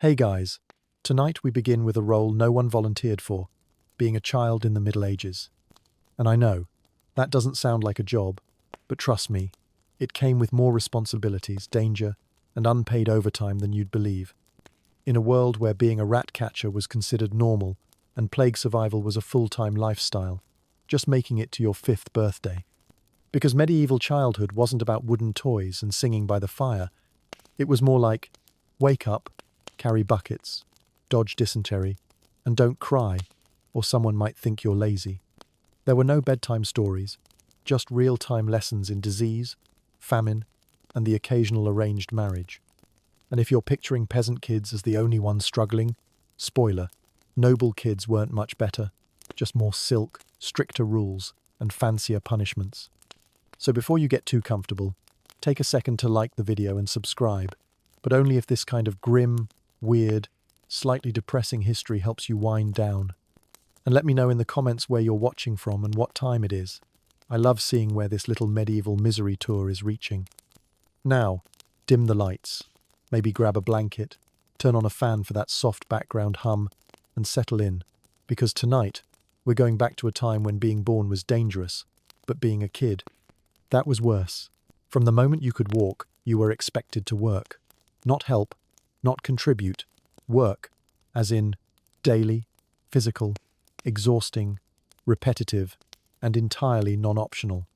Hey guys, tonight we begin with a role no one volunteered for, being a child in the Middle Ages. And I know, that doesn't sound like a job, but trust me, it came with more responsibilities, danger, and unpaid overtime than you'd believe. In a world where being a rat catcher was considered normal and plague survival was a full-time lifestyle, just making it to your 5th birthday. Because medieval childhood wasn't about wooden toys and singing by the fire, it was more like, wake up, carry buckets, dodge dysentery, and don't cry, or someone might think you're lazy. There were no bedtime stories, just real-time lessons in disease, famine, and the occasional arranged marriage. And if you're picturing peasant kids as the only ones struggling, spoiler, noble kids weren't much better, just more silk, stricter rules, and fancier punishments. So before you get too comfortable, take a second to like the video and subscribe, but only if this kind of grim, weird, slightly depressing history helps you wind down. And let me know in the comments where you're watching from and what time it is. I love seeing where this little medieval misery tour is reaching. Now, dim the lights, maybe grab a blanket, turn on a fan for that soft background hum, and settle in, because tonight, we're going back to a time when being born was dangerous, but being a kid, that was worse. From the moment you could walk, you were expected to work. Not help, not contribute, work, as in daily, physical, exhausting, repetitive, and entirely non-optional.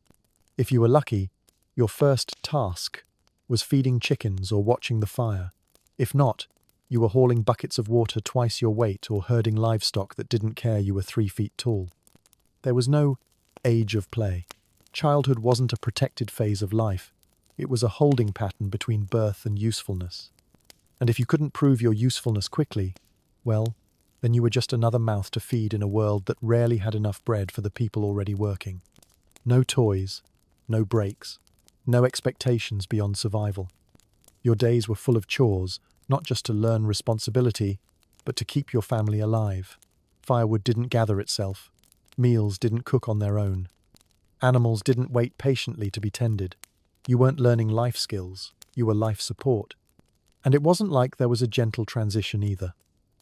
If you were lucky, your first task was feeding chickens or watching the fire. If not, you were hauling buckets of water twice your weight or herding livestock that didn't care you were 3 feet tall. There was no age of play. Childhood wasn't a protected phase of life. It was a holding pattern between birth and usefulness. And if you couldn't prove your usefulness quickly, well, then you were just another mouth to feed in a world that rarely had enough bread for the people already working. No toys, no breaks, no expectations beyond survival. Your days were full of chores, not just to learn responsibility, but to keep your family alive. Firewood didn't gather itself. Meals didn't cook on their own. Animals didn't wait patiently to be tended. You weren't learning life skills, you were life support. And it wasn't like there was a gentle transition either.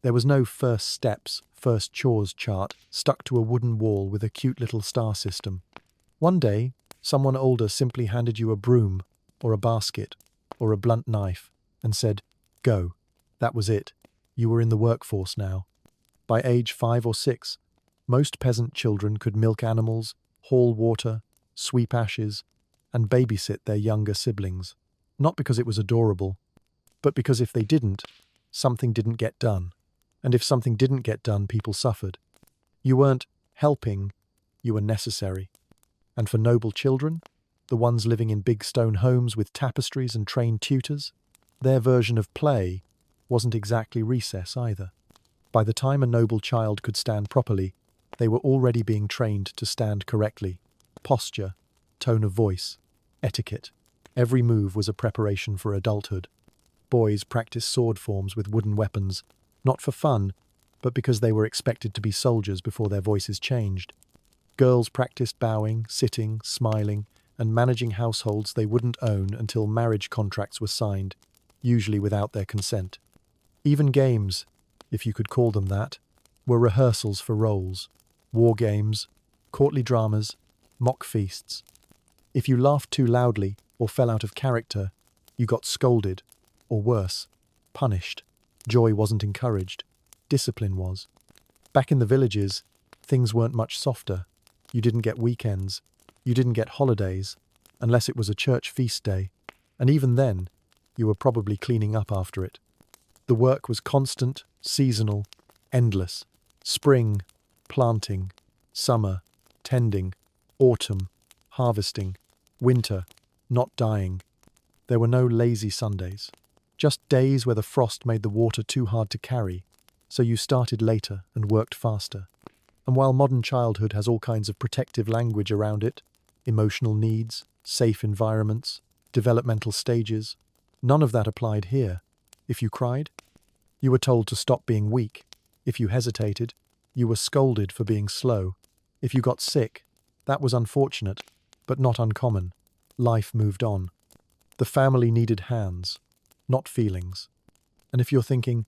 There was no first steps, first chores chart stuck to a wooden wall with a cute little star system. One day, someone older simply handed you a broom, or a basket, or a blunt knife, and said, go. That was it. You were in the workforce now. By age 5 or 6, most peasant children could milk animals, haul water, sweep ashes, and babysit their younger siblings. Not because it was adorable, but because if they didn't, something didn't get done. And if something didn't get done, people suffered. You weren't helping, you were necessary. And for noble children, the ones living in big stone homes with tapestries and trained tutors, their version of play wasn't exactly recess either. By the time a noble child could stand properly, they were already being trained to stand correctly. Posture, tone of voice, etiquette. Every move was a preparation for adulthood. Boys practiced sword forms with wooden weapons, not for fun, but because they were expected to be soldiers before their voices changed. Girls practiced bowing, sitting, smiling, and managing households they wouldn't own until marriage contracts were signed, usually without their consent. Even games, if you could call them that, were rehearsals for roles, war games, courtly dramas, mock feasts. If you laughed too loudly or fell out of character, you got scolded, or worse, punished. Joy wasn't encouraged. Discipline was. Back in the villages, things weren't much softer. You didn't get weekends. You didn't get holidays, unless it was a church feast day. And even then, you were probably cleaning up after it. The work was constant, seasonal, endless. Spring, planting. Summer, tending. Autumn, harvesting. Winter, not dying. There were no lazy Sundays. Just days where the frost made the water too hard to carry, so you started later and worked faster. And while modern childhood has all kinds of protective language around it, emotional needs, safe environments, developmental stages, none of that applied here. If you cried, you were told to stop being weak. If you hesitated, you were scolded for being slow. If you got sick, that was unfortunate, but not uncommon. Life moved on. The family needed hands, not feelings. And if you're thinking,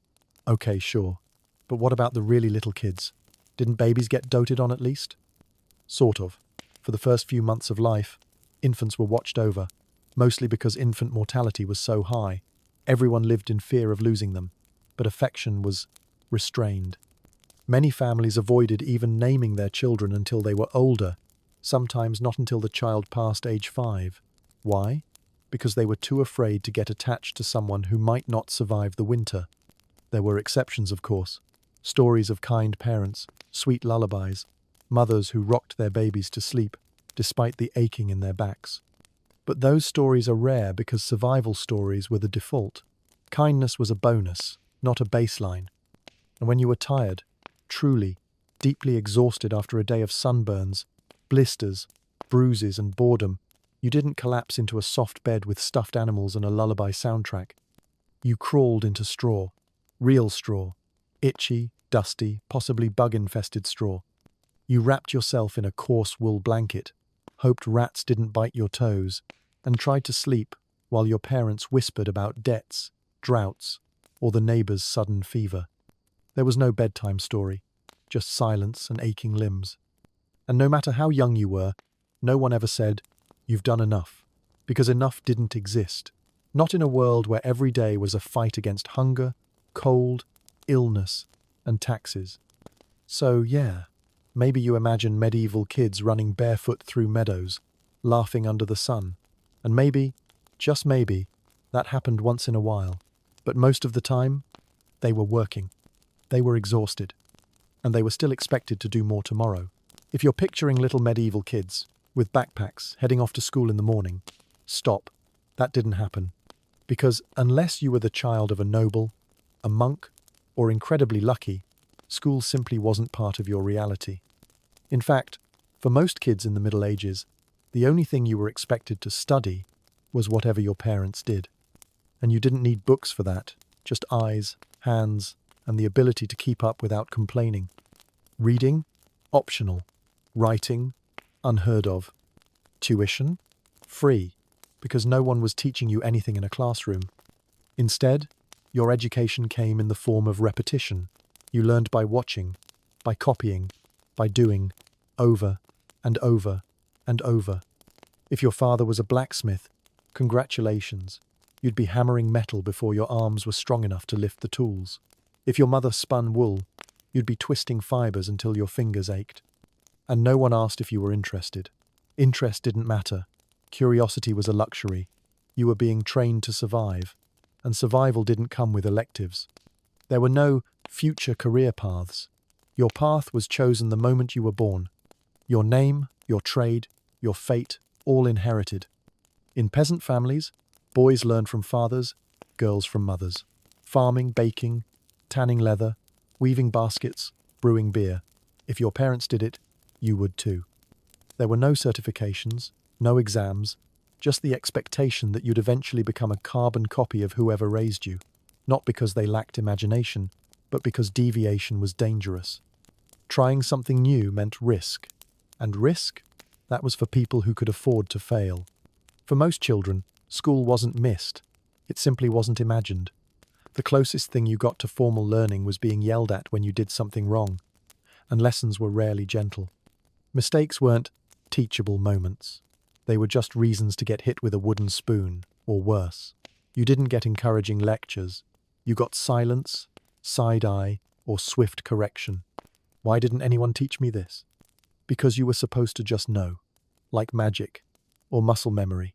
Okay, sure. But what about the really little kids? Didn't babies get doted on at least? Sort of. For the first few months of life, infants were watched over, mostly because infant mortality was so high. Everyone lived in fear of losing them, but affection was restrained. Many families avoided even naming their children until they were older, sometimes not until the child passed age 5. Why? Because they were too afraid to get attached to someone who might not survive the winter. There were exceptions, of course. Stories of kind parents, sweet lullabies, mothers who rocked their babies to sleep, despite the aching in their backs. But those stories are rare because survival stories were the default. Kindness was a bonus, not a baseline. And when you were tired, truly, deeply exhausted after a day of sunburns, blisters, bruises and boredom, you didn't collapse into a soft bed with stuffed animals and a lullaby soundtrack. You crawled into straw. Real straw. Itchy, dusty, possibly bug-infested straw. You wrapped yourself in a coarse wool blanket, hoped rats didn't bite your toes, and tried to sleep while your parents whispered about debts, droughts, or the neighbor's sudden fever. There was no bedtime story, just silence and aching limbs. And no matter how young you were, no one ever said, "You've done enough," because enough didn't exist. Not in a world where every day was a fight against hunger, cold, illness, and taxes. So, yeah, maybe you imagine medieval kids running barefoot through meadows, laughing under the sun. And maybe, just maybe, that happened once in a while. But most of the time, they were working. They were exhausted. And they were still expected to do more tomorrow. If you're picturing little medieval kids, with backpacks, heading off to school in the morning, stop. That didn't happen. Because unless you were the child of a noble, a monk, or incredibly lucky, school simply wasn't part of your reality. In fact, for most kids in the Middle Ages, the only thing you were expected to study was whatever your parents did. And you didn't need books for that, just eyes, hands, and the ability to keep up without complaining. Reading? Optional. Writing? Unheard of. Tuition? Free, because no one was teaching you anything in a classroom. Instead, your education came in the form of repetition. You learned by watching, by copying, by doing, over and over and over. If your father was a blacksmith, congratulations. You'd be hammering metal before your arms were strong enough to lift the tools. If your mother spun wool, you'd be twisting fibers until your fingers ached. And no one asked if you were interested. Interest didn't matter. Curiosity was a luxury. You were being trained to survive, and survival didn't come with electives. There were no future career paths. Your path was chosen the moment you were born. Your name, your trade, your fate, all inherited. In peasant families, boys learned from fathers, girls from mothers. Farming, baking, tanning leather, weaving baskets, brewing beer. If your parents did it, you would too. There were no certifications, no exams, just the expectation that you'd eventually become a carbon copy of whoever raised you, not because they lacked imagination, but because deviation was dangerous. Trying something new meant risk, and risk, that was for people who could afford to fail. For most children, school wasn't missed, it simply wasn't imagined. The closest thing you got to formal learning was being yelled at when you did something wrong, and lessons were rarely gentle. Mistakes weren't teachable moments. They were just reasons to get hit with a wooden spoon, or worse. You didn't get encouraging lectures. You got silence, side-eye, or swift correction. Why didn't anyone teach me this? Because you were supposed to just know, like magic, or muscle memory.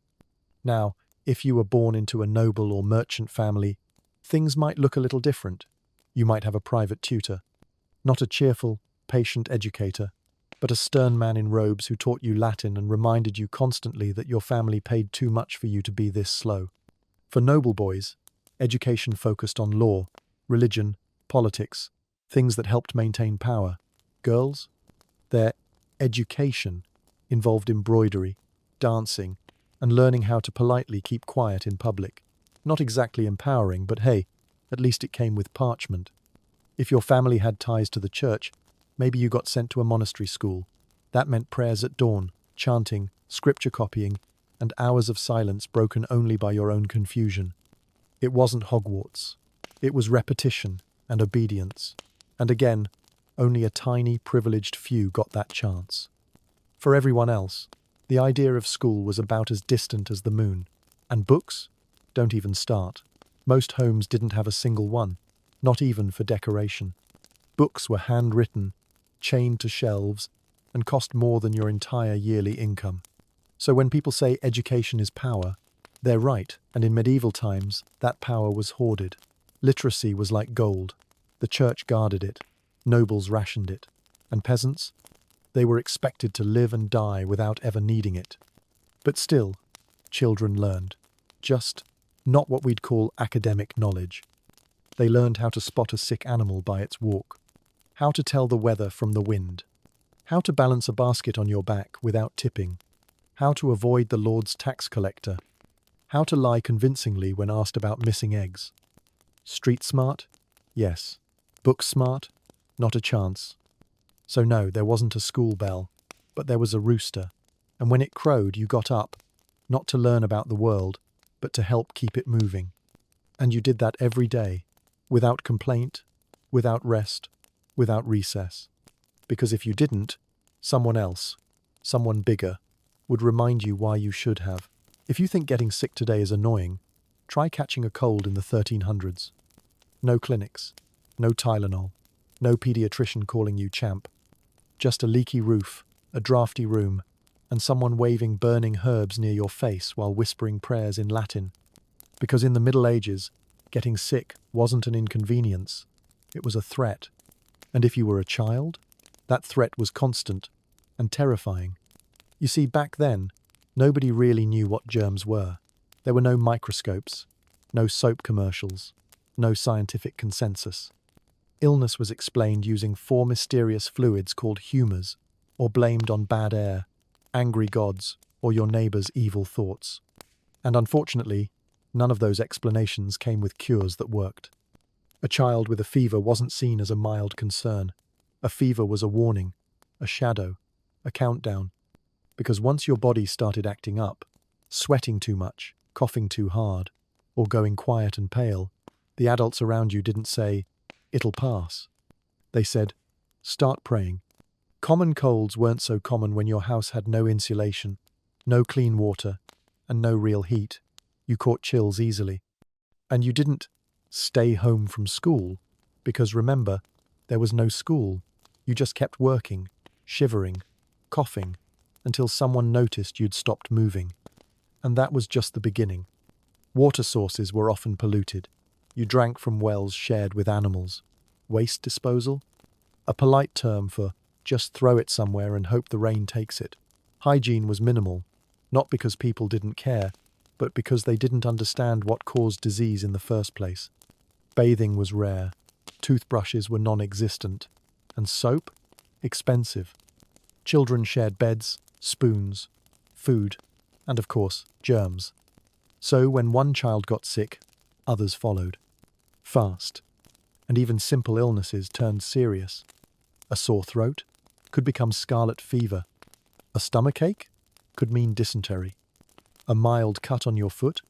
Now, if you were born into a noble or merchant family, things might look a little different. You might have a private tutor. Not a cheerful, patient educator, but a stern man in robes who taught you Latin and reminded you constantly that your family paid too much for you to be this slow. For noble boys, education focused on law, religion, politics, things that helped maintain power. Girls? Their education involved embroidery, dancing, and learning how to politely keep quiet in public. Not exactly empowering, but hey, at least it came with parchment. If your family had ties to the church, maybe you got sent to a monastery school. That meant prayers at dawn, chanting, scripture copying, and hours of silence broken only by your own confusion. It wasn't Hogwarts. It was repetition, and obedience. And again, only a tiny, privileged few got that chance. For everyone else, the idea of school was about as distant as the moon. And books? Don't even start. Most homes didn't have a single one, not even for decoration. Books were handwritten, chained to shelves, and cost more than your entire yearly income. So when people say education is power, they're right, and in medieval times, that power was hoarded. Literacy was like gold. The church guarded it, nobles rationed it, and peasants? They were expected to live and die without ever needing it. But still, children learned. Just not what we'd call academic knowledge. They learned how to spot a sick animal by its walk, how to tell the weather from the wind, how to balance a basket on your back without tipping, how to avoid the Lord's tax collector, how to lie convincingly when asked about missing eggs. Street smart? Yes. Book smart? Not a chance. So no, there wasn't a school bell, but there was a rooster, and when it crowed you got up, not to learn about the world, but to help keep it moving. And you did that every day, without complaint, without rest, without recess. Because if you didn't, someone else, someone bigger, would remind you why you should have. If you think getting sick today is annoying, try catching a cold in the 1300s. No clinics, no Tylenol, no pediatrician calling you champ. Just a leaky roof, a drafty room, and someone waving burning herbs near your face while whispering prayers in Latin. Because in the Middle Ages, getting sick wasn't an inconvenience, it was a threat. And if you were a child, that threat was constant and terrifying. You see, back then, nobody really knew what germs were. There were no microscopes, no soap commercials, no scientific consensus. Illness was explained using 4 mysterious fluids called humours, or blamed on bad air, angry gods, or your neighbour's evil thoughts. And unfortunately, none of those explanations came with cures that worked. A child with a fever wasn't seen as a mild concern. A fever was a warning, a shadow, a countdown. Because once your body started acting up, sweating too much, coughing too hard, or going quiet and pale, the adults around you didn't say, "It'll pass." They said, "Start praying." Common colds weren't so common when your house had no insulation, no clean water, and no real heat. You caught chills easily. And you didn't stay home from school, because remember, there was no school. You just kept working, shivering, coughing, until someone noticed you'd stopped moving. And that was just the beginning. Water sources were often polluted. You drank from wells shared with animals. Waste disposal? A polite term for just throw it somewhere and hope the rain takes it. Hygiene was minimal, not because people didn't care, but because they didn't understand what caused disease in the first place. Bathing was rare, toothbrushes were non-existent, and soap? Expensive. Children shared beds, spoons, food, and of course, germs. So when one child got sick, others followed. Fast. And even simple illnesses turned serious. A sore throat could become scarlet fever. A stomachache could mean dysentery. A mild cut on your foot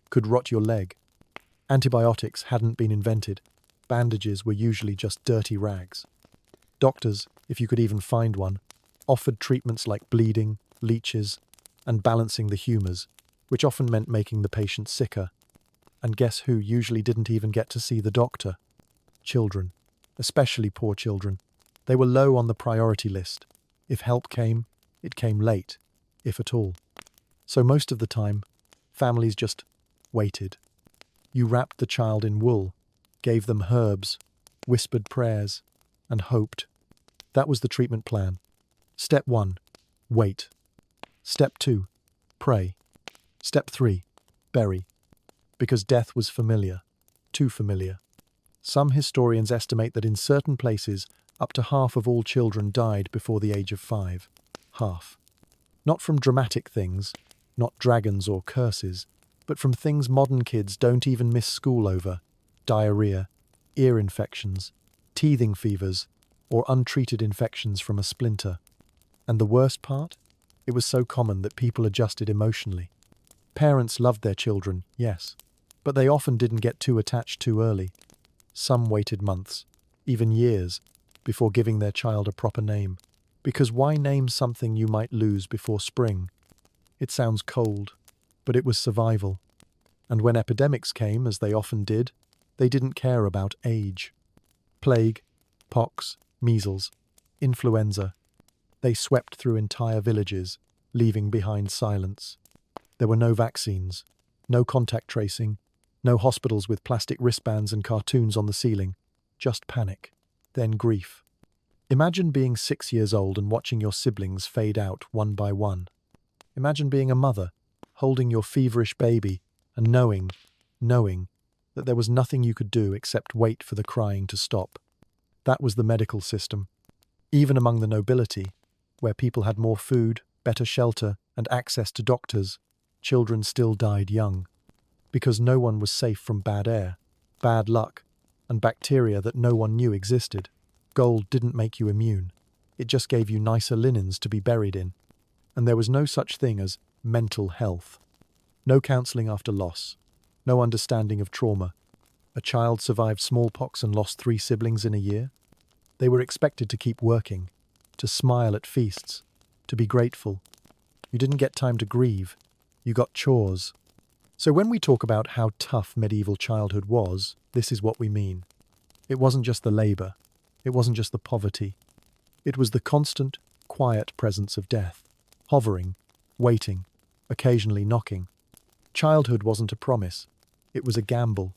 could rot your leg. Antibiotics hadn't been invented. Bandages were usually just dirty rags. Doctors, if you could even find one, offered treatments like bleeding, leeches, and balancing the humours, which often meant making the patient sicker. And guess who usually didn't even get to see the doctor? Children, especially poor children. They were low on the priority list. If help came, it came late, if at all. So most of the time, families just waited. You wrapped the child in wool, gave them herbs, whispered prayers, and hoped. That was the treatment plan. Step 1, wait. Step 2, pray. Step 3, bury. Because death was familiar, too familiar. Some historians estimate that in certain places, up to half of all children died before the age of 5. Half. Not from dramatic things, not dragons or curses, but from things modern kids don't even miss school over: diarrhea, ear infections, teething fevers, or untreated infections from a splinter. And the worst part? It was so common that people adjusted emotionally. Parents loved their children, yes, but they often didn't get too attached too early. Some waited months, even years, before giving their child a proper name. Because why name something you might lose before spring? It sounds cold, but it was survival. And when epidemics came, as they often did, they didn't care about age. Plague, pox, measles, influenza. They swept through entire villages, leaving behind silence. There were no vaccines, no contact tracing, no hospitals with plastic wristbands and cartoons on the ceiling. Just panic, then grief. Imagine being 6 years old and watching your siblings fade out one by one. Imagine being a mother, holding your feverish baby and knowing that there was nothing you could do except wait for the crying to stop. That was the medical system. Even among the nobility, where people had more food, better shelter, and access to doctors, children still died young. Because no one was safe from bad air, bad luck, and bacteria that no one knew existed. Gold didn't make you immune. It just gave you nicer linens to be buried in. And there was no such thing as mental health. No counseling after loss. No understanding of trauma. A child survived smallpox and lost 3 siblings in a year. They were expected to keep working, to smile at feasts, to be grateful. You didn't get time to grieve. You got chores. So when we talk about how tough medieval childhood was, this is what we mean. It wasn't just the labor. It wasn't just the poverty. It was the constant, quiet presence of death, hovering, waiting, occasionally knocking. Childhood wasn't a promise. It was a gamble.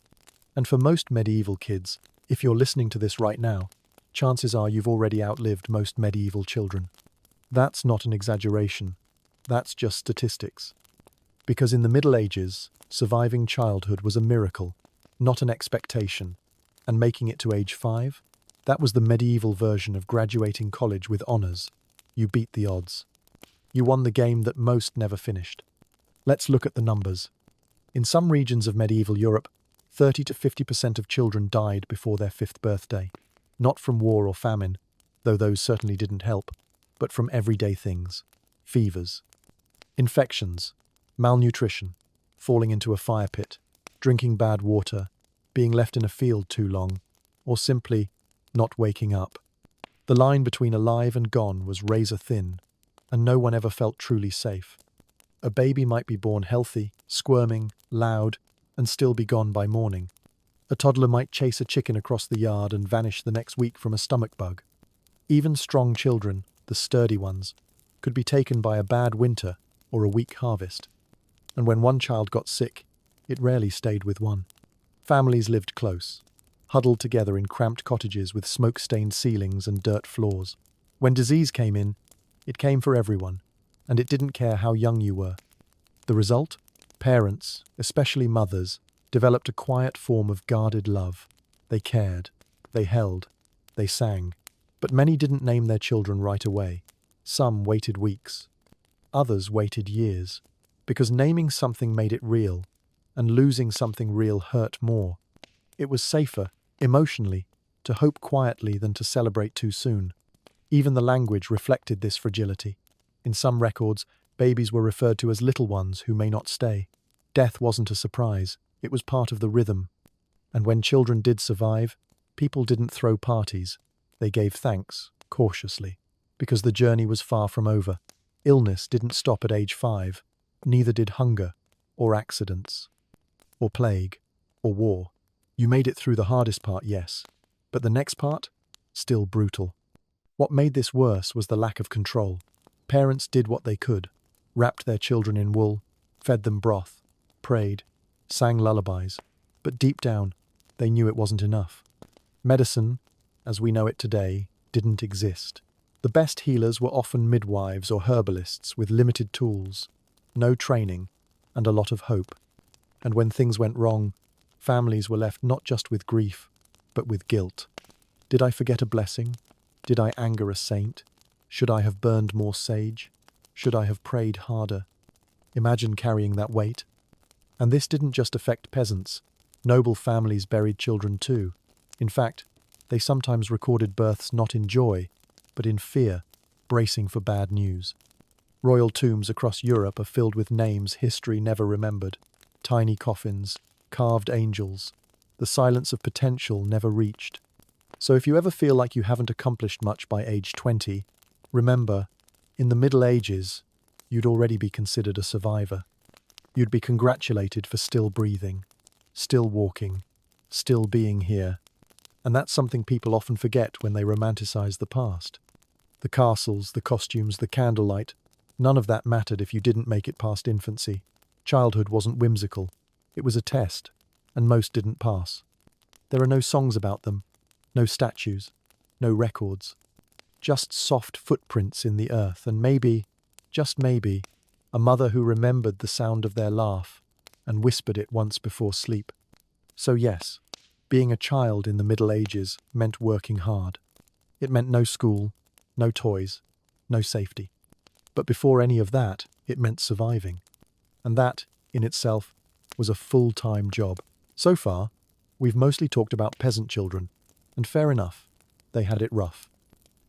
And for most medieval kids, if you're listening to this right now, chances are you've already outlived most medieval children. That's not an exaggeration. That's just statistics. Because in the Middle Ages, surviving childhood was a miracle, not an expectation. And making it to age 5? That was the medieval version of graduating college with honors. You beat the odds. You won the game that most never finished. Let's look at the numbers. In some regions of medieval Europe, 30 to 50% of children died before their 5th birthday. Not from war or famine, though those certainly didn't help, but from everyday things. Fevers, infections, malnutrition, falling into a fire pit, drinking bad water, being left in a field too long, or simply not waking up. The line between alive and gone was razor thin, and no one ever felt truly safe. A baby might be born healthy, squirming, loud, and still be gone by morning. A toddler might chase a chicken across the yard and vanish the next week from a stomach bug. Even strong children, the sturdy ones, could be taken by a bad winter or a weak harvest. And when one child got sick, it rarely stayed with one. Families lived close, huddled together in cramped cottages with smoke-stained ceilings and dirt floors. When disease came in, it came for everyone, and it didn't care how young you were. The result? Parents, especially mothers, developed a quiet form of guarded love. They cared, they held, they sang. But many didn't name their children right away. Some waited weeks. Others waited years. Because naming something made it real, and losing something real hurt more. It was safer, emotionally, to hope quietly than to celebrate too soon. Even the language reflected this fragility. In some records, babies were referred to as little ones who may not stay. Death wasn't a surprise, it was part of the rhythm. And when children did survive, people didn't throw parties. They gave thanks, cautiously, because the journey was far from over. Illness didn't stop at age 5. Neither did hunger, or accidents, or plague, or war. You made it through the hardest part, yes, but the next part? Still brutal. What made this worse was the lack of control. Parents did what they could, wrapped their children in wool, fed them broth, prayed, sang lullabies, but deep down, they knew it wasn't enough. Medicine, as we know it today, didn't exist. The best healers were often midwives or herbalists with limited tools, no training, and a lot of hope. And when things went wrong, families were left not just with grief, but with guilt. Did I forget a blessing? Did I anger a saint? Should I have burned more sage? Should I have prayed harder? Imagine carrying that weight. And this didn't just affect peasants. Noble families buried children too. In fact, they sometimes recorded births not in joy, but in fear, bracing for bad news. Royal tombs across Europe are filled with names history never remembered. Tiny coffins, carved angels, the silence of potential never reached. So if you ever feel like you haven't accomplished much by age 20, remember, in the Middle Ages, you'd already be considered a survivor. You'd be congratulated for still breathing, still walking, still being here. And that's something people often forget when they romanticize the past. The castles, the costumes, the candlelight, none of that mattered if you didn't make it past infancy. Childhood wasn't whimsical. It was a test, and most didn't pass. There are no songs about them, no statues, no records. Just soft footprints in the earth, and maybe, just maybe, a mother who remembered the sound of their laugh and whispered it once before sleep. So yes, being a child in the Middle Ages meant working hard. It meant no school, no toys, no safety. But before any of that, it meant surviving. And that, in itself, was a full-time job. So far, we've mostly talked about peasant children, and fair enough, they had it rough.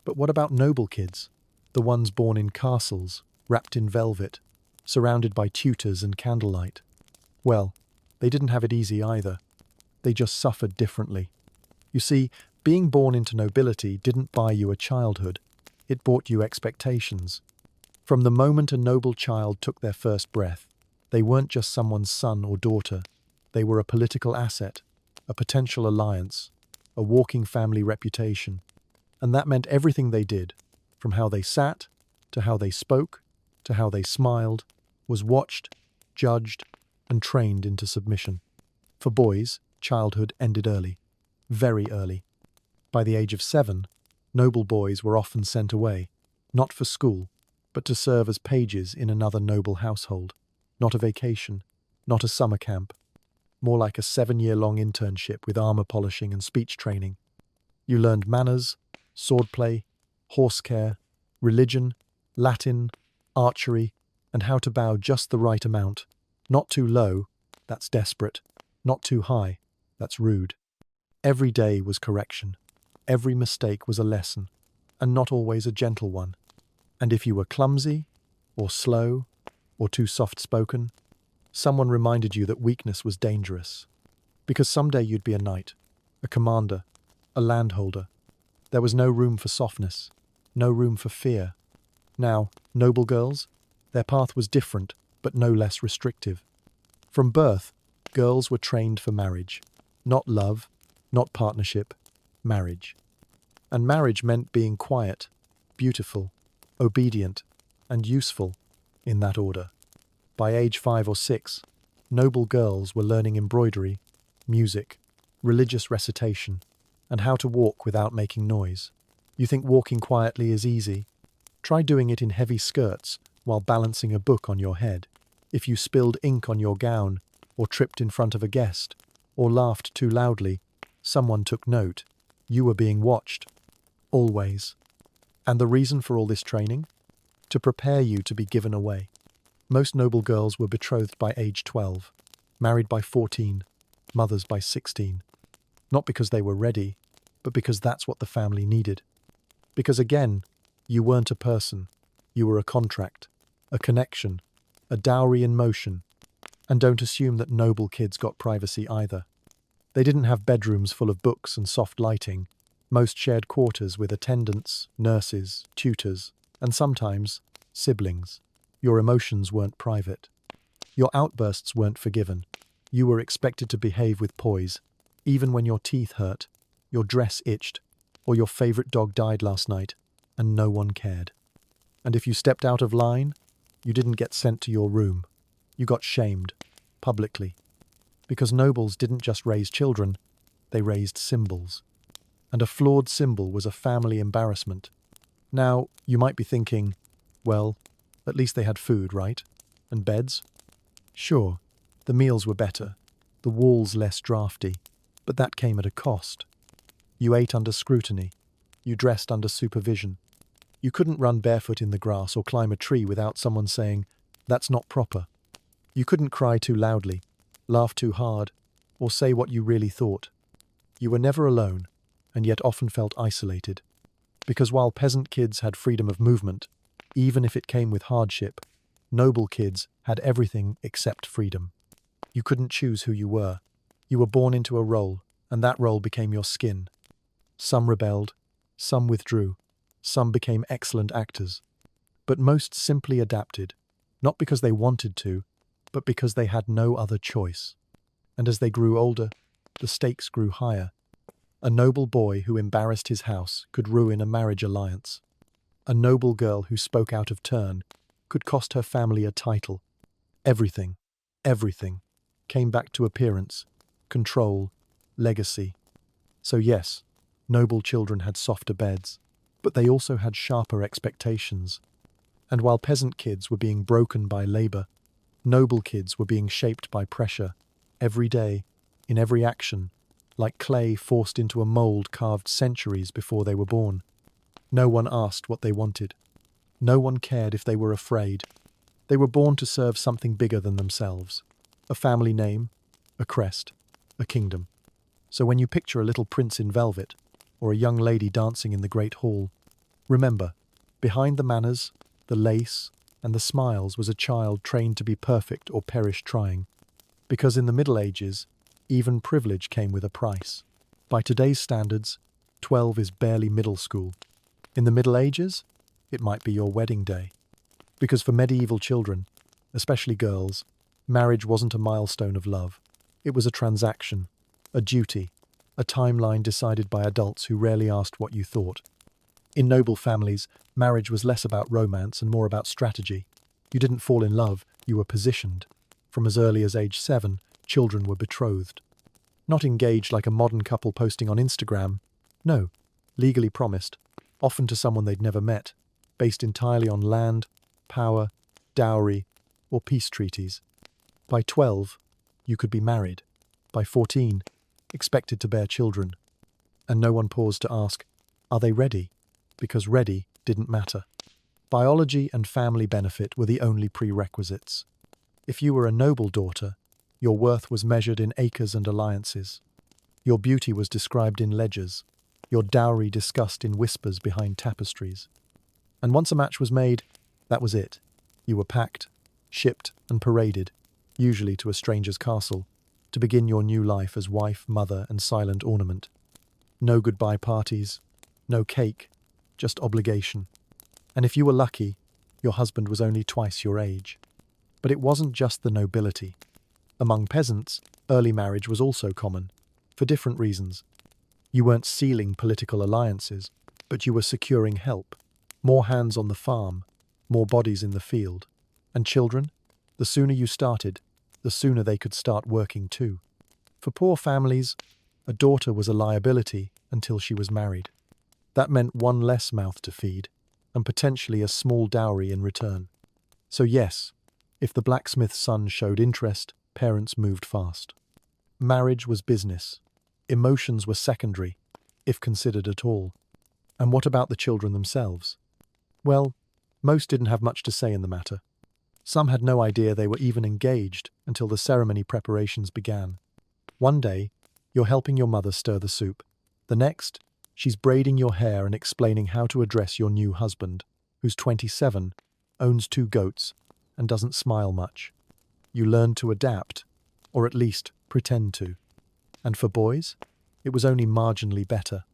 But what about noble kids? The ones born in castles, wrapped in velvet, surrounded by tutors and candlelight. Well, they didn't have it easy either. They just suffered differently. You see, being born into nobility didn't buy you a childhood. It bought you expectations. From the moment a noble child took their first breath, they weren't just someone's son or daughter. They were a political asset, a potential alliance, a walking family reputation. And that meant everything they did, from how they sat, to how they spoke, to how they smiled, was watched, judged, and trained into submission. For boys, childhood ended early, very early. By the age of 7, noble boys were often sent away, not for school, but to serve as pages in another noble household. Not a vacation, not a summer camp, more like a 7-year-long internship with armor polishing and speech training. You learned manners, swordplay, horse care, religion, Latin, archery, and how to bow just the right amount. Not too low, that's desperate. Not too high, that's rude. Every day was correction. Every mistake was a lesson, and not always a gentle one. And if you were clumsy, or slow, or too soft-spoken, someone reminded you that weakness was dangerous. Because someday you'd be a knight, a commander, a landholder. There was no room for softness, no room for fear. Now, noble girls, their path was different, but no less restrictive. From birth, girls were trained for marriage. Not love, not partnership, marriage. And marriage meant being quiet, beautiful, obedient, and useful, in that order. By age 5 or 6, noble girls were learning embroidery, music, religious recitation, and how to walk without making noise. You think walking quietly is easy? Try doing it in heavy skirts while balancing a book on your head. If you spilled ink on your gown, or tripped in front of a guest, or laughed too loudly, someone took note. You were being watched. Always. And the reason for all this training? To prepare you to be given away. Most noble girls were betrothed by age 12, married by 14, mothers by 16. Not because they were ready, but because that's what the family needed. Because again, you weren't a person. You were a contract, a connection, a dowry in motion. And don't assume that noble kids got privacy either. They didn't have bedrooms full of books and soft lighting. Most shared quarters with attendants, nurses, tutors, and sometimes siblings. Your emotions weren't private. Your outbursts weren't forgiven. You were expected to behave with poise, even when your teeth hurt, your dress itched, or your favorite dog died last night, and no one cared. And if you stepped out of line, you didn't get sent to your room. You got shamed, publicly. Because nobles didn't just raise children, they raised symbols. And a flawed symbol was a family embarrassment. Now, you might be thinking, well, at least they had food, right? And beds? Sure, the meals were better, the walls less drafty, but that came at a cost. You ate under scrutiny. You dressed under supervision. You couldn't run barefoot in the grass or climb a tree without someone saying, "That's not proper." You couldn't cry too loudly, laugh too hard, or say what you really thought. You were never alone, and yet often felt isolated. Because while peasant kids had freedom of movement, even if it came with hardship, noble kids had everything except freedom. You couldn't choose who you were. You were born into a role, and that role became your skin. Some rebelled, some withdrew, some became excellent actors. But most simply adapted, not because they wanted to, but because they had no other choice. And as they grew older, the stakes grew higher. A noble boy who embarrassed his house could ruin a marriage alliance. A noble girl who spoke out of turn could cost her family a title. Everything, everything, came back to appearance, control, legacy. So yes, noble children had softer beds, but they also had sharper expectations. And while peasant kids were being broken by labor, noble kids were being shaped by pressure, every day, in every action, like clay forced into a mold carved centuries before they were born. No one asked what they wanted. No one cared if they were afraid. They were born to serve something bigger than themselves. A family name, a crest, a kingdom. So when you picture a little prince in velvet, or a young lady dancing in the great hall, remember, behind the manners, the lace, and the smiles was a child trained to be perfect or perish trying. Because in the Middle Ages, even privilege came with a price. By today's standards, 12 is barely middle school. In the Middle Ages, it might be your wedding day. Because for medieval children, especially girls, marriage wasn't a milestone of love. It was a transaction, a duty, a timeline decided by adults who rarely asked what you thought. In noble families, marriage was less about romance and more about strategy. You didn't fall in love, you were positioned. From as early as age 7, children were betrothed. Not engaged like a modern couple posting on Instagram. No, legally promised, often to someone they'd never met, based entirely on land, power, dowry, or peace treaties. By 12, you could be married. By 14, expected to bear children. And no one paused to ask, are they ready? Because ready didn't matter. Biology and family benefit were the only prerequisites. If you were a noble daughter, your worth was measured in acres and alliances. Your beauty was described in ledgers, your dowry discussed in whispers behind tapestries. And once a match was made, that was it. You were packed, shipped, and paraded, usually to a stranger's castle, to begin your new life as wife, mother, and silent ornament. No goodbye parties, no cake, just obligation. And if you were lucky, your husband was only twice your age. But it wasn't just the nobility. Among peasants, early marriage was also common, for different reasons. You weren't sealing political alliances, but you were securing help. More hands on the farm, more bodies in the field. And children? The sooner you started, the sooner they could start working too. For poor families, a daughter was a liability until she was married. That meant one less mouth to feed, and potentially a small dowry in return. So yes, if the blacksmith's son showed interest, parents moved fast. Marriage was business. Emotions were secondary, if considered at all. And what about the children themselves? Well, most didn't have much to say in the matter. Some had no idea they were even engaged until the ceremony preparations began. One day, you're helping your mother stir the soup. The next, she's braiding your hair and explaining how to address your new husband, who's 27, owns 2 goats, and doesn't smile much. You learn to adapt, or at least pretend to. And for boys, it was only marginally better.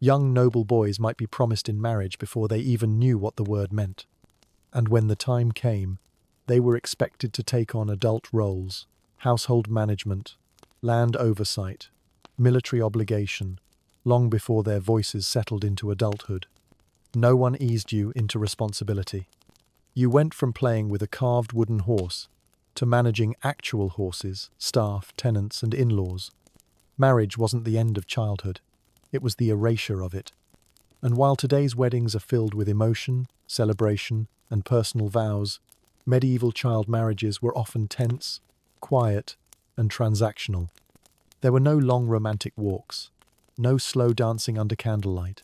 Young noble boys might be promised in marriage before they even knew what the word meant. And when the time came, they were expected to take on adult roles, household management, land oversight, military obligation, long before their voices settled into adulthood. No one eased you into responsibility. You went from playing with a carved wooden horse to managing actual horses, staff, tenants, and in-laws. Marriage wasn't the end of childhood. It was the erasure of it. And while today's weddings are filled with emotion, celebration, and personal vows, medieval child marriages were often tense, quiet, and transactional. There were no long romantic walks, no slow dancing under candlelight,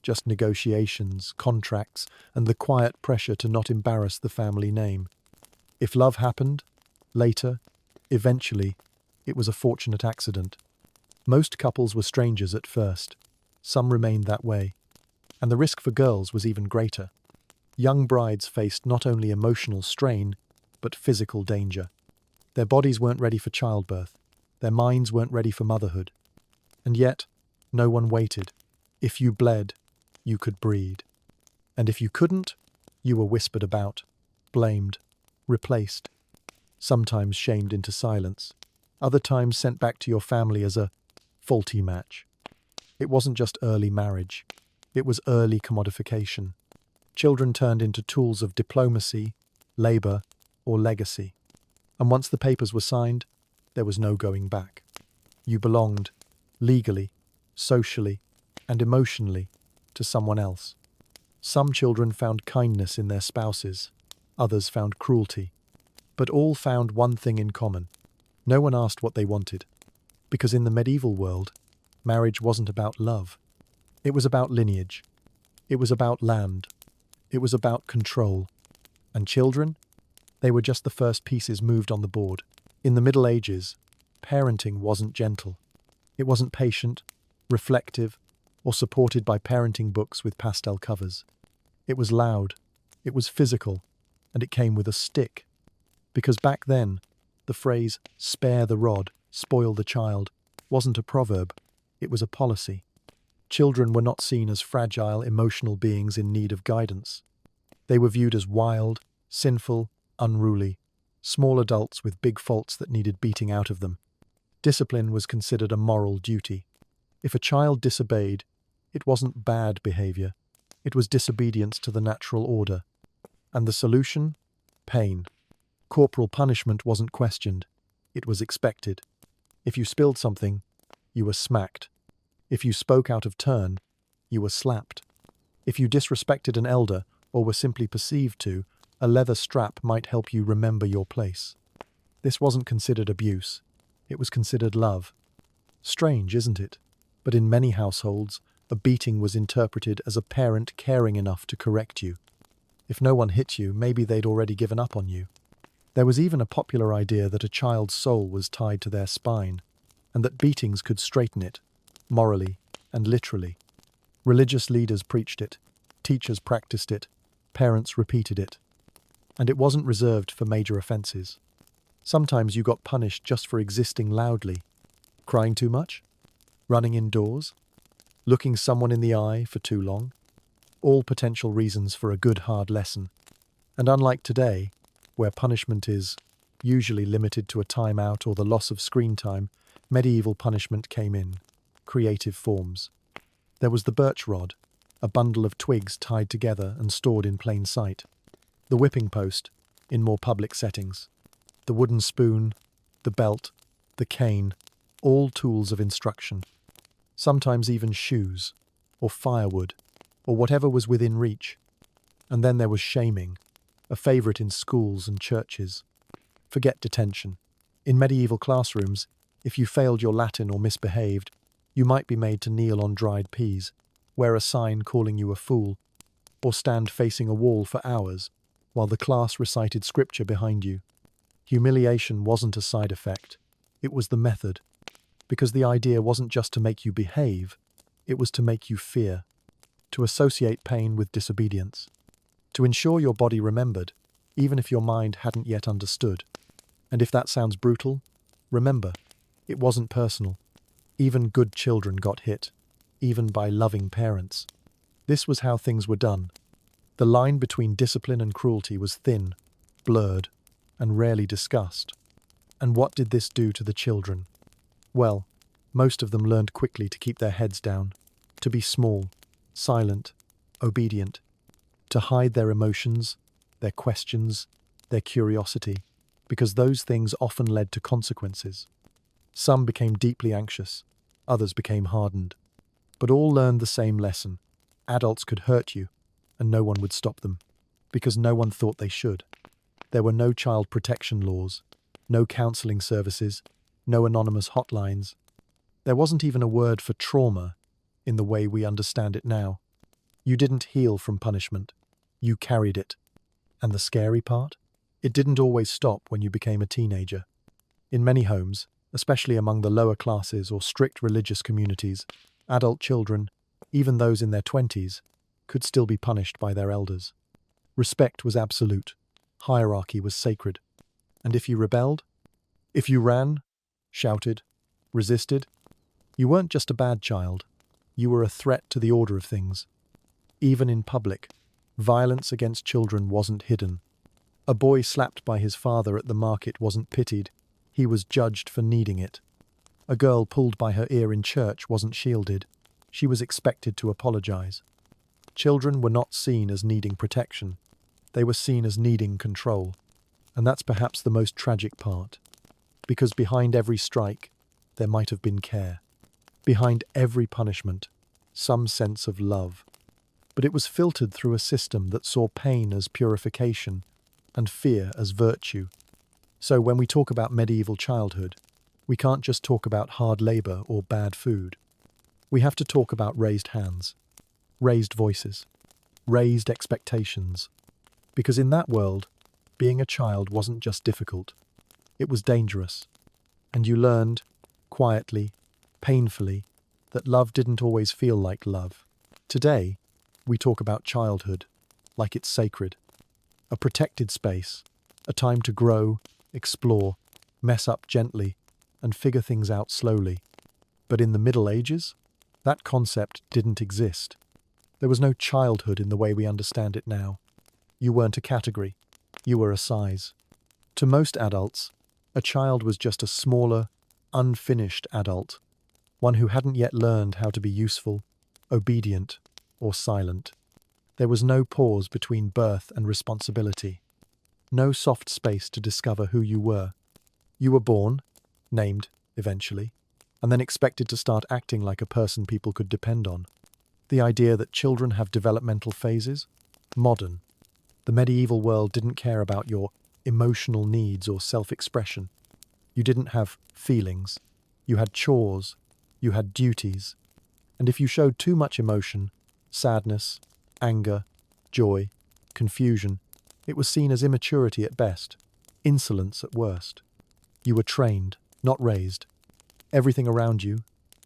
just negotiations, contracts, and the quiet pressure to not embarrass the family name. If love happened, later, eventually, it was a fortunate accident. Most couples were strangers at first. Some remained that way. And the risk for girls was even greater. Young brides faced not only emotional strain, but physical danger. Their bodies weren't ready for childbirth. Their minds weren't ready for motherhood. And yet, no one waited. If you bled, you could breed. And if you couldn't, you were whispered about, blamed, replaced, sometimes shamed into silence, other times sent back to your family as a faulty match. It wasn't just early marriage. It was early commodification. Children turned into tools of diplomacy, labor, or legacy. And once the papers were signed, there was no going back. You belonged, legally, socially, and emotionally, to someone else. Some children found kindness in their spouses, others found cruelty. But all found one thing in common. No one asked what they wanted. Because in the medieval world, marriage wasn't about love. It was about lineage. It was about land. It was about control. And children? They were just the first pieces moved on the board. In the Middle Ages, parenting wasn't gentle. It wasn't patient, reflective, or supported by parenting books with pastel covers. It was loud, it was physical, and it came with a stick. Because back then, the phrase, spare the rod, spoil the child, wasn't a proverb, it was a policy. Children were not seen as fragile, emotional beings in need of guidance. They were viewed as wild, sinful, unruly, small adults with big faults that needed beating out of them. Discipline was considered a moral duty. If a child disobeyed, it wasn't bad behavior, it was disobedience to the natural order. And the solution? Pain. Corporal punishment wasn't questioned, it was expected. If you spilled something, you were smacked. If you spoke out of turn, you were slapped. If you disrespected an elder, or were simply perceived to, a leather strap might help you remember your place. This wasn't considered abuse, it was considered love. Strange, isn't it? But in many households, a beating was interpreted as a parent caring enough to correct you. If no one hit you, maybe they'd already given up on you. There was even a popular idea that a child's soul was tied to their spine, and that beatings could straighten it, morally and literally. Religious leaders preached it, teachers practiced it, parents repeated it. And it wasn't reserved for major offenses. Sometimes you got punished just for existing loudly. Crying too much? Running indoors? Looking someone in the eye for too long? All potential reasons for a good hard lesson. And unlike today, where punishment is usually limited to a timeout or the loss of screen time, medieval punishment came in creative forms. There was the birch rod, a bundle of twigs tied together and stored in plain sight. The whipping post, in more public settings. The wooden spoon, the belt, the cane, all tools of instruction. Sometimes even shoes, or firewood, or whatever was within reach. And then there was shaming, a favourite in schools and churches. Forget detention. In medieval classrooms, if you failed your Latin or misbehaved, you might be made to kneel on dried peas, wear a sign calling you a fool, or stand facing a wall for hours while the class recited scripture behind you. Humiliation wasn't a side effect, it was the method, because the idea wasn't just to make you behave, it was to make you fear, to associate pain with disobedience, to ensure your body remembered, even if your mind hadn't yet understood. And if that sounds brutal, remember, it wasn't personal. Even good children got hit, even by loving parents. This was how things were done. The line between discipline and cruelty was thin, blurred, and rarely discussed. And what did this do to the children? Well, most of them learned quickly to keep their heads down, to be small, silent, obedient, to hide their emotions, their questions, their curiosity, because those things often led to consequences. Some became deeply anxious, others became hardened, but all learned the same lesson. Adults could hurt you, and no one would stop them, because no one thought they should. There were no child protection laws, no counseling services, no anonymous hotlines. There wasn't even a word for trauma in the way we understand it now. You didn't heal from punishment, you carried it. And the scary part? It didn't always stop when you became a teenager. In many homes, especially among the lower classes or strict religious communities, adult children, even those in their 20s, could still be punished by their elders. Respect was absolute, hierarchy was sacred. And if you rebelled, if you ran, shouted, resisted. You weren't just a bad child. You were a threat to the order of things. Even in public, violence against children wasn't hidden. A boy slapped by his father at the market wasn't pitied. He was judged for needing it. A girl pulled by her ear in church wasn't shielded. She was expected to apologize. Children were not seen as needing protection. They were seen as needing control. And that's perhaps the most tragic part. Because behind every strike, there might have been care. Behind every punishment, some sense of love. But it was filtered through a system that saw pain as purification and fear as virtue. So when we talk about medieval childhood, we can't just talk about hard labor or bad food. We have to talk about raised hands, raised voices, raised expectations. Because in that world, being a child wasn't just difficult, it was dangerous. And you learned, quietly, painfully, that love didn't always feel like love. Today, we talk about childhood like it's sacred. A protected space, a time to grow, explore, mess up gently, and figure things out slowly. But in the Middle Ages, that concept didn't exist. There was no childhood in the way we understand it now. You weren't a category, you were a size. To most adults, a child was just a smaller, unfinished adult, one who hadn't yet learned how to be useful, obedient, or silent. There was no pause between birth and responsibility. No soft space to discover who you were. You were born, named, eventually, and then expected to start acting like a person people could depend on. The idea that children have developmental phases? Modern. The medieval world didn't care about your emotional needs or self-expression. You didn't have feelings. You had chores. You had duties. And if you showed too much emotion, sadness, anger, joy, confusion, it was seen as immaturity at best, insolence at worst. You were trained, not raised. Everything around you,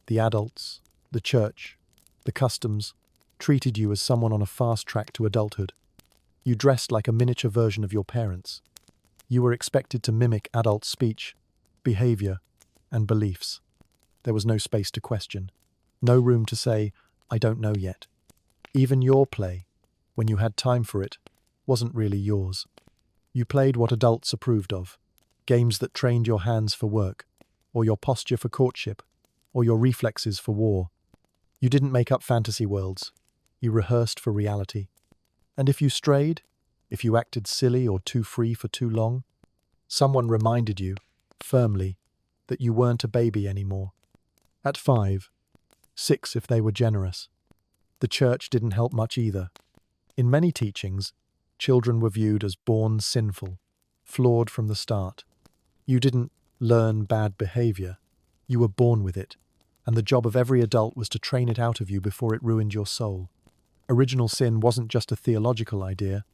the adults, the church, the customs, treated you as someone on a fast track to adulthood. You dressed like a miniature version of your parents. You were expected to mimic adult speech, behavior, and beliefs. There was no space to question, no room to say, "I don't know yet." Even your play, when you had time for it, wasn't really yours. You played what adults approved of, games that trained your hands for work, or your posture for courtship, or your reflexes for war. You didn't make up fantasy worlds. You rehearsed for reality. And if you strayed, if you acted silly or too free for too long, someone reminded you, firmly, that you weren't a baby anymore. At 5, 6 if they were generous. The church didn't help much either. In many teachings, children were viewed as born sinful, flawed from the start. You didn't learn bad behavior. You were born with it, and the job of every adult was to train it out of you before it ruined your soul. Original sin wasn't just a theological idea,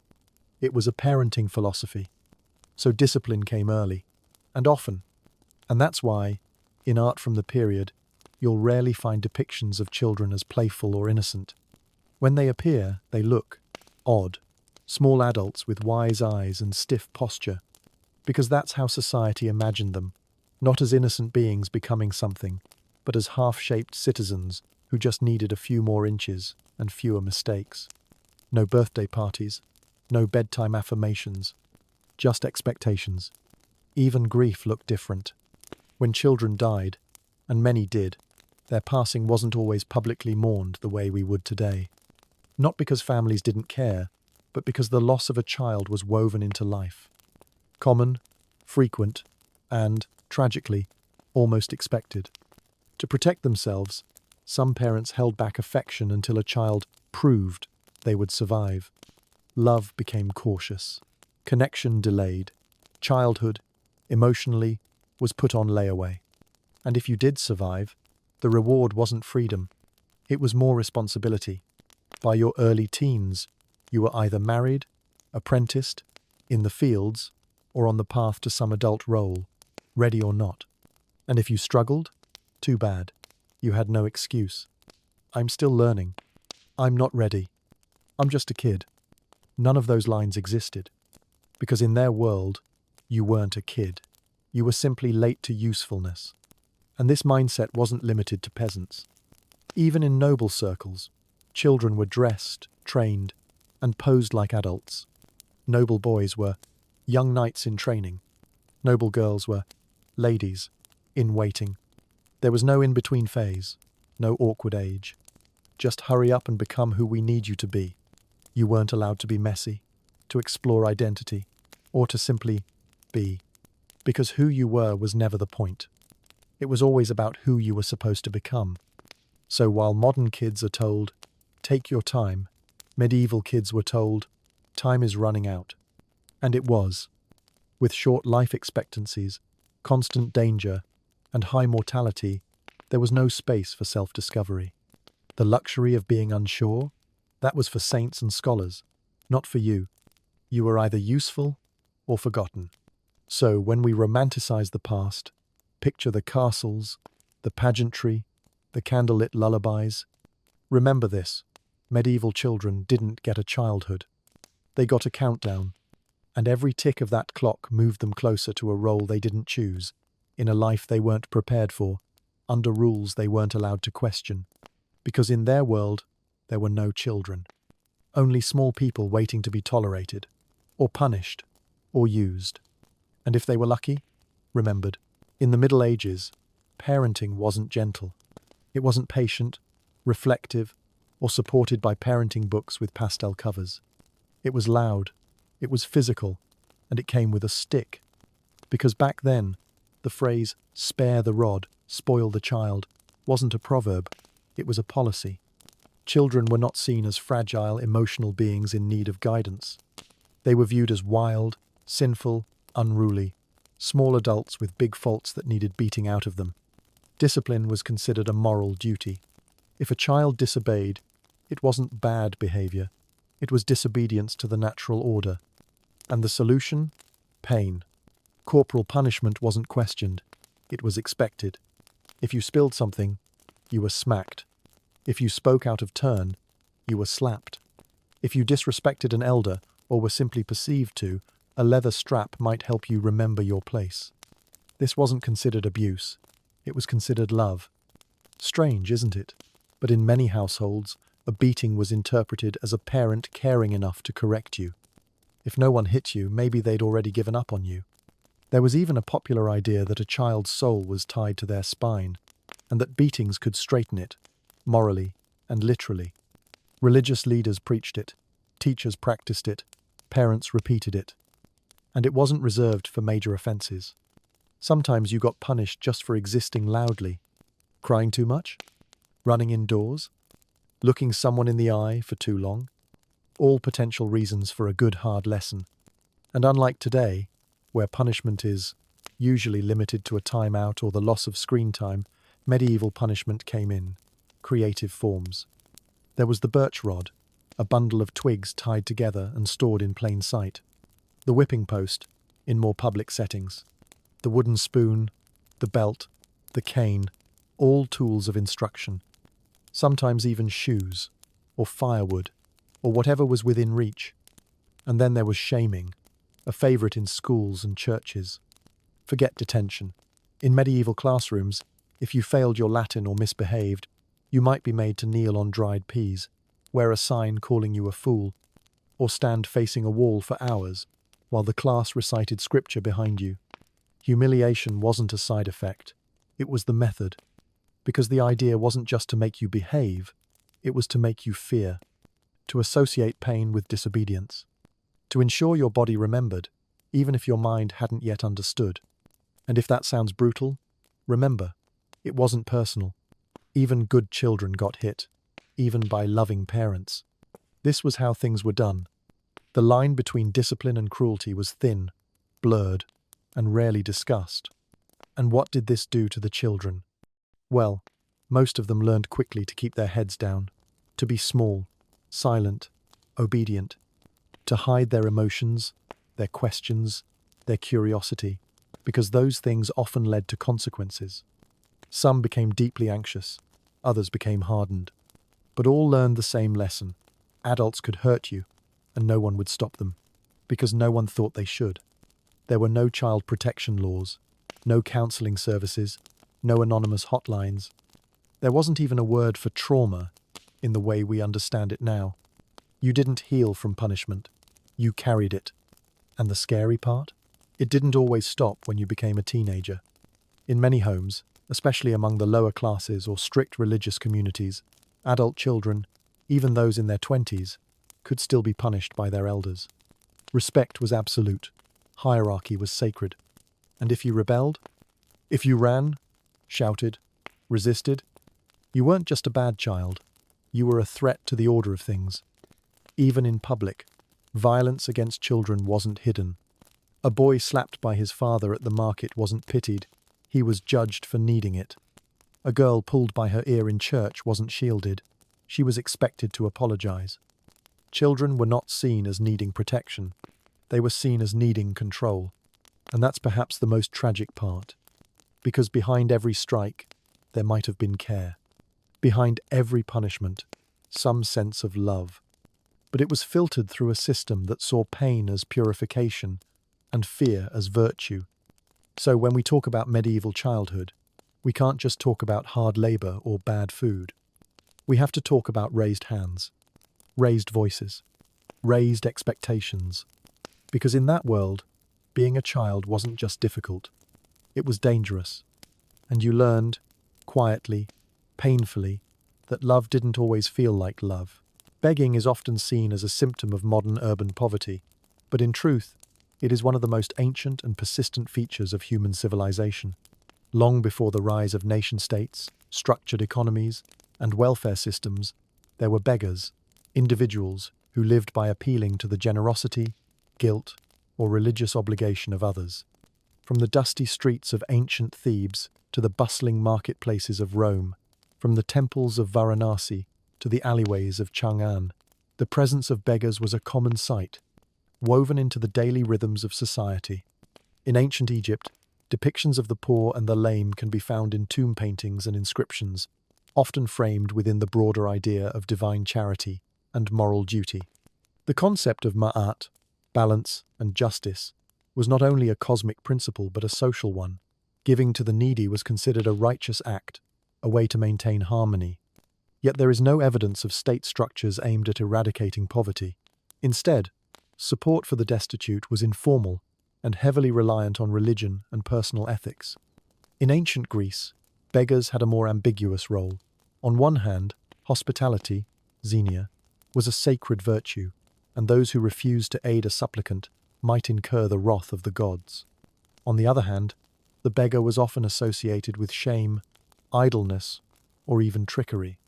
it was a parenting philosophy. So discipline came early, and often. And that's why, in art from the period, you'll rarely find depictions of children as playful or innocent. When they appear, they look odd, small adults with wise eyes and stiff posture, because that's how society imagined them, not as innocent beings becoming something, but as half-shaped citizens who just needed a few more inches and fewer mistakes. No birthday parties, no bedtime affirmations, just expectations. Even grief looked different. When children died, and many did, their passing wasn't always publicly mourned the way we would today. Not because families didn't care, but because the loss of a child was woven into life. Common, frequent, and, tragically, almost expected. To protect themselves, some parents held back affection until a child proved they would survive. Love became cautious. Connection delayed. Childhood, emotionally, was put on layaway. And if you did survive, the reward wasn't freedom. It was more responsibility. By your early teens, you were either married, apprenticed, in the fields, or on the path to some adult role, ready or not. And if you struggled, too bad. You had no excuse. I'm still learning. I'm not ready. I'm just a kid. None of those lines existed. Because in their world, you weren't a kid. You were simply late to usefulness. And this mindset wasn't limited to peasants. Even in noble circles, children were dressed, trained, and posed like adults. Noble boys were young knights in training. Noble girls were ladies in waiting. There was no in-between phase, no awkward age. Just hurry up and become who we need you to be. You weren't allowed to be messy, to explore identity, or to simply be, because who you were was never the point. It was always about who you were supposed to become. So while modern kids are told, take your time, medieval kids were told, time is running out. And it was. With short life expectancies, constant danger, and high mortality, there was no space for self-discovery. The luxury of being unsure, that was for saints and scholars, not for you. You were either useful or forgotten. So when we romanticize the past, picture the castles, the pageantry, the candlelit lullabies, remember this: medieval children didn't get a childhood. They got a countdown, and every tick of that clock moved them closer to a role they didn't choose, in a life they weren't prepared for, under rules they weren't allowed to question. Because in their world, there were no children. Only small people waiting to be tolerated, or punished, or used. And if they were lucky, remembered. In the Middle Ages, parenting wasn't gentle. It wasn't patient, reflective, or supported by parenting books with pastel covers. It was loud, it was physical, and it came with a stick. Because back then, the phrase, spare the rod, spoil the child, wasn't a proverb, it was a policy. Children were not seen as fragile, emotional beings in need of guidance. They were viewed as wild, sinful, unruly, small adults with big faults that needed beating out of them. Discipline was considered a moral duty. If a child disobeyed, it wasn't bad behavior, it was disobedience to the natural order. And the solution? Pain. Corporal punishment wasn't questioned, it was expected. If you spilled something, you were smacked. If you spoke out of turn, you were slapped. If you disrespected an elder, or were simply perceived to, a leather strap might help you remember your place. This wasn't considered abuse, it was considered love. Strange, isn't it? But in many households, a beating was interpreted as a parent caring enough to correct you. If no one hit you, maybe they'd already given up on you. There was even a popular idea that a child's soul was tied to their spine, and that beatings could straighten it, morally and literally. Religious leaders preached it, teachers practiced it, parents repeated it. And it wasn't reserved for major offenses. Sometimes you got punished just for existing loudly. Crying too much? Running indoors? Looking someone in the eye for too long? All potential reasons for a good hard lesson. And unlike today, where punishment is usually limited to a timeout or the loss of screen time, medieval punishment came in creative forms. There was the birch rod, a bundle of twigs tied together and stored in plain sight. The whipping post, in more public settings. The wooden spoon, the belt, the cane, all tools of instruction. Sometimes even shoes, or firewood, or whatever was within reach. And then there was shaming, a favourite in schools and churches. Forget detention. In medieval classrooms, if you failed your Latin or misbehaved, you might be made to kneel on dried peas, wear a sign calling you a fool, or stand facing a wall for hours while the class recited scripture behind you. Humiliation wasn't a side effect, it was the method, because the idea wasn't just to make you behave, it was to make you fear, to associate pain with disobedience, to ensure your body remembered, even if your mind hadn't yet understood. And if that sounds brutal, remember, it wasn't personal. Even good children got hit, even by loving parents. This was how things were done. The line between discipline and cruelty was thin, blurred, and rarely discussed. And what did this do to the children? Well, most of them learned quickly to keep their heads down, to be small, silent, obedient, to hide their emotions, their questions, their curiosity, because those things often led to consequences. Some became deeply anxious, others became hardened. But all learned the same lesson. Adults could hurt you, and no one would stop them, because no one thought they should. There were no child protection laws, no counselling services, no anonymous hotlines. There wasn't even a word for trauma in the way we understand it now. You didn't heal from punishment. You carried it. And the scary part? It didn't always stop when you became a teenager. In many homes, especially among the lower classes or strict religious communities, adult children, even those in their 20s, could still be punished by their elders. Respect was absolute. Hierarchy was sacred. And if you rebelled, if you ran, shouted, resisted, you weren't just a bad child. You were a threat to the order of things. Even in public, violence against children wasn't hidden. A boy slapped by his father at the market wasn't pitied. He was judged for needing it. A girl pulled by her ear in church wasn't shielded. She was expected to apologize. Children were not seen as needing protection. They were seen as needing control. And that's perhaps the most tragic part. Because behind every strike, there might have been care. Behind every punishment, some sense of love. But it was filtered through a system that saw pain as purification and fear as virtue. So when we talk about medieval childhood, we can't just talk about hard labor or bad food. We have to talk about raised hands, raised voices, raised expectations. Because in that world, being a child wasn't just difficult, it was dangerous. And you learned, quietly, painfully, that love didn't always feel like love. Begging is often seen as a symptom of modern urban poverty, but in truth, it is one of the most ancient and persistent features of human civilization. Long before the rise of nation-states, structured economies, and welfare systems, there were beggars, individuals who lived by appealing to the generosity, guilt, or religious obligation of others. From the dusty streets of ancient Thebes to the bustling marketplaces of Rome, from the temples of Varanasi to the alleyways of Chang'an, the presence of beggars was a common sight, woven into the daily rhythms of society. In ancient Egypt, depictions of the poor and the lame can be found in tomb paintings and inscriptions, often framed within the broader idea of divine charity and moral duty. The concept of ma'at, balance, and justice, was not only a cosmic principle but a social one. Giving to the needy was considered a righteous act, a way to maintain harmony. Yet there is no evidence of state structures aimed at eradicating poverty. Instead, support for the destitute was informal and heavily reliant on religion and personal ethics. In ancient Greece, beggars had a more ambiguous role. On one hand, hospitality, xenia, was a sacred virtue, and those who refused to aid a supplicant might incur the wrath of the gods. On the other hand, the beggar was often associated with shame, idleness, or even trickery.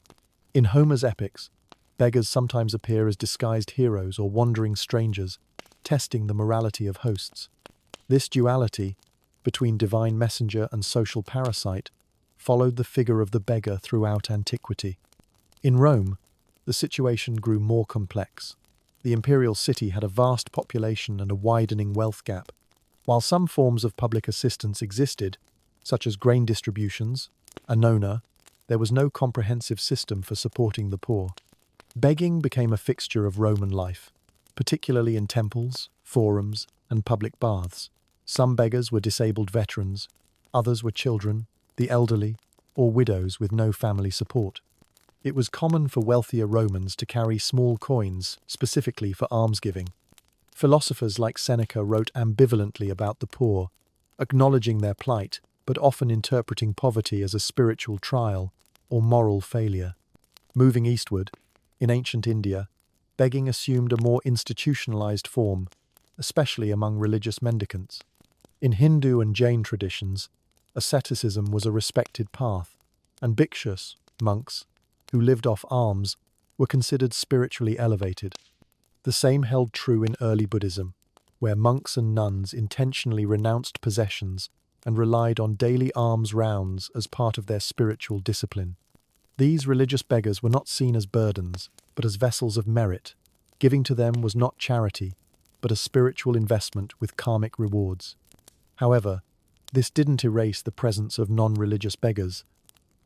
In Homer's epics, beggars sometimes appear as disguised heroes or wandering strangers, testing the morality of hosts. This duality, between divine messenger and social parasite, followed the figure of the beggar throughout antiquity. In Rome, the situation grew more complex. The imperial city had a vast population and a widening wealth gap. While some forms of public assistance existed, such as grain distributions, a nona, there was no comprehensive system for supporting the poor. Begging became a fixture of Roman life, particularly in temples, forums, and public baths. Some beggars were disabled veterans, others were children, the elderly, or widows with no family support. It was common for wealthier Romans to carry small coins specifically for almsgiving. Philosophers like Seneca wrote ambivalently about the poor, acknowledging their plight, but often interpreting poverty as a spiritual trial or moral failure. Moving eastward, in ancient India, begging assumed a more institutionalized form, especially among religious mendicants. In Hindu and Jain traditions, asceticism was a respected path, and bhikshus, monks, who lived off alms, were considered spiritually elevated. The same held true in early Buddhism, where monks and nuns intentionally renounced possessions and relied on daily alms rounds as part of their spiritual discipline. These religious beggars were not seen as burdens, but as vessels of merit. Giving to them was not charity, but a spiritual investment with karmic rewards. However, this didn't erase the presence of non-religious beggars,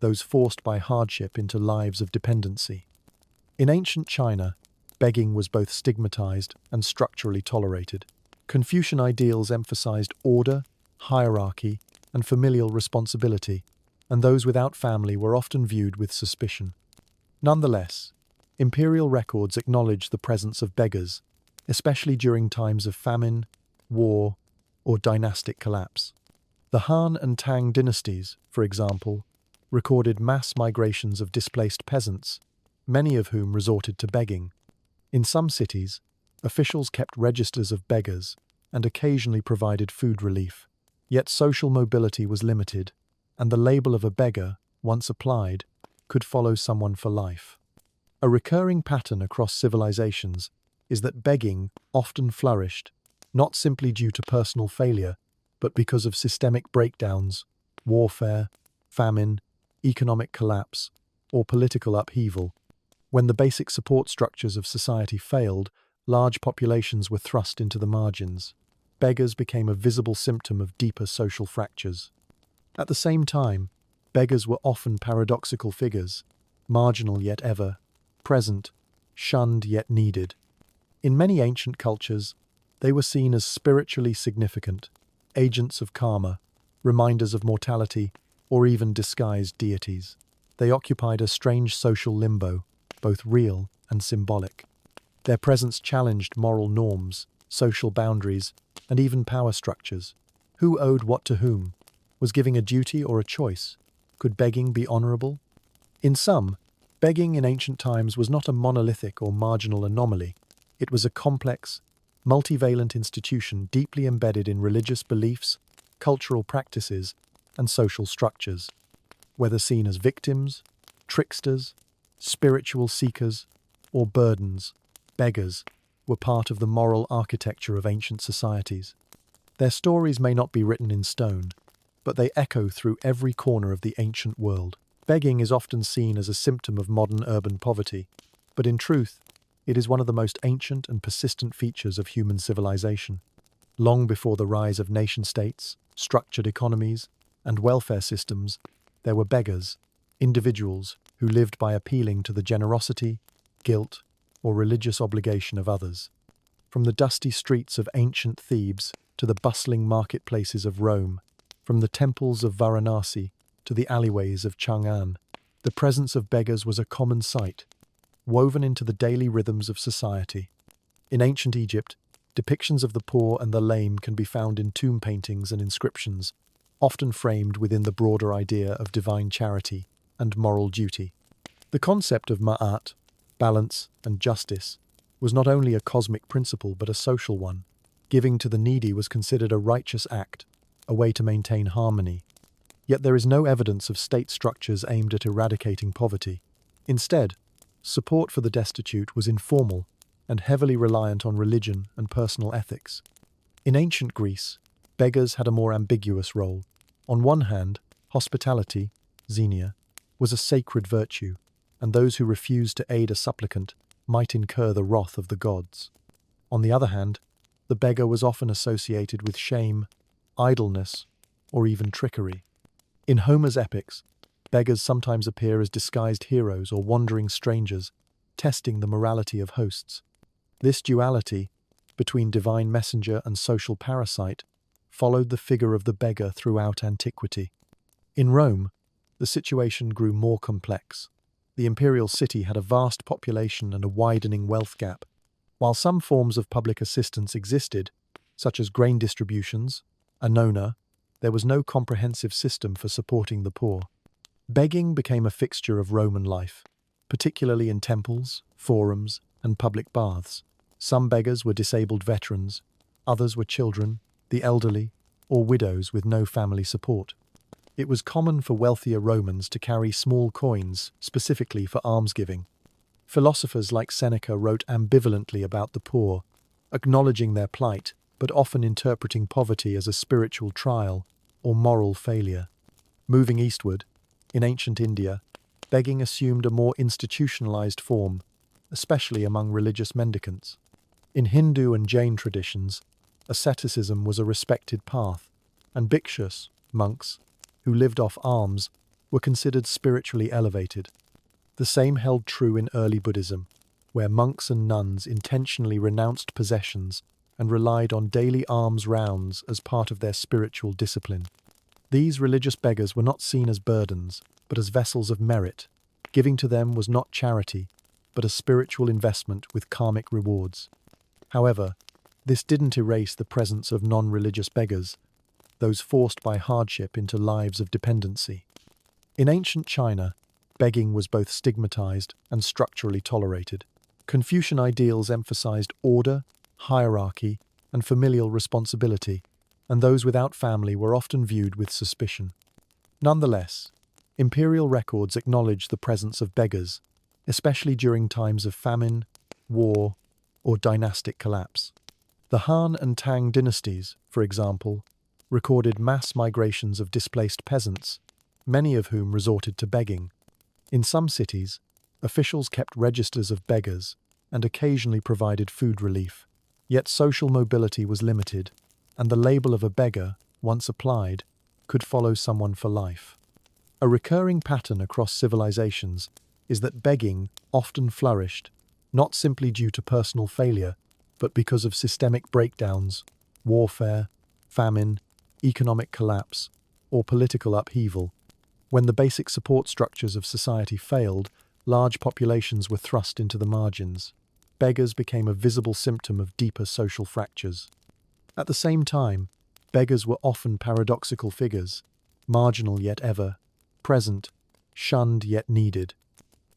those forced by hardship into lives of dependency. In ancient China, begging was both stigmatized and structurally tolerated. Confucian ideals emphasized order, hierarchy, and familial responsibility, and those without family were often viewed with suspicion. Nonetheless, imperial records acknowledge the presence of beggars, especially during times of famine, war, or dynastic collapse. The Han and Tang dynasties, for example, recorded mass migrations of displaced peasants, many of whom resorted to begging. In some cities, officials kept registers of beggars and occasionally provided food relief. Yet social mobility was limited, and the label of a beggar, once applied, could follow someone for life. A recurring pattern across civilizations is that begging often flourished, not simply due to personal failure, but because of systemic breakdowns, warfare, famine, economic collapse, or political upheaval. When the basic support structures of society failed, large populations were thrust into the margins. Beggars became a visible symptom of deeper social fractures. At the same time, beggars were often paradoxical figures, marginal yet ever present, shunned yet needed. In many ancient cultures, they were seen as spiritually significant, agents of karma, reminders of mortality, or even disguised deities. They occupied a strange social limbo, both real and symbolic. Their presence challenged moral norms, social boundaries, and even power structures. Who owed what to whom? Was giving a duty or a choice? Could begging be honorable? In sum, begging in ancient times was not a monolithic or marginal anomaly. It was a complex, multivalent institution deeply embedded in religious beliefs, cultural practices, and social structures. Whether seen as victims, tricksters, spiritual seekers, or burdens, beggars were part of the moral architecture of ancient societies. Their stories may not be written in stone, but they echo through every corner of the ancient world. Begging is often seen as a symptom of modern urban poverty, but in truth, it is one of the most ancient and persistent features of human civilization. Long before the rise of nation-states, structured economies, and welfare systems, there were beggars, individuals who lived by appealing to the generosity, guilt, or religious obligation of others. From the dusty streets of ancient Thebes to the bustling marketplaces of Rome, from the temples of Varanasi to the alleyways of Chang'an, the presence of beggars was a common sight, woven into the daily rhythms of society. In ancient Egypt, depictions of the poor and the lame can be found in tomb paintings and inscriptions, often framed within the broader idea of divine charity and moral duty. The concept of ma'at, balance, and justice was not only a cosmic principle but a social one. Giving to the needy was considered a righteous act, a way to maintain harmony. Yet there is no evidence of state structures aimed at eradicating poverty. Instead, support for the destitute was informal and heavily reliant on religion and personal ethics. In ancient Greece, beggars had a more ambiguous role. On one hand, hospitality, xenia, was a sacred virtue, and those who refused to aid a supplicant might incur the wrath of the gods. On the other hand, the beggar was often associated with shame, idleness, or even trickery. In Homer's epics, beggars sometimes appear as disguised heroes or wandering strangers, testing the morality of hosts. This duality, between divine messenger and social parasite, followed the figure of the beggar throughout antiquity. In Rome, the situation grew more complex. The imperial city had a vast population and a widening wealth gap. While some forms of public assistance existed, such as grain distributions, a nona, there was no comprehensive system for supporting the poor. Begging became a fixture of Roman life, particularly in temples, forums, and public baths. Some beggars were disabled veterans, others were children, the elderly, or widows with no family support. It was common for wealthier Romans to carry small coins specifically for almsgiving. Philosophers like Seneca wrote ambivalently about the poor, acknowledging their plight but often interpreting poverty as a spiritual trial or moral failure. Moving eastward, in ancient India, begging assumed a more institutionalized form, especially among religious mendicants. In Hindu and Jain traditions, asceticism was a respected path, and bhikshus, monks, who lived off alms, were considered spiritually elevated. The same held true in early Buddhism, where monks and nuns intentionally renounced possessions and relied on daily alms rounds as part of their spiritual discipline. These religious beggars were not seen as burdens, but as vessels of merit. Giving to them was not charity, but a spiritual investment with karmic rewards. However, this didn't erase the presence of non-religious beggars, those forced by hardship into lives of dependency. In ancient China, begging was both stigmatized and structurally tolerated. Confucian ideals emphasized order, hierarchy, and familial responsibility, and those without family were often viewed with suspicion. Nonetheless, imperial records acknowledge the presence of beggars, especially during times of famine, war, or dynastic collapse. The Han and Tang dynasties, for example, recorded mass migrations of displaced peasants, many of whom resorted to begging. In some cities, officials kept registers of beggars and occasionally provided food relief. Yet social mobility was limited, and the label of a beggar, once applied, could follow someone for life. A recurring pattern across civilizations is that begging often flourished, not simply due to personal failure, but because of systemic breakdowns, warfare, famine, economic collapse, or political upheaval. When the basic support structures of society failed, large populations were thrust into the margins. Beggars became a visible symptom of deeper social fractures. At the same time, beggars were often paradoxical figures, marginal yet ever present, shunned yet needed.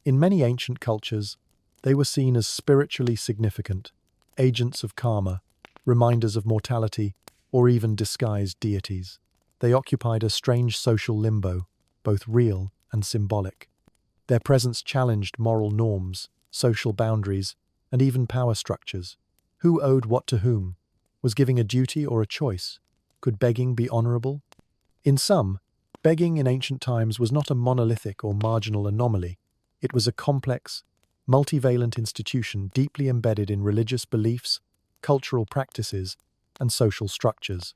In many ancient cultures, they were seen as spiritually significant, agents of karma, reminders of mortality, or even disguised deities. They occupied a strange social limbo, both real and symbolic. Their presence challenged moral norms, social boundaries, and even power structures. Who owed what to whom? Was giving a duty or a choice? Could begging be honorable? In sum, begging in ancient times was not a monolithic or marginal anomaly. It was a complex, multivalent institution deeply embedded in religious beliefs, cultural practices, and social structures.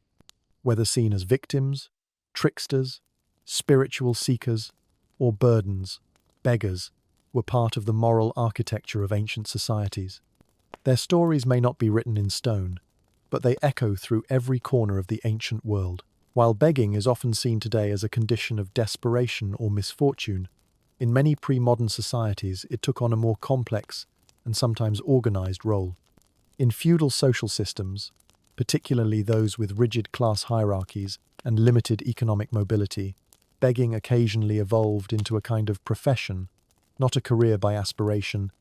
Whether seen as victims, tricksters, spiritual seekers, or burdens, beggars were part of the moral architecture of ancient societies. Their stories may not be written in stone, but they echo through every corner of the ancient world. While begging is often seen today as a condition of desperation or misfortune, in many pre-modern societies it took on a more complex and sometimes organized role. In feudal social systems, particularly those with rigid class hierarchies and limited economic mobility, begging occasionally evolved into a kind of profession, not a career by aspiration,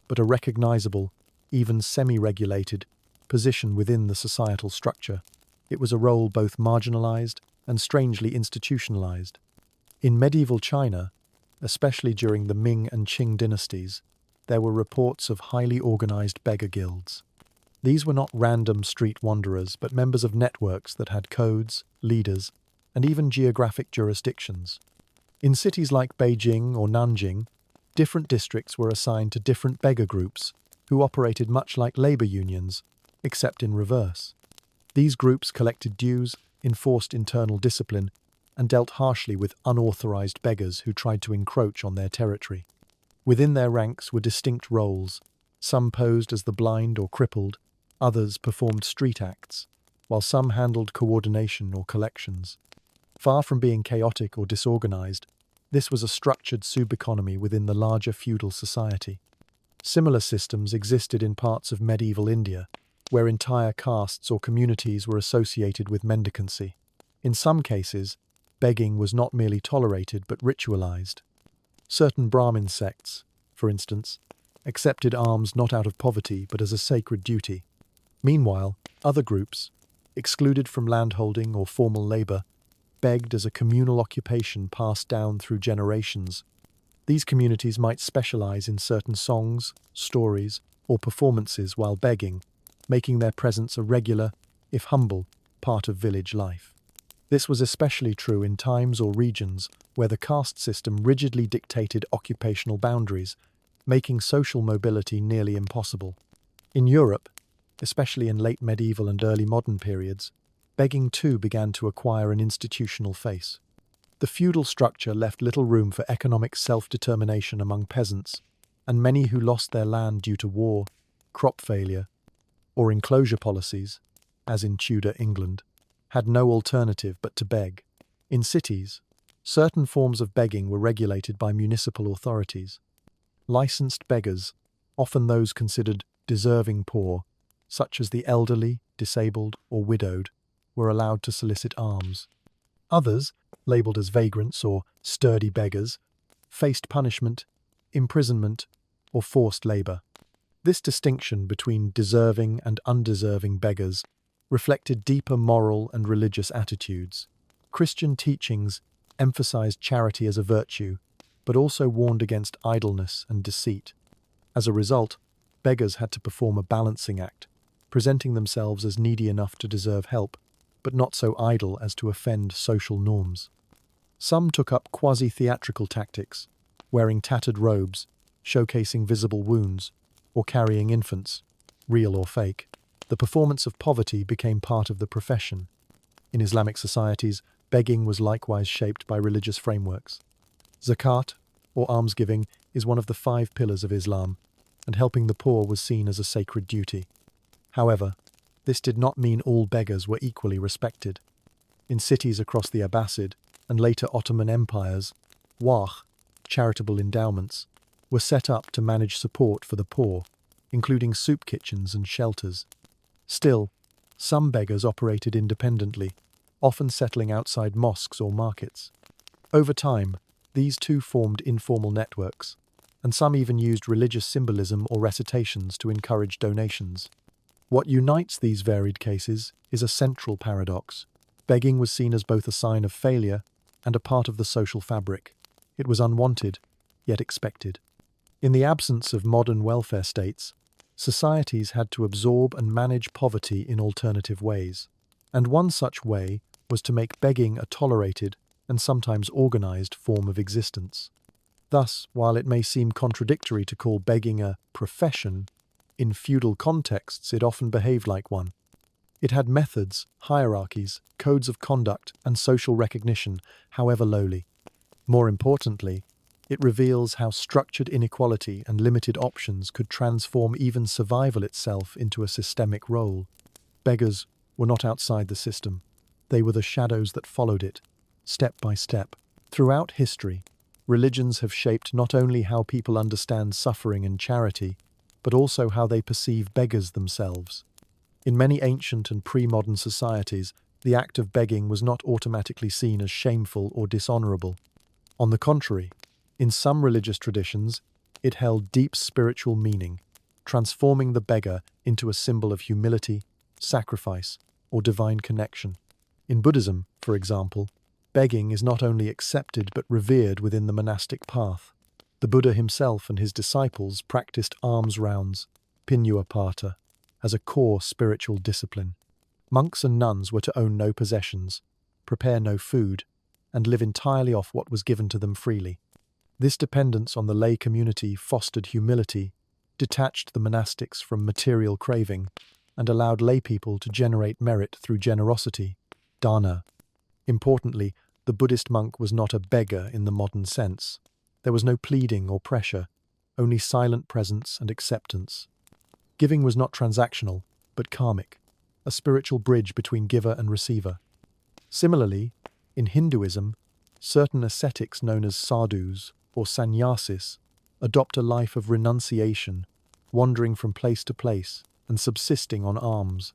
but a recognizable, even semi-regulated, position within the societal structure. It was a role both marginalized and strangely institutionalized. In medieval China, especially during the Ming and Qing dynasties, there were reports of highly organized beggar guilds. These were not random street wanderers, but members of networks that had codes, leaders, and even geographic jurisdictions. In cities like Beijing or Nanjing, different districts were assigned to different beggar groups who operated much like labor unions, except in reverse. These groups collected dues, enforced internal discipline, and dealt harshly with unauthorized beggars who tried to encroach on their territory. Within their ranks were distinct roles. Some posed as the blind or crippled, others performed street acts, while some handled coordination or collections. Far from being chaotic or disorganized, this was a structured subeconomy within the larger feudal society. Similar systems existed in parts of medieval India, where entire castes or communities were associated with mendicancy. In some cases, begging was not merely tolerated but ritualized. Certain Brahmin sects, for instance, accepted alms not out of poverty but as a sacred duty. Meanwhile, other groups, excluded from landholding or formal labor, begged as a communal occupation passed down through generations. These communities might specialize in certain songs, stories, or performances while begging, making their presence a regular, if humble, part of village life. This was especially true in times or regions where the caste system rigidly dictated occupational boundaries, making social mobility nearly impossible. In Europe, especially in late medieval and early modern periods, begging too began to acquire an institutional face. The feudal structure left little room for economic self-determination among peasants, and many who lost their land due to war, crop failure, or enclosure policies, as in Tudor England, had no alternative but to beg. In cities, certain forms of begging were regulated by municipal authorities. Licensed beggars, often those considered deserving poor, such as the elderly, disabled, or widowed, were allowed to solicit alms. Others, labelled as vagrants or sturdy beggars, faced punishment, imprisonment, or forced labour. This distinction between deserving and undeserving beggars reflected deeper moral and religious attitudes. Christian teachings emphasized charity as a virtue, but also warned against idleness and deceit. As a result, beggars had to perform a balancing act, presenting themselves as needy enough to deserve help, but not so idle as to offend social norms. Some took up quasi-theatrical tactics, wearing tattered robes, showcasing visible wounds, or carrying infants, real or fake. The performance of poverty became part of the profession. In Islamic societies, begging was likewise shaped by religious frameworks. Zakat, or almsgiving, is one of the 5 pillars of Islam, and helping the poor was seen as a sacred duty. However, this did not mean all beggars were equally respected. In cities across the Abbasid and later Ottoman empires, waqf, charitable endowments, were set up to manage support for the poor, including soup kitchens and shelters. Still, some beggars operated independently, often settling outside mosques or markets. Over time, these too formed informal networks, and some even used religious symbolism or recitations to encourage donations. What unites these varied cases is a central paradox. Begging was seen as both a sign of failure and a part of the social fabric. It was unwanted, yet expected. In the absence of modern welfare states, societies had to absorb and manage poverty in alternative ways. And one such way was to make begging a tolerated and sometimes organized form of existence. Thus, while it may seem contradictory to call begging a profession, in feudal contexts it often behaved like one. It had methods, hierarchies, codes of conduct, and social recognition, however lowly. More importantly, it reveals how structured inequality and limited options could transform even survival itself into a systemic role. Beggars were not outside the system. They were the shadows that followed it, step by step. Throughout history, religions have shaped not only how people understand suffering and charity, but also how they perceive beggars themselves. In many ancient and pre-modern societies, the act of begging was not automatically seen as shameful or dishonorable. On the contrary, in some religious traditions, it held deep spiritual meaning, transforming the beggar into a symbol of humility, sacrifice, or divine connection. In Buddhism, for example, begging is not only accepted but revered within the monastic path. The Buddha himself and his disciples practiced alms rounds, pinyuapata, as a core spiritual discipline. Monks and nuns were to own no possessions, prepare no food, and live entirely off what was given to them freely. This dependence on the lay community fostered humility, detached the monastics from material craving, and allowed lay people to generate merit through generosity, dana. Importantly, the Buddhist monk was not a beggar in the modern sense. There was no pleading or pressure, only silent presence and acceptance. Giving was not transactional, but karmic, a spiritual bridge between giver and receiver. Similarly, in Hinduism, certain ascetics known as sadhus or sannyasis adopt a life of renunciation, wandering from place to place and subsisting on alms.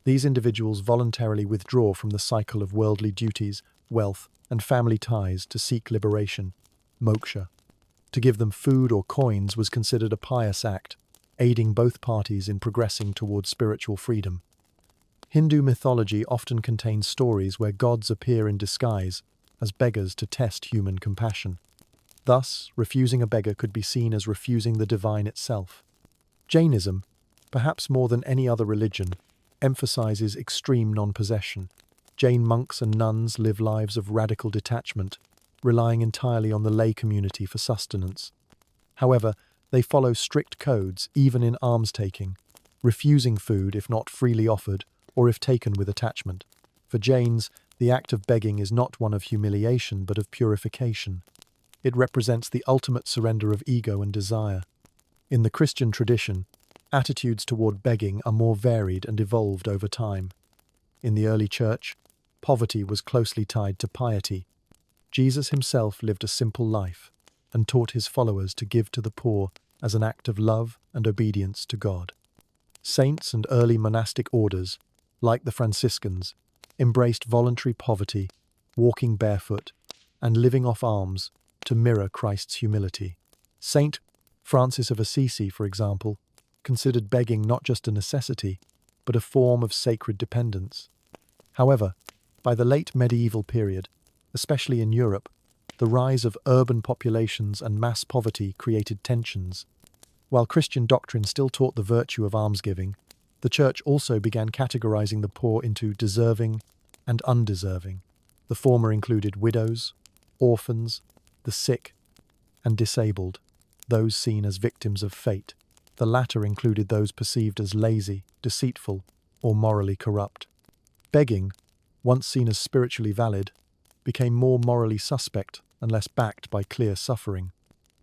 These individuals voluntarily withdraw from the cycle of worldly duties, wealth, and family ties to seek liberation, moksha. To give them food or coins was considered a pious act, aiding both parties in progressing towards spiritual freedom. Hindu mythology often contains stories where gods appear in disguise as beggars to test human compassion. Thus, refusing a beggar could be seen as refusing the divine itself. Jainism, perhaps more than any other religion, emphasizes extreme non-possession. Jain monks and nuns live lives of radical detachment, relying entirely on the lay community for sustenance. However, they follow strict codes even in alms-taking, refusing food if not freely offered or if taken with attachment. For Jains, the act of begging is not one of humiliation but of purification. It represents the ultimate surrender of ego and desire. In the Christian tradition, attitudes toward begging are more varied and evolved over time. In the early church, poverty was closely tied to piety. Jesus himself lived a simple life and taught his followers to give to the poor as an act of love and obedience to God. Saints and early monastic orders, like the Franciscans, embraced voluntary poverty, walking barefoot, and living off alms to mirror Christ's humility. Saint Francis of Assisi, for example, considered begging not just a necessity, but a form of sacred dependence. However, by the late medieval period, especially in Europe, the rise of urban populations and mass poverty created tensions. While Christian doctrine still taught the virtue of almsgiving, the Church also began categorizing the poor into deserving and undeserving. The former included widows, orphans, the sick, and disabled, those seen as victims of fate. The latter included those perceived as lazy, deceitful, or morally corrupt. Begging, once seen as spiritually valid, became more morally suspect unless backed by clear suffering.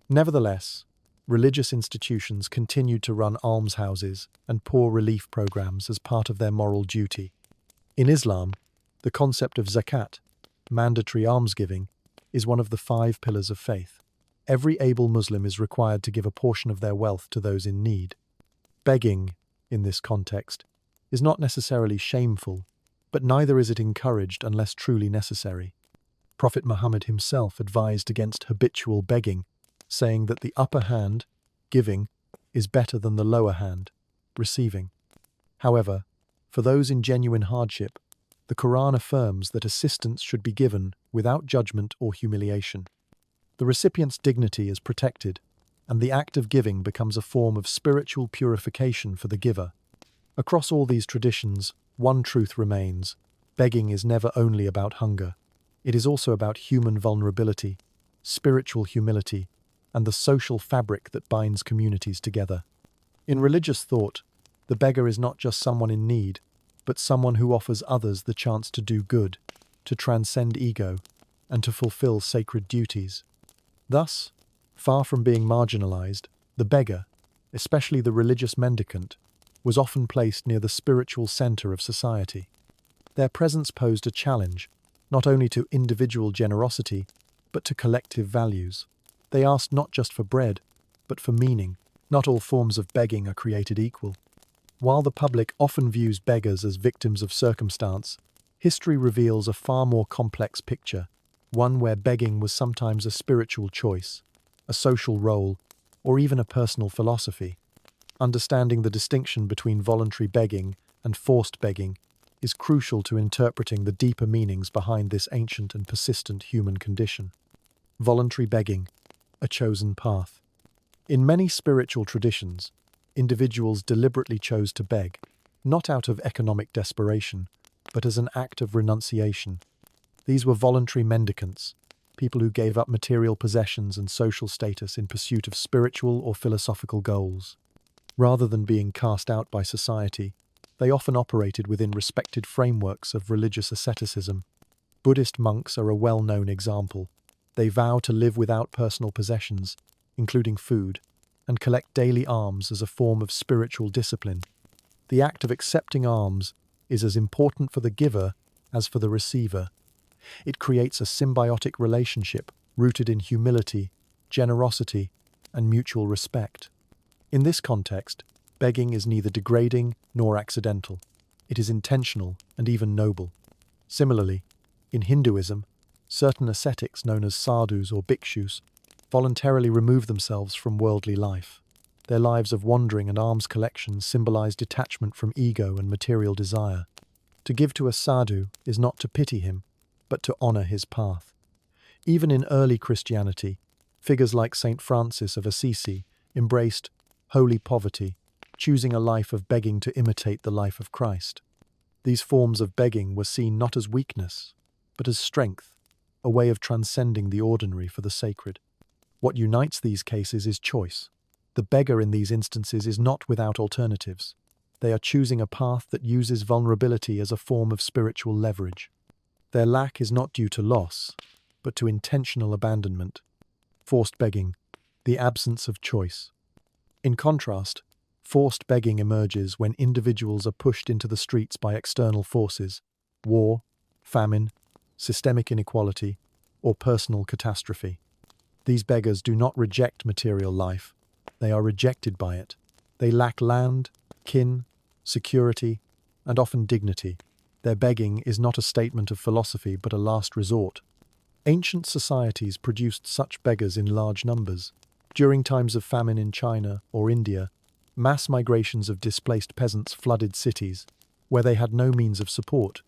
Nevertheless, religious institutions continued to run almshouses and poor relief programs as part of their moral duty. In Islam, the concept of zakat, mandatory almsgiving, is one of the 5 pillars of faith. Every able Muslim is required to give a portion of their wealth to those in need. Begging, in this context, is not necessarily shameful, but neither is it encouraged unless truly necessary. Prophet Muhammad himself advised against habitual begging, saying that the upper hand, giving, is better than the lower hand, receiving. However, for those in genuine hardship, the Quran affirms that assistance should be given without judgment or humiliation. The recipient's dignity is protected, and the act of giving becomes a form of spiritual purification for the giver. Across all these traditions, one truth remains: begging is never only about hunger. It is also about human vulnerability, spiritual humility, and the social fabric that binds communities together. In religious thought, the beggar is not just someone in need, but someone who offers others the chance to do good, to transcend ego, and to fulfill sacred duties. Thus, far from being marginalized, the beggar, especially the religious mendicant, was often placed near the spiritual center of society. Their presence posed a challenge, not only to individual generosity, but to collective values. They asked not just for bread, but for meaning. Not all forms of begging are created equal. While the public often views beggars as victims of circumstance, history reveals a far more complex picture, one where begging was sometimes a spiritual choice, a social role, or even a personal philosophy. Understanding the distinction between voluntary begging and forced begging is crucial to interpreting the deeper meanings behind this ancient and persistent human condition. Voluntary begging, a chosen path. In many spiritual traditions, individuals deliberately chose to beg, not out of economic desperation, but as an act of renunciation. These were voluntary mendicants, people who gave up material possessions and social status in pursuit of spiritual or philosophical goals. Rather than being cast out by society, they often operated within respected frameworks of religious asceticism. Buddhist monks are a well-known example. They vow to live without personal possessions, including food, and collect daily alms as a form of spiritual discipline. The act of accepting alms is as important for the giver as for the receiver. It creates a symbiotic relationship rooted in humility, generosity, and mutual respect. In this context, begging is neither degrading nor accidental. It is intentional and even noble. Similarly, in Hinduism, certain ascetics known as sadhus or bhikshus voluntarily remove themselves from worldly life. Their lives of wandering and alms collection symbolize detachment from ego and material desire. To give to a sadhu is not to pity him, but to honor his path. Even in early Christianity, figures like Saint Francis of Assisi embraced holy poverty, choosing a life of begging to imitate the life of Christ. These forms of begging were seen not as weakness, but as strength, a way of transcending the ordinary for the sacred. What unites these cases is choice. The beggar in these instances is not without alternatives. They are choosing a path that uses vulnerability as a form of spiritual leverage. Their lack is not due to loss, but to intentional abandonment. Forced begging, the absence of choice. In contrast, forced begging emerges when individuals are pushed into the streets by external forces, war, famine, systemic inequality, or personal catastrophe. These beggars do not reject material life, they are rejected by it. They lack land, kin, security, and often dignity. Their begging is not a statement of philosophy but a last resort. Ancient societies produced such beggars in large numbers. During times of famine in China or India, mass migrations of displaced peasants flooded cities, where they had no means of support.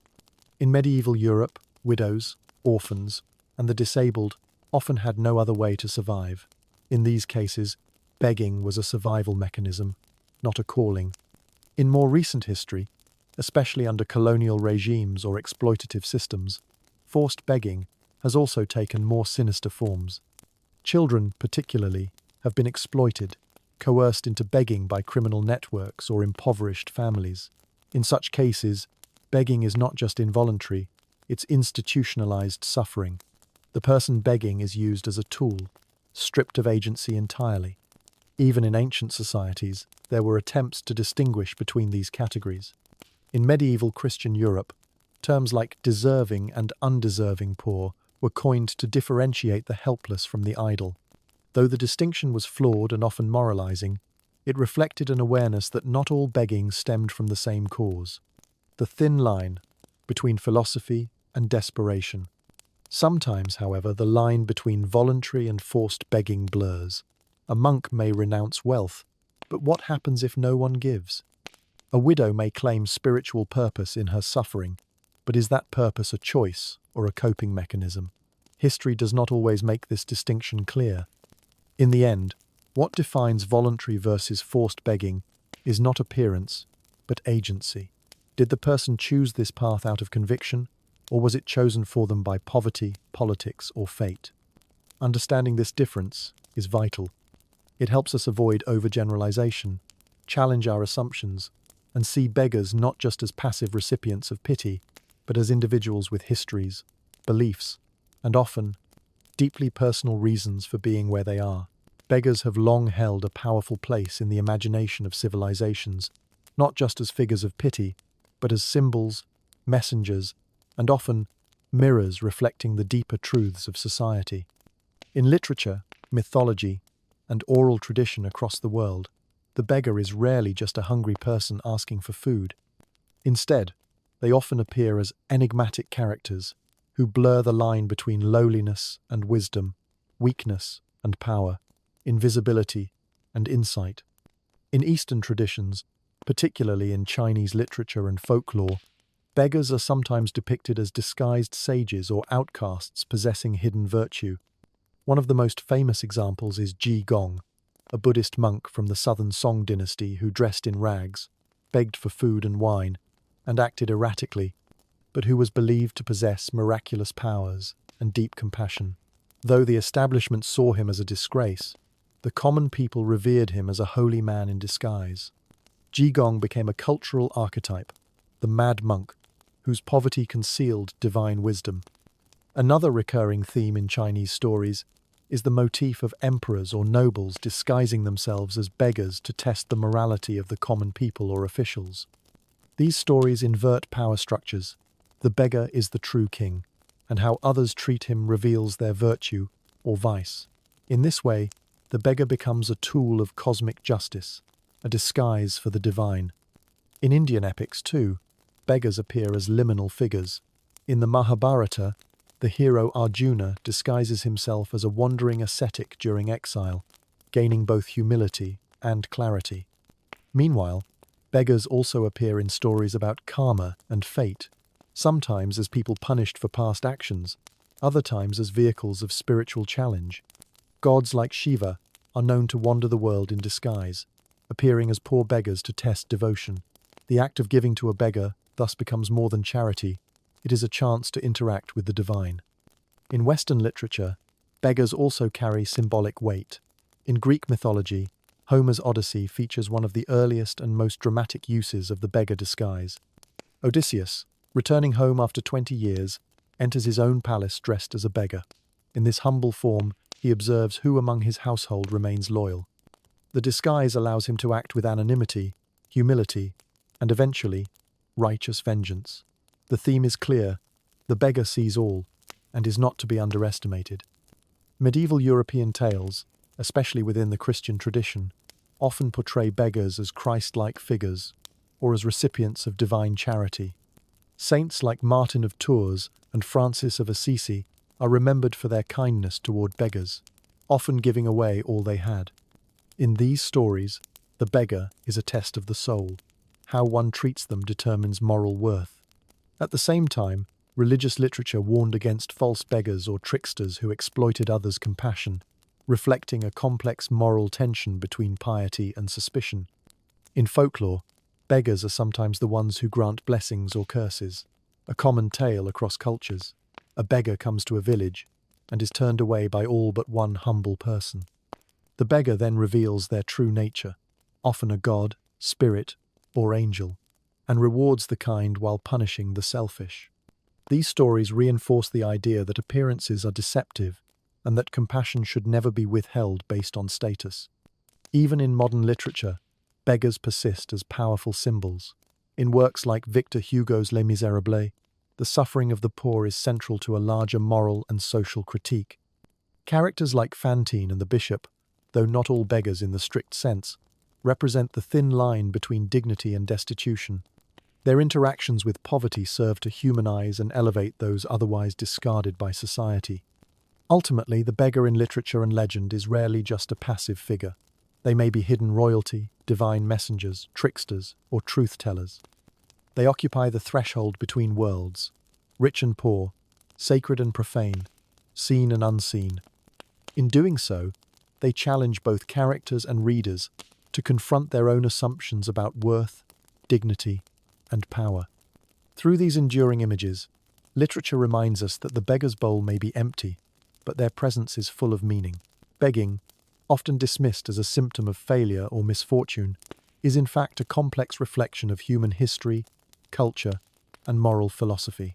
In medieval Europe, widows, orphans, and the disabled often had no other way to survive. In these cases, begging was a survival mechanism, not a calling. In more recent history, especially under colonial regimes or exploitative systems, forced begging has also taken more sinister forms. Children, particularly, have been exploited, coerced into begging by criminal networks or impoverished families. In such cases, begging is not just involuntary, it's institutionalized suffering. The person begging is used as a tool, stripped of agency entirely. Even in ancient societies, there were attempts to distinguish between these categories. In medieval Christian Europe, terms like deserving and undeserving poor were coined to differentiate the helpless from the idle. Though the distinction was flawed and often moralizing, it reflected an awareness that not all begging stemmed from the same cause. The thin line between philosophy and desperation. Sometimes, however, the line between voluntary and forced begging blurs. A monk may renounce wealth, but what happens if no one gives? A widow may claim spiritual purpose in her suffering, but is that purpose a choice or a coping mechanism? History does not always make this distinction clear. In the end, what defines voluntary versus forced begging is not appearance, but agency. Did the person choose this path out of conviction, or was it chosen for them by poverty, politics, or fate? Understanding this difference is vital. It helps us avoid overgeneralization, challenge our assumptions, and see beggars not just as passive recipients of pity, but as individuals with histories, beliefs, and often, deeply personal reasons for being where they are. Beggars have long held a powerful place in the imagination of civilizations, not just as figures of pity, but as symbols, messengers, and often mirrors reflecting the deeper truths of society. In literature, mythology, and oral tradition across the world, the beggar is rarely just a hungry person asking for food. Instead, they often appear as enigmatic characters who blur the line between lowliness and wisdom, weakness and power, invisibility and insight. In Eastern traditions, particularly in Chinese literature and folklore, beggars are sometimes depicted as disguised sages or outcasts possessing hidden virtue. One of the most famous examples is Ji Gong, a Buddhist monk from the southern Song dynasty who dressed in rags, begged for food and wine, and acted erratically, but who was believed to possess miraculous powers and deep compassion. Though the establishment saw him as a disgrace, the common people revered him as a holy man in disguise. Ji Gong became a cultural archetype, the mad monk, whose poverty concealed divine wisdom. Another recurring theme in Chinese stories is the motif of emperors or nobles disguising themselves as beggars to test the morality of the common people or officials. These stories invert power structures. The beggar is the true king, and how others treat him reveals their virtue or vice. In this way, the beggar becomes a tool of cosmic justice, a disguise for the divine. In Indian epics, too, beggars appear as liminal figures. In the Mahabharata, the hero Arjuna disguises himself as a wandering ascetic during exile, gaining both humility and clarity. Meanwhile, beggars also appear in stories about karma and fate, sometimes as people punished for past actions, other times as vehicles of spiritual challenge. Gods like Shiva are known to wander the world in disguise, appearing as poor beggars to test devotion. The act of giving to a beggar thus becomes more than charity, it is a chance to interact with the divine. In Western literature, beggars also carry symbolic weight. In Greek mythology, Homer's Odyssey features one of the earliest and most dramatic uses of the beggar disguise. Odysseus, returning home after 20 years, enters his own palace dressed as a beggar. In this humble form, he observes who among his household remains loyal. The disguise allows him to act with anonymity, humility, and eventually, righteous vengeance. The theme is clear. The beggar sees all, and is not to be underestimated. Medieval European tales, especially within the Christian tradition, often portray beggars as Christ-like figures or as recipients of divine charity. Saints like Martin of Tours and Francis of Assisi are remembered for their kindness toward beggars, often giving away all they had. In these stories, the beggar is a test of the soul. How one treats them determines moral worth. At the same time, religious literature warned against false beggars or tricksters who exploited others' compassion, reflecting a complex moral tension between piety and suspicion. In folklore, beggars are sometimes the ones who grant blessings or curses, a common tale across cultures. A beggar comes to a village and is turned away by all but one humble person. The beggar then reveals their true nature, often a god, spirit, or angel, and rewards the kind while punishing the selfish. These stories reinforce the idea that appearances are deceptive and that compassion should never be withheld based on status. Even in modern literature, beggars persist as powerful symbols. In works like Victor Hugo's Les Misérables, the suffering of the poor is central to a larger moral and social critique. Characters like Fantine and the bishop, though not all beggars in the strict sense, represent the thin line between dignity and destitution. Their interactions with poverty serve to humanize and elevate those otherwise discarded by society. Ultimately, the beggar in literature and legend is rarely just a passive figure. They may be hidden royalty, divine messengers, tricksters, or truth-tellers. They occupy the threshold between worlds, rich and poor, sacred and profane, seen and unseen. In doing so, they challenge both characters and readers to confront their own assumptions about worth, dignity, and power. Through these enduring images, literature reminds us that the beggar's bowl may be empty, but their presence is full of meaning. Begging, often dismissed as a symptom of failure or misfortune, is in fact a complex reflection of human history, culture, and moral philosophy.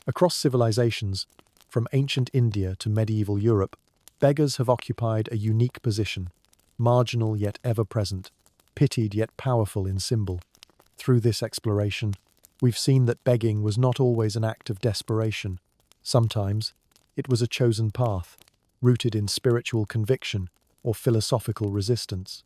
Across civilizations, from ancient India to medieval Europe, beggars have occupied a unique position, marginal yet ever-present, pitied yet powerful in symbol. Through this exploration, we've seen that begging was not always an act of desperation. Sometimes, it was a chosen path, rooted in spiritual conviction or philosophical resistance.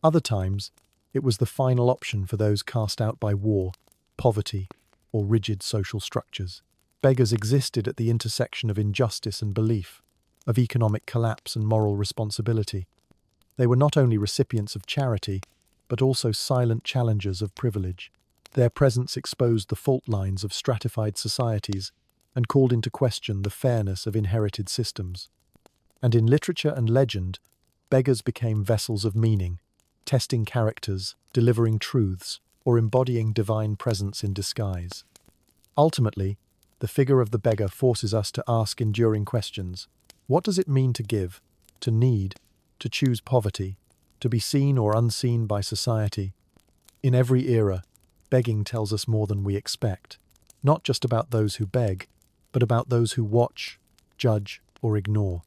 Other times, it was the final option for those cast out by war, poverty, or rigid social structures. Beggars existed at the intersection of injustice and belief, of economic collapse and moral responsibility. They were not only recipients of charity, but also silent challengers of privilege. Their presence exposed the fault lines of stratified societies and called into question the fairness of inherited systems. And in literature and legend, beggars became vessels of meaning, testing characters, delivering truths, or embodying divine presence in disguise. Ultimately, the figure of the beggar forces us to ask enduring questions. What does it mean to give, to need, to choose poverty, to be seen or unseen by society? In every era, begging tells us more than we expect, not just about those who beg, but about those who watch, judge, or ignore.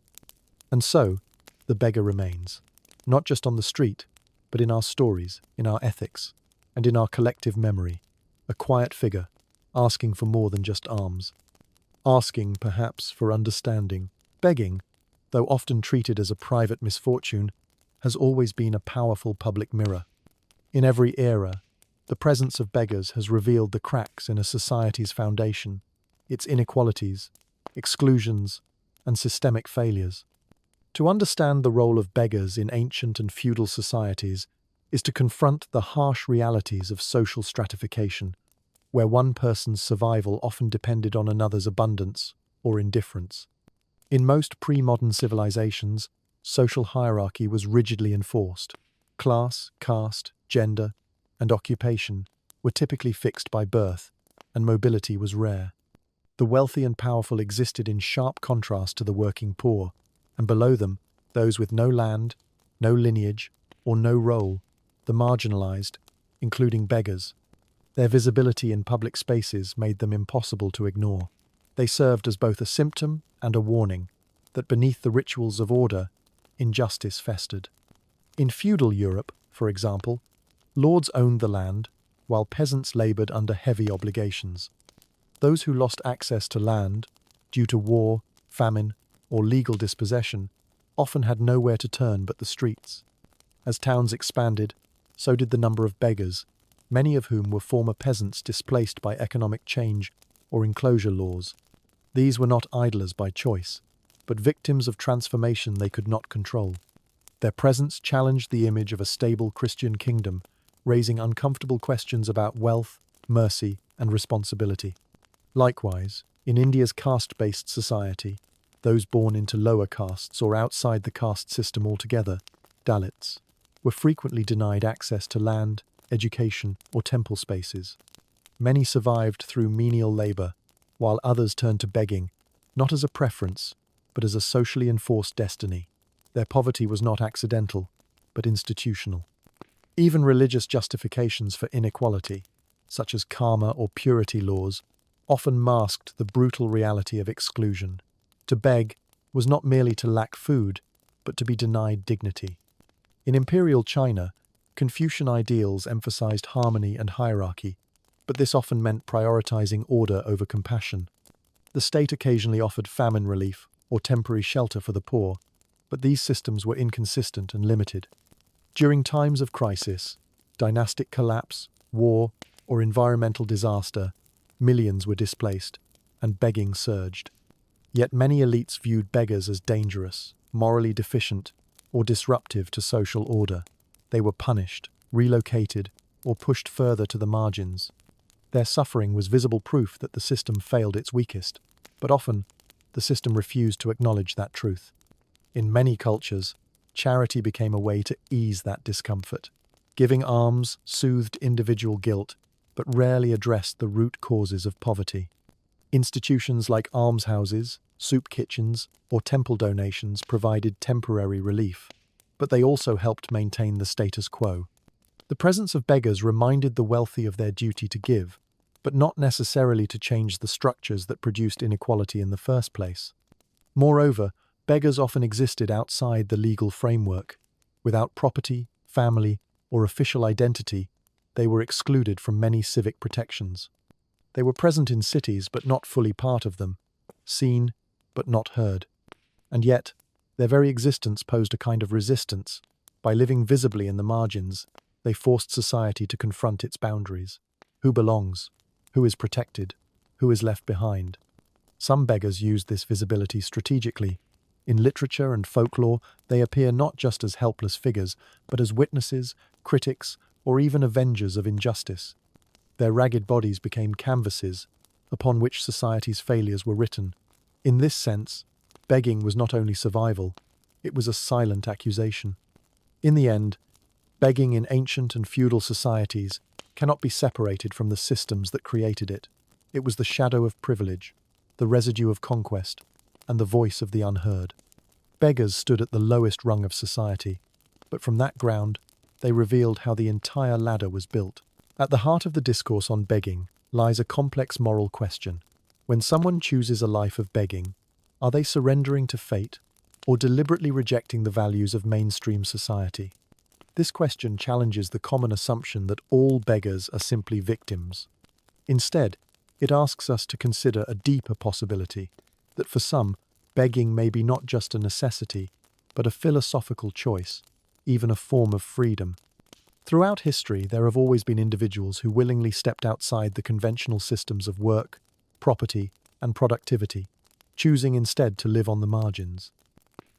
And so, the beggar remains, not just on the street, but in our stories, in our ethics, and in our collective memory, a quiet figure, asking for more than just alms, asking, perhaps, for understanding. Begging, though often treated as a private misfortune, has always been a powerful public mirror. In every era, the presence of beggars has revealed the cracks in a society's foundation, its inequalities, exclusions, and systemic failures. To understand the role of beggars in ancient and feudal societies is to confront the harsh realities of social stratification, where one person's survival often depended on another's abundance or indifference. In most pre-modern civilizations, social hierarchy was rigidly enforced. Class, caste, gender, and occupation were typically fixed by birth, and mobility was rare. The wealthy and powerful existed in sharp contrast to the working poor, and below them, those with no land, no lineage, or no role, the marginalized, including beggars. Their visibility in public spaces made them impossible to ignore. They served as both a symptom and a warning that beneath the rituals of order, injustice festered. In feudal Europe, for example, lords owned the land, while peasants labored under heavy obligations. Those who lost access to land due to war, famine, or legal dispossession often had nowhere to turn but the streets. As towns expanded, so did the number of beggars, many of whom were former peasants displaced by economic change or enclosure laws. These were not idlers by choice, but victims of transformation they could not control. Their presence challenged the image of a stable Christian kingdom, raising uncomfortable questions about wealth, mercy, and responsibility. Likewise, in India's caste-based society, those born into lower castes or outside the caste system altogether, Dalits, were frequently denied access to land, education, or temple spaces. Many survived through menial labor, while others turned to begging, not as a preference, but as a socially enforced destiny. Their poverty was not accidental, but institutional. Even religious justifications for inequality, such as karma or purity laws, often masked the brutal reality of exclusion. To beg was not merely to lack food, but to be denied dignity. In imperial China, Confucian ideals emphasized harmony and hierarchy, but this often meant prioritizing order over compassion. The state occasionally offered famine relief or temporary shelter for the poor, but these systems were inconsistent and limited. During times of crisis, dynastic collapse, war, or environmental disaster, millions were displaced, and begging surged. Yet many elites viewed beggars as dangerous, morally deficient, or disruptive to social order. They were punished, relocated, or pushed further to the margins. Their suffering was visible proof that the system failed its weakest, but often the system refused to acknowledge that truth. In many cultures, charity became a way to ease that discomfort. Giving alms soothed individual guilt, but rarely addressed the root causes of poverty. Institutions like almshouses, soup kitchens, or temple donations provided temporary relief, but they also helped maintain the status quo. The presence of beggars reminded the wealthy of their duty to give, but not necessarily to change the structures that produced inequality in the first place. Moreover, beggars often existed outside the legal framework. Without property, family, or official identity, they were excluded from many civic protections. They were present in cities but not fully part of them, seen but not heard. And yet, their very existence posed a kind of resistance. By living visibly in the margins, they forced society to confront its boundaries. Who belongs? Who is protected? Who is left behind? Some beggars used this visibility strategically. In literature and folklore, they appear not just as helpless figures, but as witnesses, critics, or even avengers of injustice. Their ragged bodies became canvases upon which society's failures were written. In this sense, begging was not only survival, it was a silent accusation. In the end, begging in ancient and feudal societies cannot be separated from the systems that created it. It was the shadow of privilege, the residue of conquest, and the voice of the unheard. Beggars stood at the lowest rung of society, but from that ground, they revealed how the entire ladder was built. At the heart of the discourse on begging lies a complex moral question. When someone chooses a life of begging, are they surrendering to fate or deliberately rejecting the values of mainstream society? This question challenges the common assumption that all beggars are simply victims. Instead, it asks us to consider a deeper possibility, that for some, begging may be not just a necessity, but a philosophical choice, even a form of freedom. Throughout history, there have always been individuals who willingly stepped outside the conventional systems of work, property, and productivity, choosing instead to live on the margins.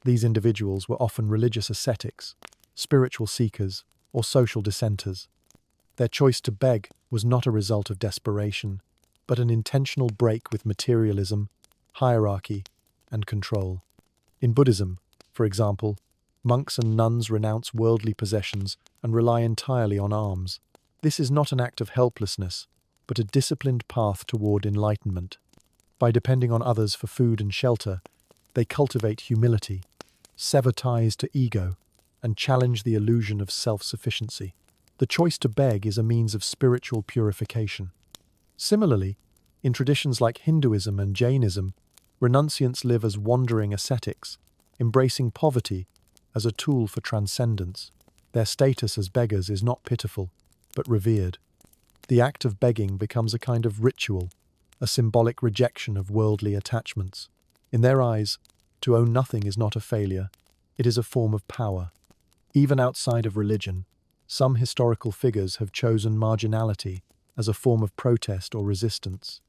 These individuals were often religious ascetics, spiritual seekers, or social dissenters. Their choice to beg was not a result of desperation, but an intentional break with materialism, hierarchy, and control. In Buddhism, for example, monks and nuns renounce worldly possessions and rely entirely on alms. This is not an act of helplessness, but a disciplined path toward enlightenment. By depending on others for food and shelter, they cultivate humility, sever ties to ego, and challenge the illusion of self-sufficiency. The choice to beg is a means of spiritual purification. Similarly, in traditions like Hinduism and Jainism, renunciants live as wandering ascetics, embracing poverty as a tool for transcendence. Their status as beggars is not pitiful, but revered. The act of begging becomes a kind of ritual, a symbolic rejection of worldly attachments. In their eyes, to own nothing is not a failure, it is a form of power. Even outside of religion, some historical figures have chosen marginality as a form of protest or resistance.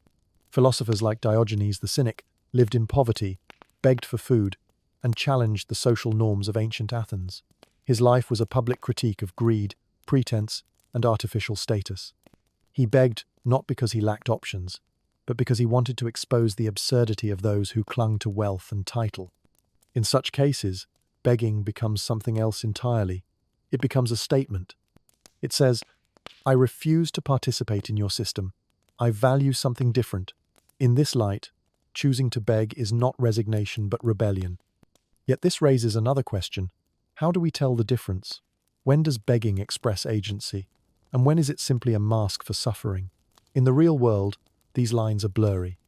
Philosophers like Diogenes the Cynic lived in poverty, begged for food, and challenged the social norms of ancient Athens. His life was a public critique of greed, pretense, and artificial status. He begged not because he lacked options, but because he wanted to expose the absurdity of those who clung to wealth and title. In such cases, begging becomes something else entirely. It becomes a statement. It says, "I refuse to participate in your system. I value something different." In this light, choosing to beg is not resignation but rebellion. Yet this raises another question. How do we tell the difference? When does begging express agency? And when is it simply a mask for suffering? In the real world, these lines are blurry.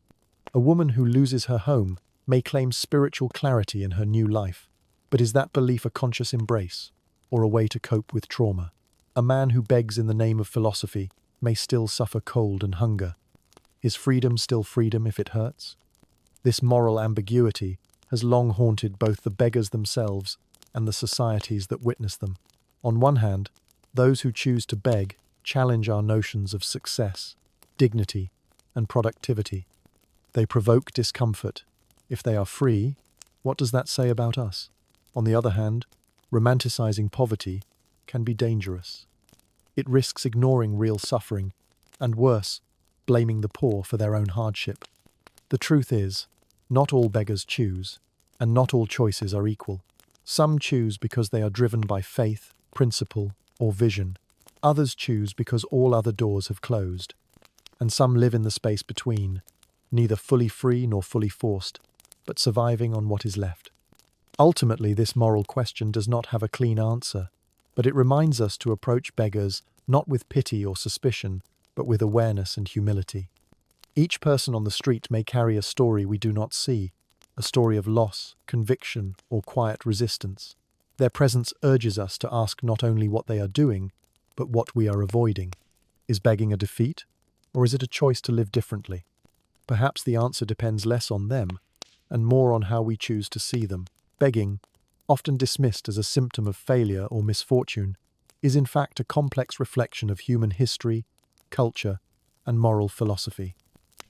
A woman who loses her home may claim spiritual clarity in her new life, but is that belief a conscious embrace, or a way to cope with trauma? A man who begs in the name of philosophy may still suffer cold and hunger. Is freedom still freedom if it hurts? This moral ambiguity has long haunted both the beggars themselves and the societies that witness them. On one hand, those who choose to beg challenge our notions of success, dignity, and productivity. They provoke discomfort. If they are free, what does that say about us? On the other hand, romanticizing poverty can be dangerous. It risks ignoring real suffering, and worse, blaming the poor for their own hardship. The truth is, not all beggars choose, and not all choices are equal. Some choose because they are driven by faith, principle, or vision. Others choose because all other doors have closed. And some live in the space between, neither fully free nor fully forced, but surviving on what is left. Ultimately, this moral question does not have a clean answer, but it reminds us to approach beggars not with pity or suspicion, but with awareness and humility. Each person on the street may carry a story we do not see, a story of loss, conviction, or quiet resistance. Their presence urges us to ask not only what they are doing, but what we are avoiding. Is begging a defeat, or is it a choice to live differently? Perhaps the answer depends less on them, and more on how we choose to see them. Begging, often dismissed as a symptom of failure or misfortune, is in fact a complex reflection of human history, culture, and moral philosophy.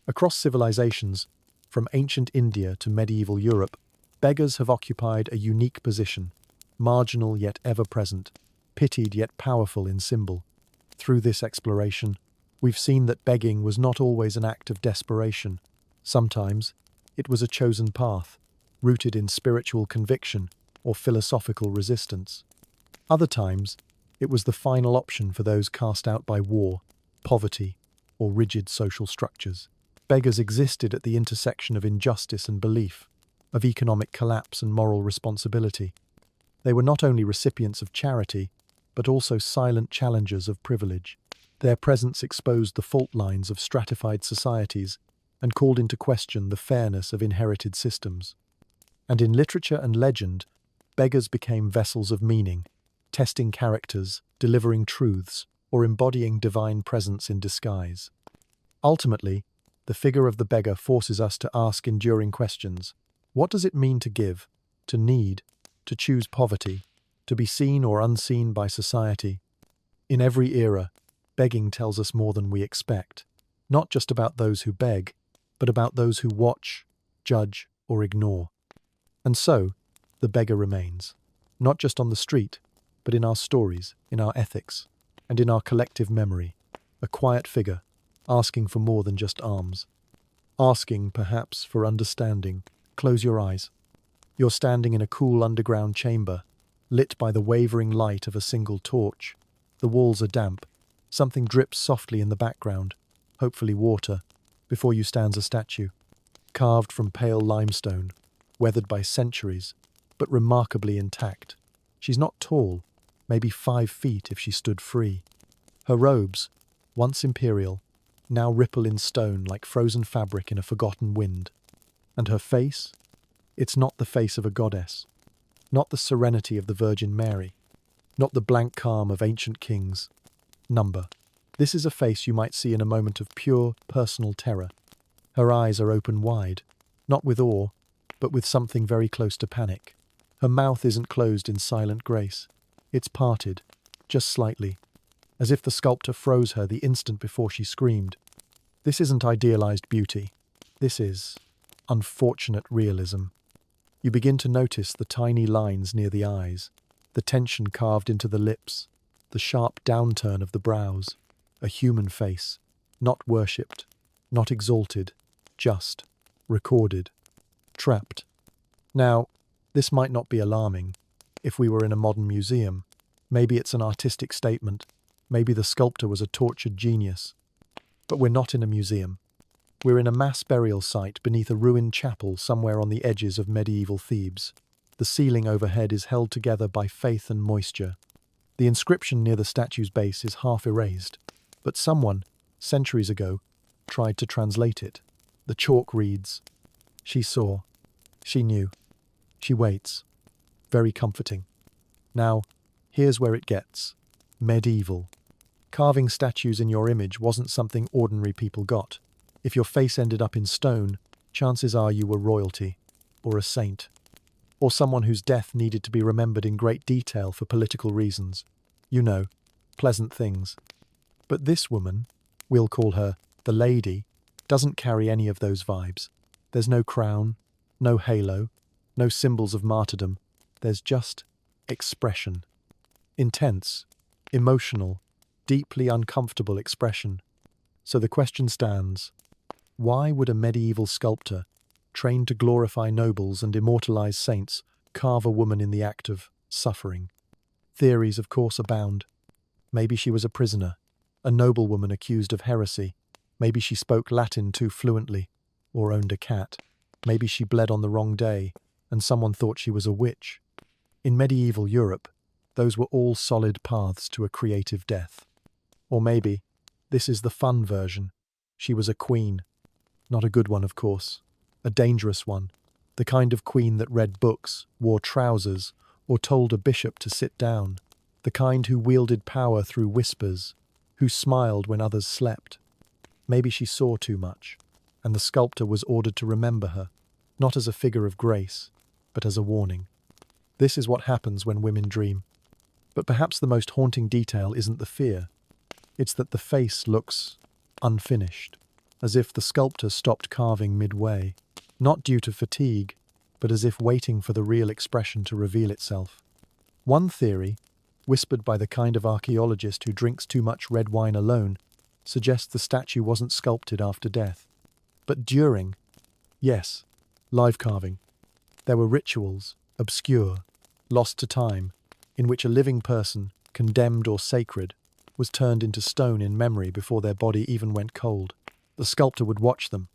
Across civilizations, from ancient India to medieval Europe, beggars have occupied a unique position, marginal yet ever-present, pitied yet powerful in symbol. Through this exploration, we've seen that begging was not always an act of desperation. Sometimes, it was a chosen path, rooted in spiritual conviction or philosophical resistance. Other times, it was the final option for those cast out by war, poverty, or rigid social structures. Beggars existed at the intersection of injustice and belief, of economic collapse and moral responsibility. They were not only recipients of charity, but also silent challengers of privilege. Their presence exposed the fault lines of stratified societies and called into question the fairness of inherited systems. And in literature and legend, beggars became vessels of meaning, testing characters, delivering truths, or embodying divine presence in disguise. Ultimately, the figure of the beggar forces us to ask enduring questions. What does it mean to give, to need, to choose poverty, to be seen or unseen by society? In every era, begging tells us more than we expect, not just about those who beg, but about those who watch, judge, or ignore. And so, the beggar remains, not just on the street, but in our stories, in our ethics, and in our collective memory, a quiet figure, asking for more than just alms. Asking, perhaps, for understanding. Close your eyes. You're standing in a cool underground chamber, lit by the wavering light of a single torch. The walls are damp. Something drips softly in the background, hopefully water. Before you stands a statue, carved from pale limestone, weathered by centuries, but remarkably intact. She's not tall, maybe 5 feet if she stood free. Her robes, once imperial, now ripple in stone like frozen fabric in a forgotten wind. And her face? It's not the face of a goddess, not the serenity of the Virgin Mary, not the blank calm of ancient kings. Number. This is a face you might see in a moment of pure, personal terror. Her eyes are open wide, not with awe, but with something very close to panic. Her mouth isn't closed in silent grace. It's parted, just slightly, as if the sculptor froze her the instant before she screamed. This isn't idealized beauty. This is unfortunate realism. You begin to notice the tiny lines near the eyes, the tension carved into the lips, the sharp downturn of the brows. A human face, not worshipped, not exalted, just recorded, trapped. Now, this might not be alarming. If we were in a modern museum, maybe it's an artistic statement, maybe the sculptor was a tortured genius. But we're not in a museum. We're in a mass burial site beneath a ruined chapel somewhere on the edges of medieval Thebes. The ceiling overhead is held together by faith and moisture. The inscription near the statue's base is half erased, but someone, centuries ago, tried to translate it. The chalk reads, "She saw. She knew. She waits." Very comforting. Now, here's where it gets medieval. Carving statues in your image wasn't something ordinary people got. If your face ended up in stone, chances are you were royalty, or a saint, or someone whose death needed to be remembered in great detail for political reasons. You know, pleasant things. But this woman, we'll call her the lady, doesn't carry any of those vibes. There's no crown, no halo, no symbols of martyrdom. There's just expression. Intense, emotional, deeply uncomfortable expression. So the question stands, why would a medieval sculptor, trained to glorify nobles and immortalize saints, carve a woman in the act of suffering? Theories, of course, abound. Maybe she was a prisoner, a noblewoman accused of heresy. Maybe she spoke Latin too fluently, or owned a cat. Maybe she bled on the wrong day, and someone thought she was a witch. In medieval Europe, those were all solid paths to a creative death. Or maybe, this is the fun version. She was a queen. Not a good one, of course. A dangerous one. The kind of queen that read books, wore trousers, or told a bishop to sit down. The kind who wielded power through whispers, who smiled when others slept. Maybe she saw too much, and the sculptor was ordered to remember her, not as a figure of grace, but as a warning. This is what happens when women dream. But perhaps the most haunting detail isn't the fear. It's that the face looks unfinished, as if the sculptor stopped carving midway, not due to fatigue, but as if waiting for the real expression to reveal itself. One theory, whispered by the kind of archaeologist who drinks too much red wine alone, suggests the statue wasn't sculpted after death, but during. Yes, live carving. There were rituals, obscure, lost to time, in which a living person, condemned or sacred, was turned into stone in memory before their body even went cold. The sculptor would watch them,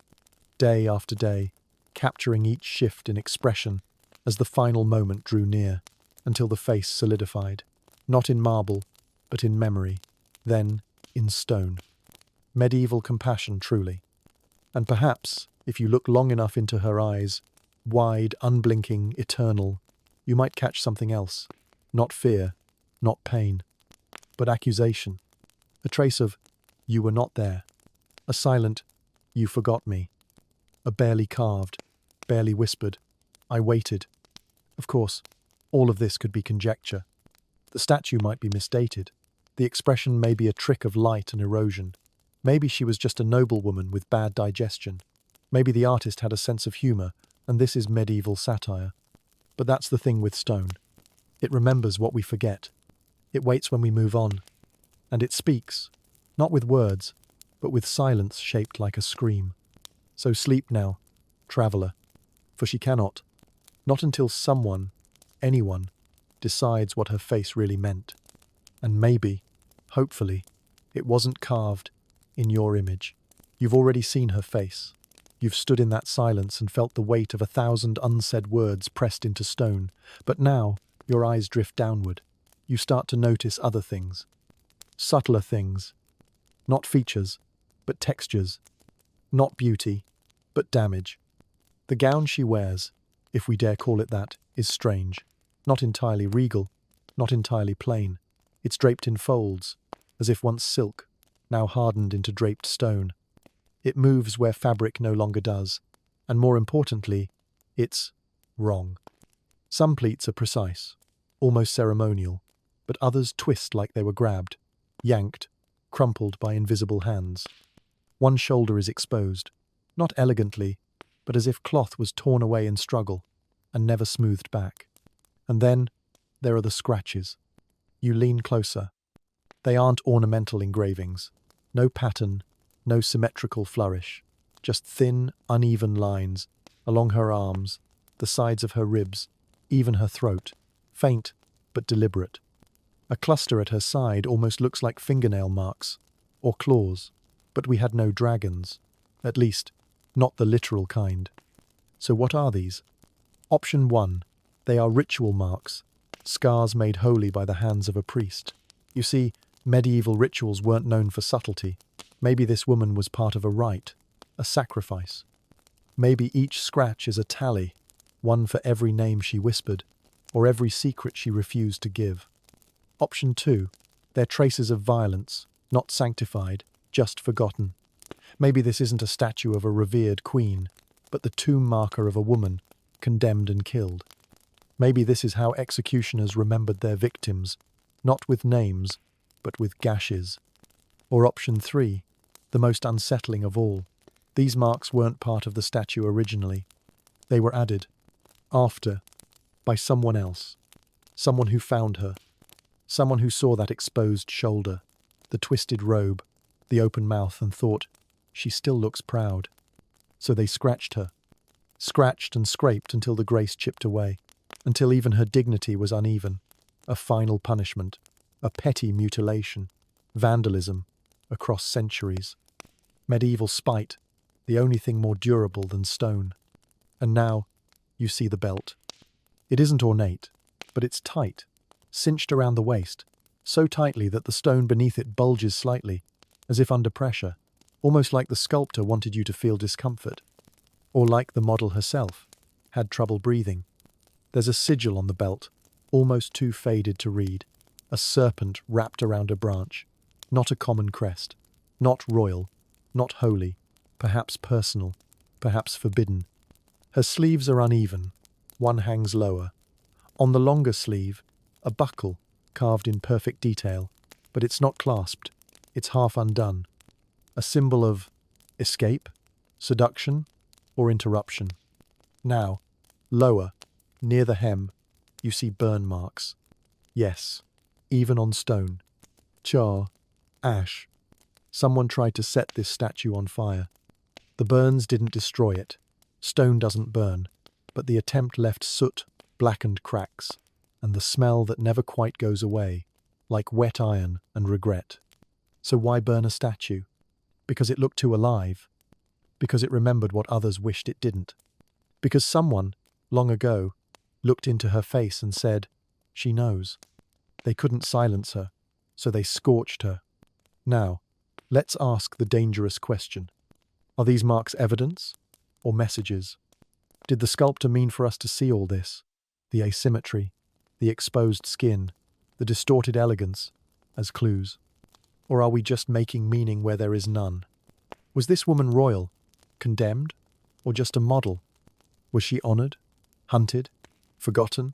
day after day, capturing each shift in expression as the final moment drew near, until the face solidified, not in marble, but in memory, then in stone. Medieval compassion, truly. And perhaps, if you look long enough into her eyes, wide, unblinking, eternal, you might catch something else. Not fear, not pain, but accusation. A trace of, "You were not there." A silent, "You forgot me." A barely carved, barely whispered, "I waited." Of course, all of this could be conjecture. The statue might be misdated. The expression may be a trick of light and erosion. Maybe she was just a noblewoman with bad digestion. Maybe the artist had a sense of humor, and this is medieval satire. But that's the thing with stone. It remembers what we forget. It waits when we move on. And it speaks, not with words, but with silence shaped like a scream. So sleep now, traveller, for she cannot, not until someone, anyone, decides what her face really meant. And maybe, hopefully, it wasn't carved in your image. You've already seen her face. You've stood in that silence and felt the weight of 1,000 unsaid words pressed into stone. But now, your eyes drift downward. You start to notice other things. Subtler things. Not features, but textures. Not beauty, but damage. The gown she wears, if we dare call it that, is strange. Not entirely regal, not entirely plain. It's draped in folds, as if once silk, now hardened into draped stone. It moves where fabric no longer does. And more importantly, it's wrong. Some pleats are precise, almost ceremonial, but others twist like they were grabbed, yanked, crumpled by invisible hands. One shoulder is exposed, not elegantly, but as if cloth was torn away in struggle and never smoothed back. And then there are the scratches. You lean closer. They aren't ornamental engravings. No pattern, no symmetrical flourish. Just thin, uneven lines along her arms, the sides of her ribs, even her throat. Faint, but deliberate. A cluster at her side almost looks like fingernail marks, or claws. But we had no dragons. At least, not the literal kind. So what are these? Option 1. They are ritual marks, scars made holy by the hands of a priest. You see, medieval rituals weren't known for subtlety. Maybe this woman was part of a rite, a sacrifice. Maybe each scratch is a tally, one for every name she whispered, or every secret she refused to give. Option 2. They're traces of violence, not sanctified, just forgotten. Maybe this isn't a statue of a revered queen, but the tomb marker of a woman, condemned and killed. Maybe this is how executioners remembered their victims, not with names, but with gashes. Or option 3, the most unsettling of all. These marks weren't part of the statue originally. They were added, after, by someone else. Someone who found her. Someone who saw that exposed shoulder, the twisted robe, the open mouth, and thought, she still looks proud. So they scratched her. Scratched and scraped until the grace chipped away, until even her dignity was uneven. A final punishment, a petty mutilation, vandalism, across centuries. Medieval spite, the only thing more durable than stone. And now, you see the belt. It isn't ornate, but it's tight, cinched around the waist, so tightly that the stone beneath it bulges slightly, as if under pressure, almost like the sculptor wanted you to feel discomfort. Or like the model herself, had trouble breathing. There's a sigil on the belt, almost too faded to read. A serpent wrapped around a branch. Not a common crest. Not royal. Not holy. Perhaps personal. Perhaps forbidden. Her sleeves are uneven. One hangs lower. On the longer sleeve, a buckle, carved in perfect detail. But it's not clasped. It's half undone. A symbol of escape, seduction, or interruption. Now, lower, near the hem, you see burn marks. Yes, even on stone. Char, ash. Someone tried to set this statue on fire. The burns didn't destroy it. Stone doesn't burn, but the attempt left soot, blackened cracks, and the smell that never quite goes away, like wet iron and regret. So why burn a statue? Because it looked too alive. Because it remembered what others wished it didn't. Because someone, long ago, looked into her face and said, she knows. They couldn't silence her, so they scorched her. Now, let's ask the dangerous question. Are these marks evidence or messages? Did the sculptor mean for us to see all this? The asymmetry, the exposed skin, the distorted elegance, as clues? Or are we just making meaning where there is none? Was this woman royal, condemned, or just a model? Was she honored, hunted, forgotten?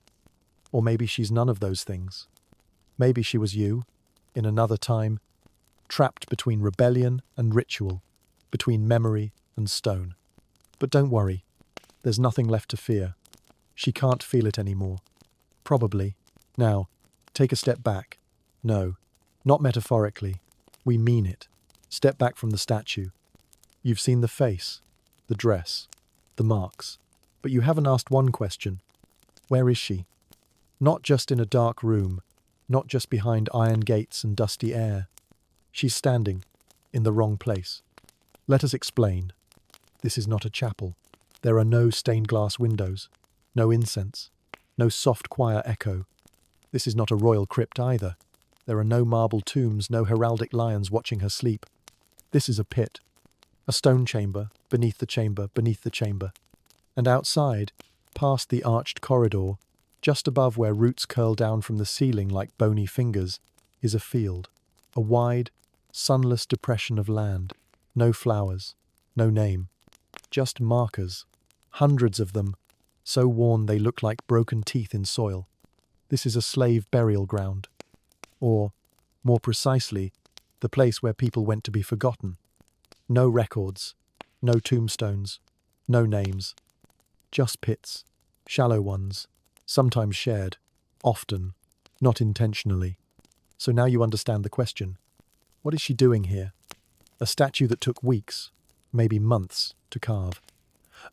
Or maybe she's none of those things. Maybe she was you, in another time, trapped between rebellion and ritual, between memory and stone. But don't worry, there's nothing left to fear. She can't feel it anymore. Probably. Now, take a step back. No, not metaphorically. We mean it. Step back from the statue. You've seen the face, the dress, the marks, but you haven't asked one question. Where is she? Not just in a dark room, not just behind iron gates and dusty air. She's standing in the wrong place. Let us explain. This is not a chapel. There are no stained glass windows, no incense, no soft choir echo. This is not a royal crypt either. There are no marble tombs, no heraldic lions watching her sleep. This is a pit, a stone chamber, beneath the chamber, beneath the chamber. And outside, past the arched corridor, just above where roots curl down from the ceiling like bony fingers, is a field. A wide, sunless depression of land. No flowers, no name. Just markers. Hundreds of them, so worn they look like broken teeth in soil. This is a slave burial ground. Or, more precisely, the place where people went to be forgotten. No records, no tombstones, no names. Just pits, shallow ones, sometimes shared, often, not intentionally. So now you understand the question. What is she doing here? A statue that took weeks, maybe months, to carve.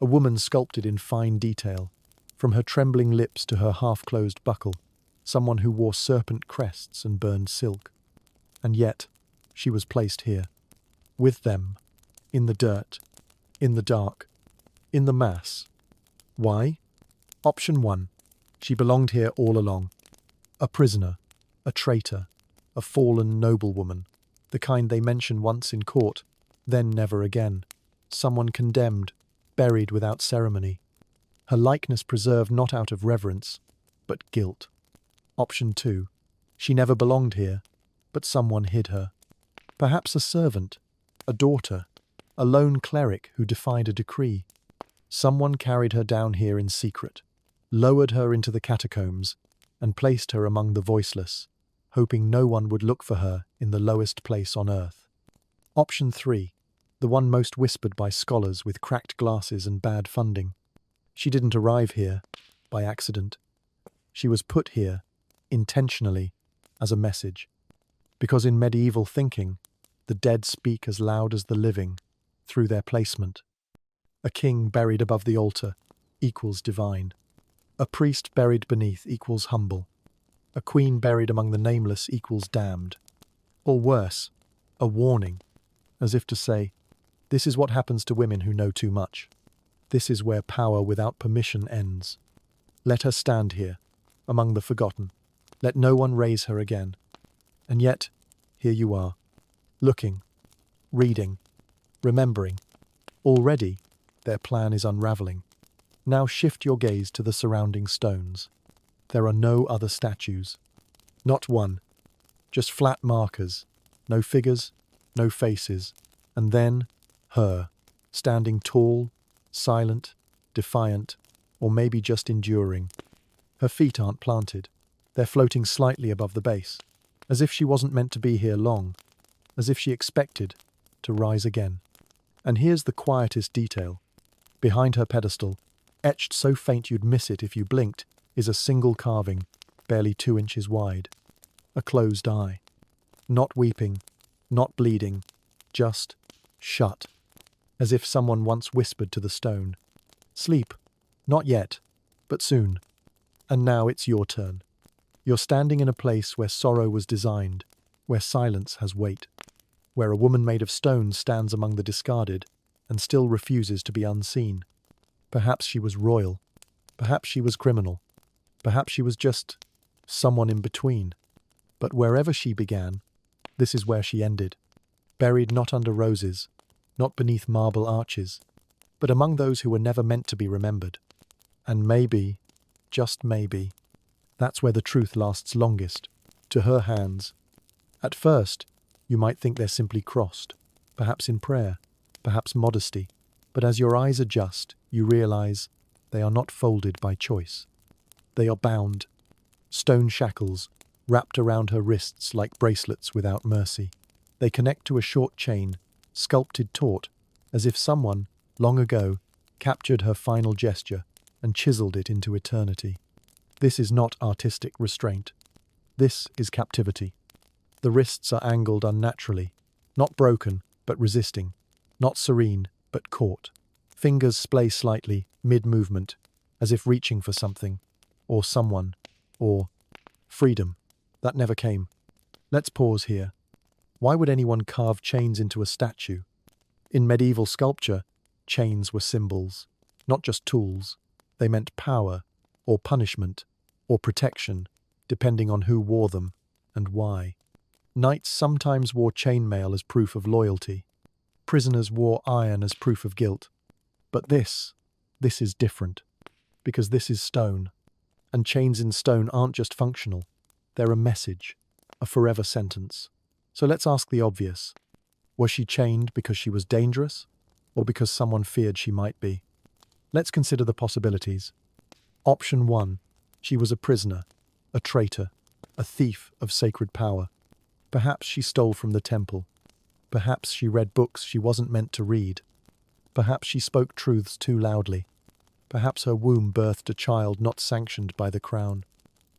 A woman sculpted in fine detail, from her trembling lips to her half-closed buckle, someone who wore serpent crests and burned silk. And yet, she was placed here, with them, in the dirt, in the dark, in the mass. Why? Option 1. She belonged here all along. A prisoner, a traitor, a fallen noblewoman, the kind they mention once in court, then never again. Someone condemned, buried without ceremony. Her likeness preserved not out of reverence, but guilt. Option 2. She never belonged here, but someone hid her. Perhaps a servant, a daughter, a lone cleric who defied a decree. Someone carried her down here in secret, lowered her into the catacombs, and placed her among the voiceless, hoping no one would look for her in the lowest place on earth. Option 3. The one most whispered by scholars with cracked glasses and bad funding. She didn't arrive here by accident. She was put here, intentionally, as a message. Because in medieval thinking, the dead speak as loud as the living, through their placement. A king buried above the altar equals divine. A priest buried beneath equals humble. A queen buried among the nameless equals damned. Or worse, a warning, as if to say, this is what happens to women who know too much. This is where power without permission ends. Let her stand here, among the forgotten. Let no one raise her again. And yet, here you are, looking, reading, remembering. Already, their plan is unraveling. Now shift your gaze to the surrounding stones. There are no other statues. Not one. Just flat markers. No figures, no faces. And then, her, standing tall, silent, defiant, or maybe just enduring. Her feet aren't planted. They're floating slightly above the base, as if she wasn't meant to be here long, as if she expected to rise again. And here's the quietest detail. Behind her pedestal, etched so faint you'd miss it if you blinked, is a single carving, barely 2 inches wide. A closed eye. Not weeping, not bleeding, just shut. As if someone once whispered to the stone, "Sleep, not yet, but soon." And now it's your turn. You're standing in a place where sorrow was designed, where silence has weight, where a woman made of stone stands among the discarded and still refuses to be unseen. Perhaps she was royal, perhaps she was criminal, perhaps she was just someone in between. But wherever she began, this is where she ended, buried not under roses, not beneath marble arches, but among those who were never meant to be remembered. And maybe, just maybe, that's where the truth lasts longest, to her hands. At first, you might think they're simply crossed, perhaps in prayer, perhaps modesty, but as your eyes adjust, you realize they are not folded by choice. They are bound, stone shackles, wrapped around her wrists like bracelets without mercy. They connect to a short chain, sculpted taut, as if someone, long ago, captured her final gesture and chiseled it into eternity. This is not artistic restraint. This is captivity. The wrists are angled unnaturally, not broken, but resisting, not serene, but caught. Fingers splay slightly, mid-movement, as if reaching for something, or someone, or freedom. That never came. Let's pause here. Why would anyone carve chains into a statue? In medieval sculpture, chains were symbols, not just tools. They meant power, or punishment, or protection, depending on who wore them and why. Knights sometimes wore chainmail as proof of loyalty. Prisoners wore iron as proof of guilt. But this is different, because this is stone. And chains in stone aren't just functional. They're a message, a forever sentence. So let's ask the obvious. Was she chained because she was dangerous? or because someone feared she might be. Let's consider the possibilities. Option 1. She was a prisoner, a traitor, a thief of sacred power. Perhaps she stole from the temple. Perhaps she read books she wasn't meant to read. Perhaps she spoke truths too loudly. Perhaps her womb birthed a child not sanctioned by the crown.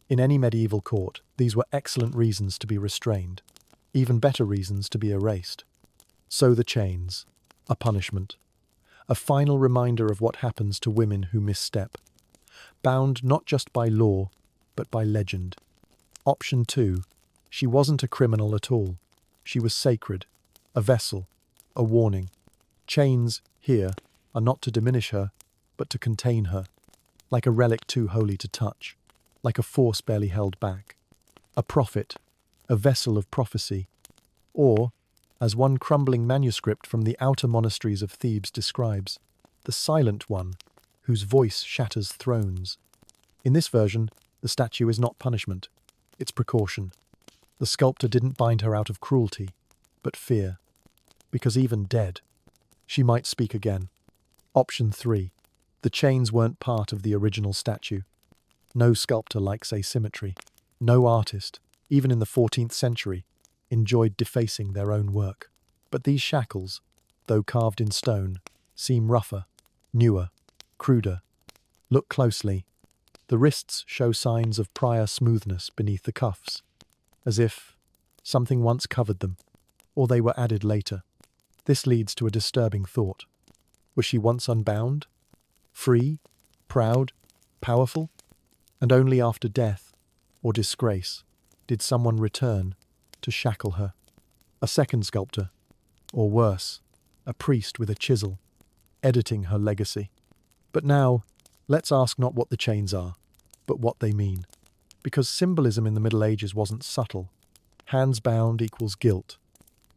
In any medieval court, these were excellent reasons to be restrained, even better reasons to be erased. So the chains, a punishment, a final reminder of what happens to women who misstep, bound not just by law, but by legend. Option 2. She wasn't a criminal at all. She was sacred, a vessel, a warning. Chains, here, are not to diminish her, but to contain her, like a relic too holy to touch, like a force barely held back. A prophet, a vessel of prophecy, or, as one crumbling manuscript from the outer monasteries of Thebes describes, the silent one, whose voice shatters thrones. In this version, the statue is not punishment, it's precaution. The sculptor didn't bind her out of cruelty, but fear. Because even dead, she might speak again. Option 3. The chains weren't part of the original statue. No sculptor likes asymmetry. No artist, even in the 14th century, enjoyed defacing their own work. But these shackles, though carved in stone, seem rougher, newer, cruder. Look closely. The wrists show signs of prior smoothness beneath the cuffs, as if something once covered them, or they were added later. This leads to a disturbing thought. Was she once unbound? Free? Proud? Powerful? And only after death, or disgrace, did someone return to shackle her. A second sculptor, or worse, a priest with a chisel, editing her legacy. But now, let's ask not what the chains are, but what they mean. Because symbolism in the Middle Ages wasn't subtle. Hands bound equals guilt.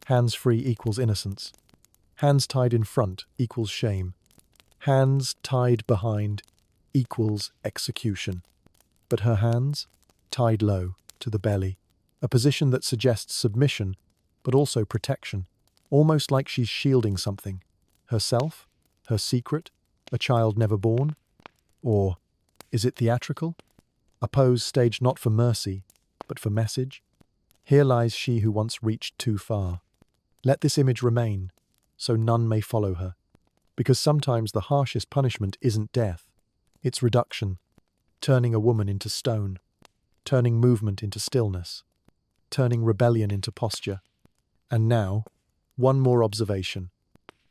Hands free equals innocence. Hands tied in front equals shame. Hands tied behind equals execution. But her hands, tied low, to the belly, a position that suggests submission, but also protection, almost like she's shielding something. Herself? Her secret? A child never born? Or, is it theatrical? A pose staged not for mercy, but for message? Here lies she who once reached too far. Let this image remain, so none may follow her. Because sometimes the harshest punishment isn't death, it's reduction, turning a woman into stone, turning movement into stillness, turning rebellion into posture. And now, one more observation.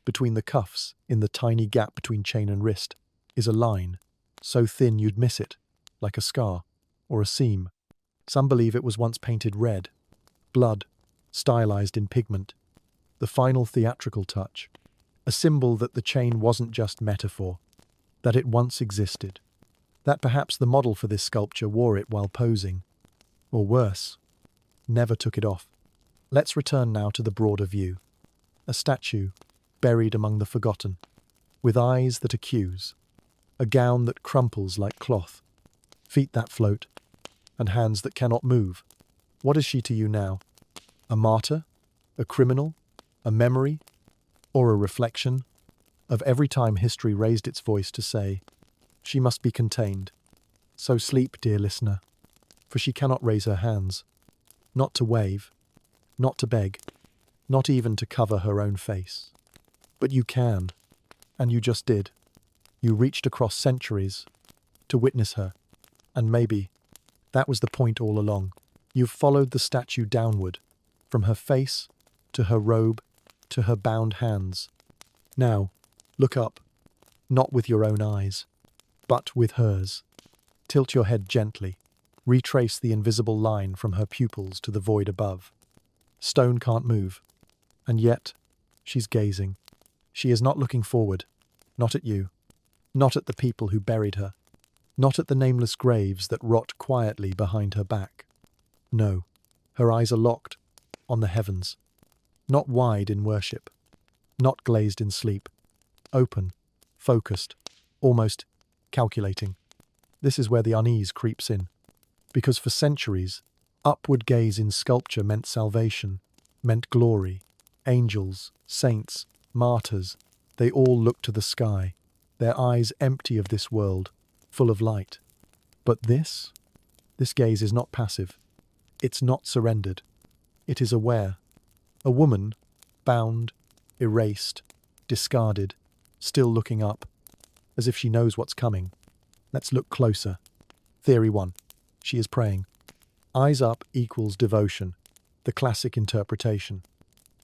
Between the cuffs, in the tiny gap between chain and wrist, is a line, so thin you'd miss it, like a scar, or a seam. Some believe it was once painted red, blood, stylized in pigment. The final theatrical touch, a symbol that the chain wasn't just metaphor, that it once existed, that perhaps the model for this sculpture wore it while posing, or worse, never took it off. Let's return now to the broader view. A statue, buried among the forgotten, with eyes that accuse, a gown that crumples like cloth, feet that float, and hands that cannot move. What is she to you now? A martyr? A criminal? A memory? Or a reflection of every time history raised its voice to say, she must be contained. So sleep, dear listener, for she cannot raise her hands, not to wave, not to beg, not even to cover her own face. But you can, and you just did. You reached across centuries to witness her, and maybe that was the point all along. You've followed the statue downward, from her face to her robe to her bound hands. Now, look up, not with your own eyes, but with hers. Tilt your head gently, retrace the invisible line from her pupils to the void above. Stone can't move, and yet she's gazing. She is not looking forward, not at you, not at the people who buried her, not at the nameless graves that rot quietly behind her back. No, her eyes are locked on the heavens, not wide in worship, not glazed in sleep, open, focused, almost calculating. This is where the unease creeps in, because for centuries, upward gaze in sculpture meant salvation, meant glory, angels, saints, martyrs, They all look to the sky, their eyes empty of this world, full of light. But this gaze is not passive. It's not surrendered. It is aware. A woman, bound, erased, discarded, still looking up, as if she knows what's coming. Let's look closer. Theory 1. She is praying. Eyes up equals devotion, the classic interpretation.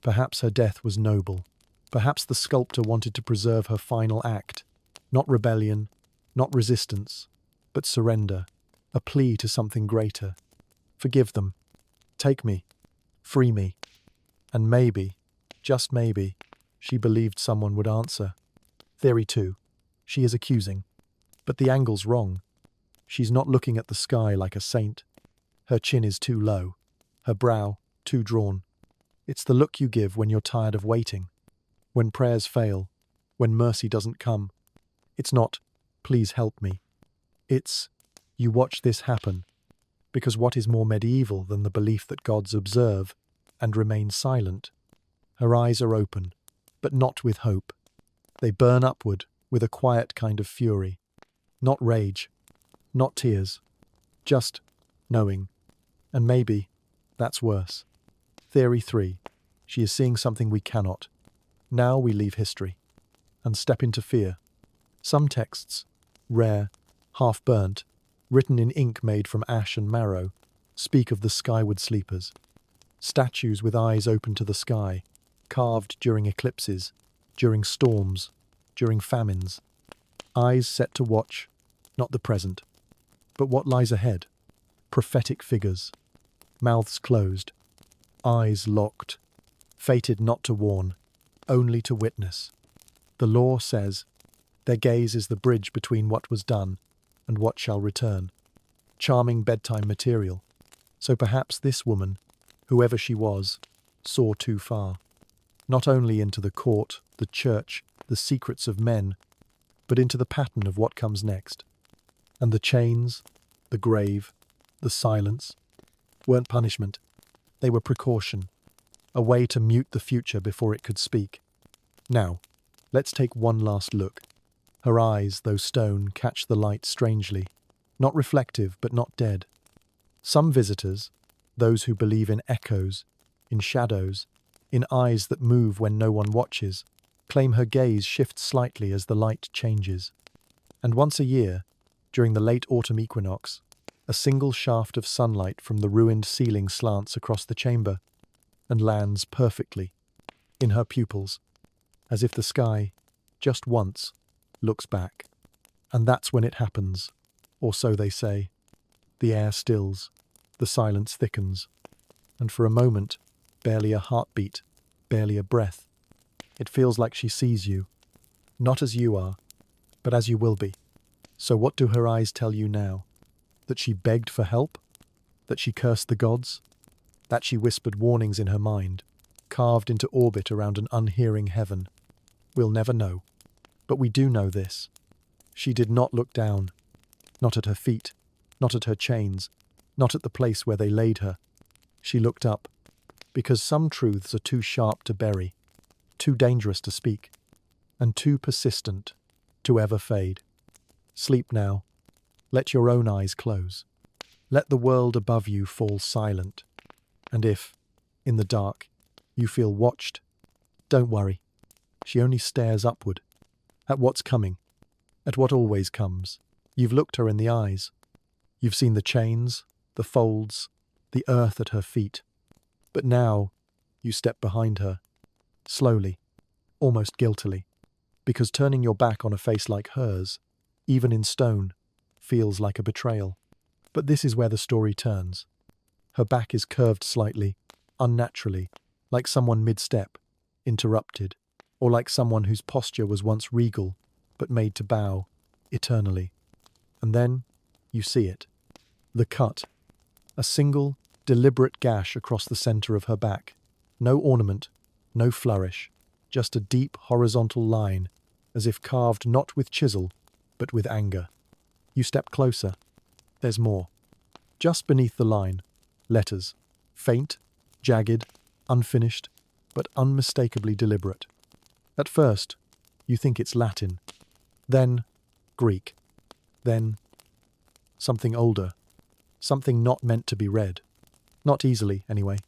Perhaps her death was noble. Perhaps the sculptor wanted to preserve her final act. Not rebellion, not resistance, but surrender, a plea to something greater. Forgive them. Take me. Free me. And maybe, just maybe, she believed someone would answer. Theory 2. She is accusing. But the angle's wrong. She's not looking at the sky like a saint. Her chin is too low. Her brow too drawn. It's the look you give when you're tired of waiting. When prayers fail. When mercy doesn't come. It's not, please help me. It's, you watch this happen. Because what is more medieval than the belief that gods observe and remain silent? Her eyes are open, but not with hope. They burn upward with a quiet kind of fury. Not rage, not tears, just knowing. And maybe that's worse. Theory 3. She is seeing something we cannot. Now we leave history and step into fear. Some texts, rare, half-burnt, written in ink made from ash and marrow, speak of the skyward sleepers. Statues with eyes open to the sky, carved during eclipses, during storms, during famines. Eyes set to watch, not the present, but what lies ahead. Prophetic figures, mouths closed, eyes locked, fated not to warn, only to witness. The law says, their gaze is the bridge between what was done and what shall return. Charming bedtime material. So perhaps this woman, whoever she was, saw too far. Not only into the court, the church, the secrets of men, but into the pattern of what comes next. And the chains, the grave, the silence, weren't punishment. They were precaution, a way to mute the future before it could speak. Now, let's take one last look. Her eyes, though stone, catch the light strangely, not reflective but not dead. Some visitors, those who believe in echoes, in shadows, in eyes that move when no one watches, claim her gaze shifts slightly as the light changes. And once a year, during the late autumn equinox, a single shaft of sunlight from the ruined ceiling slants across the chamber and lands perfectly in her pupils, as if the sky, just once, looks back. And that's when it happens, or so they say. The air stills, the silence thickens, and for a moment, barely a heartbeat, barely a breath, it feels like she sees you, not as you are, but as you will be. So what do her eyes tell you now? That she begged for help? That she cursed the gods? That she whispered warnings in her mind, carved into orbit around an unhearing heaven? We'll never know. But we do know this. She did not look down. Not at her feet, not at her chains, not at the place where they laid her. She looked up, because some truths are too sharp to bury, too dangerous to speak, and too persistent to ever fade. Sleep now. Let your own eyes close. Let the world above you fall silent. And if, in the dark, you feel watched, don't worry. She only stares upward, at what's coming, at what always comes. You've looked her in the eyes. You've seen the chains, the folds, the earth at her feet. But now, you step behind her, slowly, almost guiltily, because turning your back on a face like hers, even in stone, feels like a betrayal. But this is where the story turns. Her back is curved slightly, unnaturally, like someone mid-step, interrupted, or like someone whose posture was once regal, but made to bow, eternally. And then, you see it. The cut. A single, deliberate gash across the center of her back. No ornament, no flourish, just a deep horizontal line, as if carved not with chisel, but with anger. You step closer. There's more. Just beneath the line, letters. Faint, jagged, unfinished, but unmistakably deliberate. At first, You think it's Latin, then Greek, then something older, something not meant to be read. Not easily, anyway.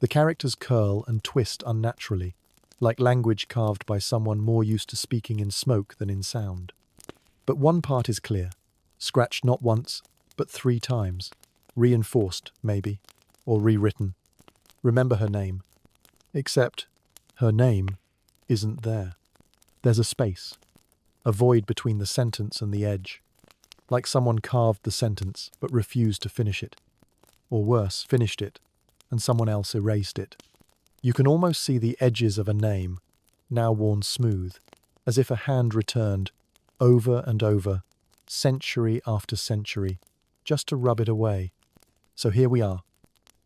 The characters curl and twist unnaturally, like language carved by someone more used to speaking in smoke than in sound. But one part is clear, scratched not once, but 3 times, reinforced, maybe, or rewritten. Remember her name. Except, her name isn't there. There's a space, a void between the sentence and the edge, like someone carved the sentence but refused to finish it. Or worse, finished it, and someone else erased it. You can almost see the edges of a name, now worn smooth, as if a hand returned, over and over, century after century, just to rub it away. So here we are,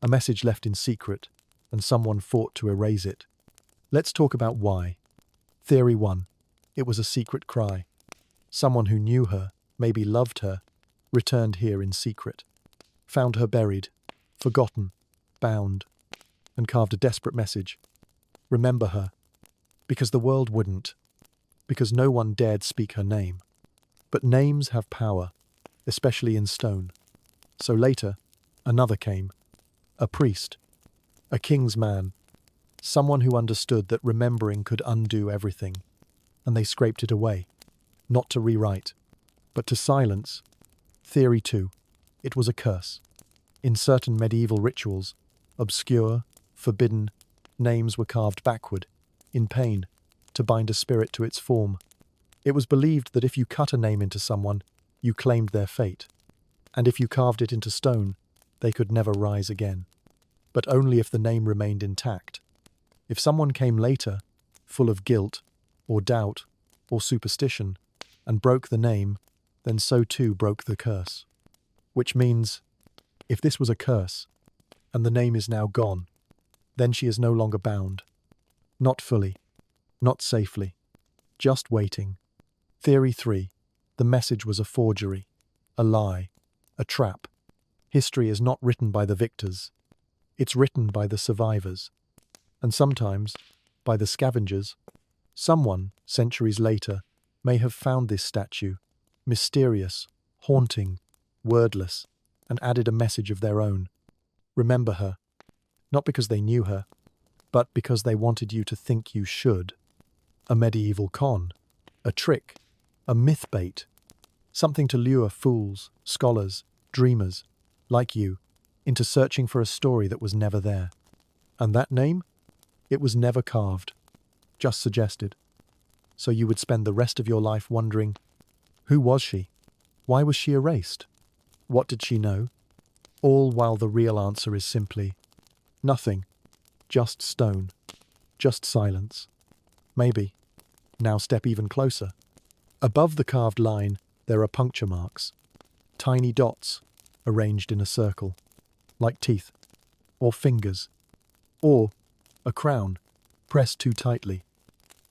a message left in secret, and someone fought to erase it. Let's talk about why. Theory 1. It was a secret cry. Someone who knew her, maybe loved her, returned here in secret. Found her buried, forgotten, bound, and carved a desperate message. Remember her. Because the world wouldn't. Because no one dared speak her name. But names have power, especially in stone. So later, another came. A priest. A king's man. Someone who understood that remembering could undo everything. And they scraped it away. Not to rewrite, but to silence. Theory 2. It was a curse. In certain medieval rituals, obscure, forbidden, names were carved backward, in pain, to bind a spirit to its form. It was believed that if you cut a name into someone, you claimed their fate. And if you carved it into stone, they could never rise again. But only if the name remained intact. If someone came later, full of guilt, or doubt, or superstition, and broke the name, then so too broke the curse. Which means, if this was a curse, and the name is now gone, then she is no longer bound. Not fully, not safely, just waiting. Theory 3. The message was a forgery, a lie, a trap. History is not written by the victors. It's written by the survivors. And sometimes, by the scavengers. Someone, centuries later, may have found this statue, mysterious, haunting, wordless, and added a message of their own. Remember her. Not because they knew her, but because they wanted you to think you should. A medieval con, a trick, a myth bait, something to lure fools, scholars, dreamers, like you, into searching for a story that was never there. And that name? It was never carved, just suggested. So you would spend the rest of your life wondering, who was she? Why was she erased? What did she know? All while the real answer is simply, nothing. Just stone. Just silence. Maybe. Now step even closer. Above the carved line, there are puncture marks. Tiny dots, arranged in a circle. Like teeth. Or fingers. Or a crown, pressed too tightly.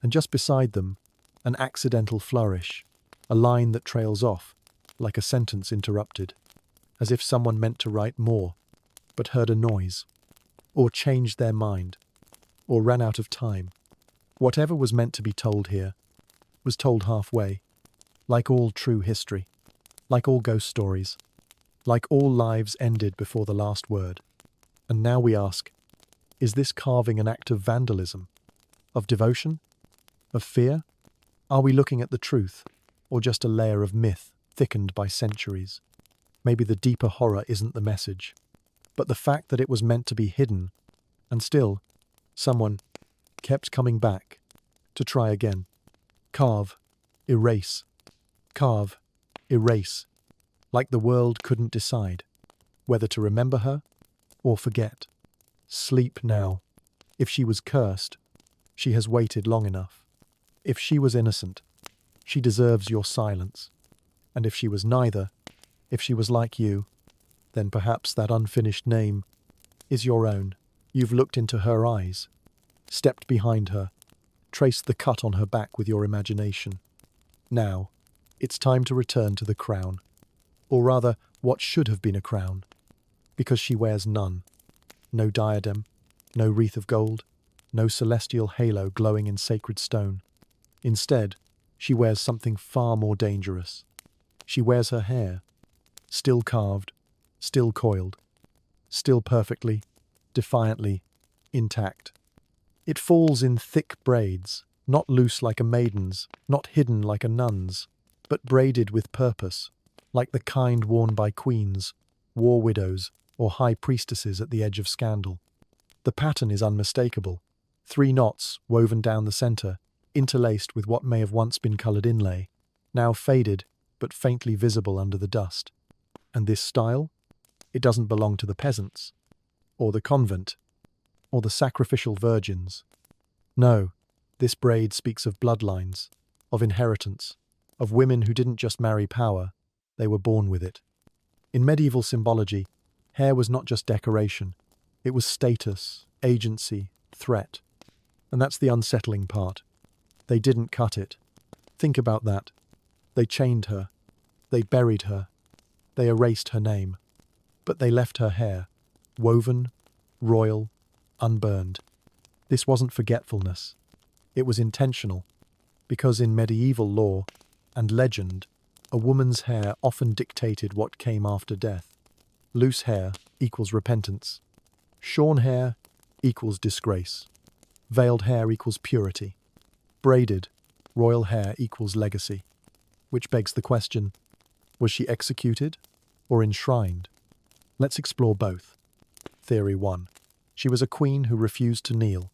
And just beside them, an accidental flourish. A line that trails off, like a sentence interrupted. As if someone meant to write more, but heard a noise. Or changed their mind. Or ran out of time. Whatever was meant to be told here was told halfway, like all true history, like all ghost stories, like all lives ended before the last word. And now we ask, is this carving an act of vandalism? Of devotion? Of fear? Are we looking at the truth, or just a layer of myth thickened by centuries? Maybe the deeper horror isn't the message, but the fact that it was meant to be hidden, and still, someone kept coming back to try again. Carve, erase, carve, erase, like the world couldn't decide whether to remember her or forget. Sleep now. If she was cursed, she has waited long enough. If she was innocent, she deserves your silence. And if she was neither, if she was like you, then perhaps that unfinished name is your own. You've looked into her eyes, stepped behind her, traced the cut on her back with your imagination. Now, it's time to return to the crown. Or rather, what should have been a crown. Because she wears none. No diadem, no wreath of gold, no celestial halo glowing in sacred stone. Instead, she wears something far more dangerous. She wears her hair, still carved, still coiled, still perfectly, defiantly, intact. It falls in thick braids, not loose like a maiden's, not hidden like a nun's, but braided with purpose, like the kind worn by queens, war widows, or high priestesses at the edge of scandal. The pattern is unmistakable. 3 knots woven down the center, interlaced with what may have once been colored inlay, now faded but faintly visible under the dust. And this style? It doesn't belong to the peasants, or the convent, or the sacrificial virgins. No, this braid speaks of bloodlines, of inheritance, of women who didn't just marry power, they were born with it. In medieval symbology, hair was not just decoration, it was status, agency, threat. And that's the unsettling part. They didn't cut it. Think about that. They chained her. They buried her. They erased her name. But they left her hair, woven, royal, unburned. This wasn't forgetfulness. It was intentional, because in medieval law and legend, a woman's hair often dictated what came after death. Loose hair equals repentance. Shorn hair equals disgrace. Veiled hair equals purity. Braided, royal hair equals legacy. Which begs the question, was she executed or enshrined? Let's explore both. Theory 1. She was a queen who refused to kneel.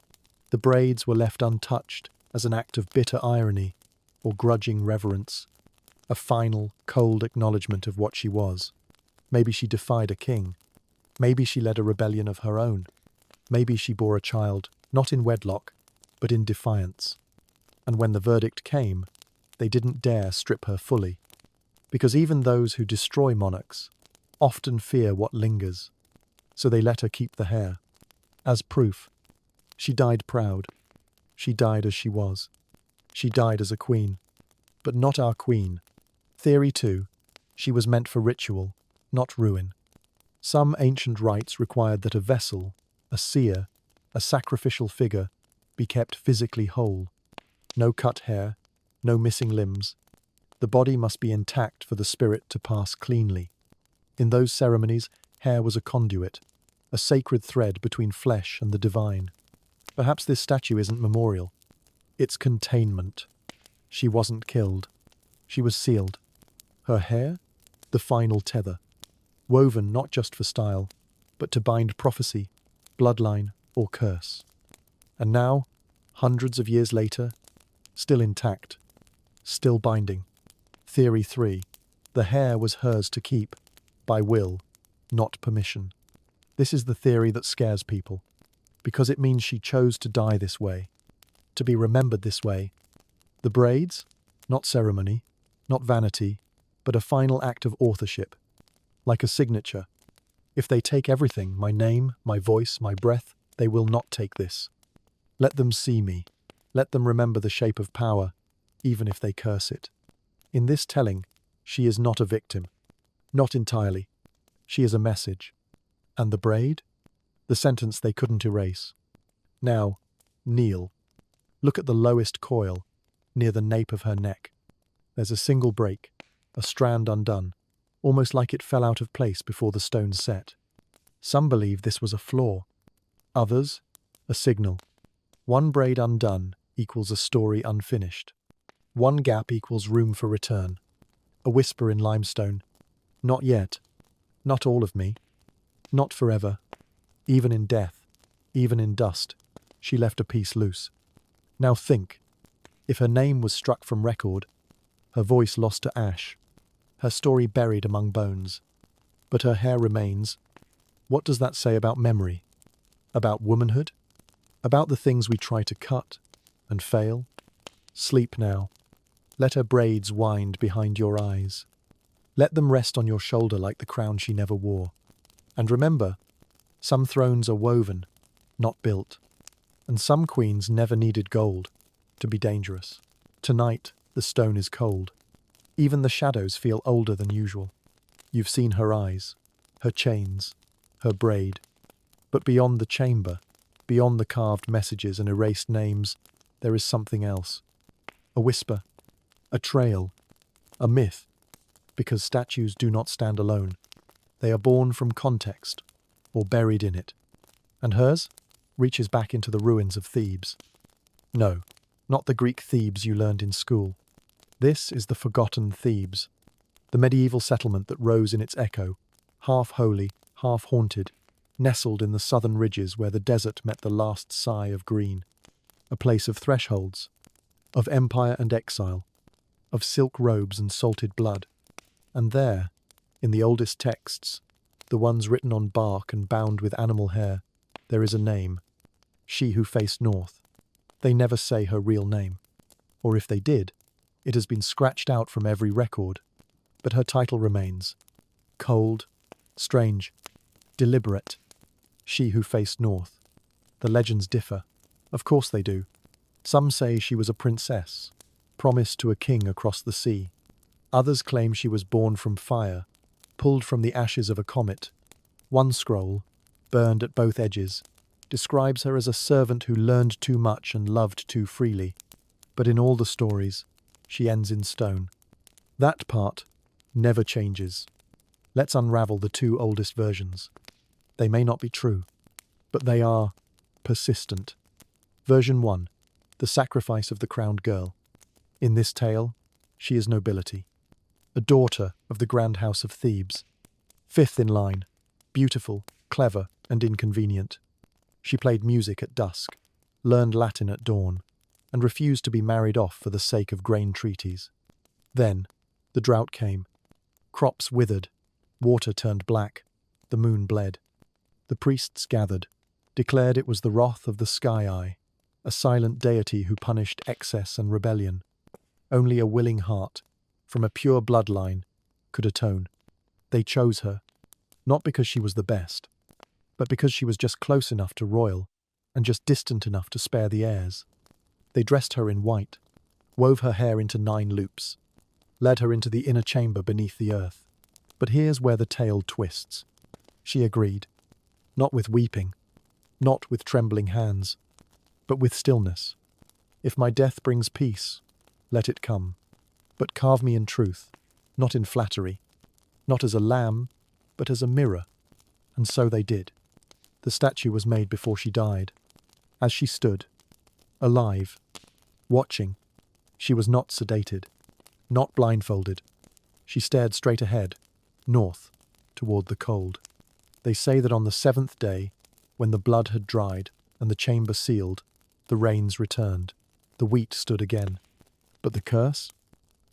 The braids were left untouched as an act of bitter irony or grudging reverence. A final, cold acknowledgement of what she was. Maybe she defied a king. Maybe she led a rebellion of her own. Maybe she bore a child, not in wedlock, but in defiance. And when the verdict came, they didn't dare strip her fully. Because even those who destroy monarchs often fear what lingers. So they let her keep the hair. As proof, she died proud. She died as she was. She died as a queen. But not our queen. Theory 2. She was meant for ritual, not ruin. Some ancient rites required that a vessel, a seer, a sacrificial figure, be kept physically whole. No cut hair, no missing limbs. The body must be intact for the spirit to pass cleanly. In those ceremonies, hair was a conduit, a sacred thread between flesh and the divine. Perhaps this statue isn't memorial. It's containment. She wasn't killed. She was sealed. Her hair? The final tether. Woven not just for style, but to bind prophecy, bloodline, or curse. And now, hundreds of years later, still intact, still binding. Theory 3. The hair was hers to keep, by will, not permission. This is the theory that scares people, because it means she chose to die this way, to be remembered this way. The braids? Not ceremony, not vanity, but a final act of authorship, like a signature. If they take everything, my name, my voice, my breath, they will not take this. Let them see me. Let them remember the shape of power, even if they curse it. In this telling, she is not a victim. Not entirely. She is a message. And the braid? The sentence they couldn't erase. Now, kneel. Look at the lowest coil, near the nape of her neck. There's a single break, a strand undone, almost like it fell out of place before the stone set. Some believe this was a flaw. Others, a signal. One braid undone equals a story unfinished. One gap equals room for return. A whisper in limestone. Not yet. Not all of me. Not forever. Even in death, even in dust, she left a piece loose. Now think. If her name was struck from record, her voice lost to ash, her story buried among bones, but her hair remains, what does that say about memory? About womanhood? About the things we try to cut and fail? Sleep now. Let her braids wind behind your eyes. Let them rest on your shoulder like the crown she never wore. And remember, some thrones are woven, not built. And some queens never needed gold to be dangerous. Tonight, the stone is cold. Even the shadows feel older than usual. You've seen her eyes, her chains, her braid. But beyond the chamber, beyond the carved messages and erased names, there is something else. a whisper, a trail, a myth, because statues do not stand alone. They are born from context, or buried in it. And hers reaches back into the ruins of Thebes. No, not the Greek Thebes you learned in school. This is the forgotten Thebes, the medieval settlement that rose in its echo, half holy, half haunted, nestled in the southern ridges where the desert met the last sigh of green. A place of thresholds, of empire and exile, of silk robes and salted blood. And there, in the oldest texts, the ones written on bark and bound with animal hair, there is a name, she who faced north. They never say her real name. Or if they did, it has been scratched out from every record. But her title remains. Cold, strange, deliberate. She who faced north. The legends differ. Of course they do. Some say she was a princess, promised to a king across the sea. Others claim she was born from fire, pulled from the ashes of a comet. One scroll, burned at both edges, describes her as a servant who learned too much and loved too freely. But in all the stories, she ends in stone. That part never changes. Let's unravel the two oldest versions. They may not be true, but they are persistent. Version 1. The sacrifice of the crowned girl. In this tale, she is nobility. A daughter of the grand house of Thebes. Fifth in line, beautiful, clever, and inconvenient. She played music at dusk, learned Latin at dawn, and refused to be married off for the sake of grain treaties. Then, the drought came. Crops withered, water turned black, the moon bled. The priests gathered, declared it was the wrath of the sky eye, a silent deity who punished excess and rebellion. Only a willing heart, from a pure bloodline, could atone. They chose her, not because she was the best, but because she was just close enough to royal, and just distant enough to spare the heirs. They dressed her in white, wove her hair into 9 loops, led her into the inner chamber beneath the earth. But here's where the tale twists. She agreed, not with weeping, not with trembling hands, but with stillness. If my death brings peace, let it come. But carve me in truth, not in flattery, not as a lamb, but as a mirror. And so they did. The statue was made before she died. As she stood, alive, watching, she was not sedated, not blindfolded. She stared straight ahead, north, toward the cold. They say that on the 7th day, when the blood had dried and the chamber sealed, the rains returned, the wheat stood again. But the curse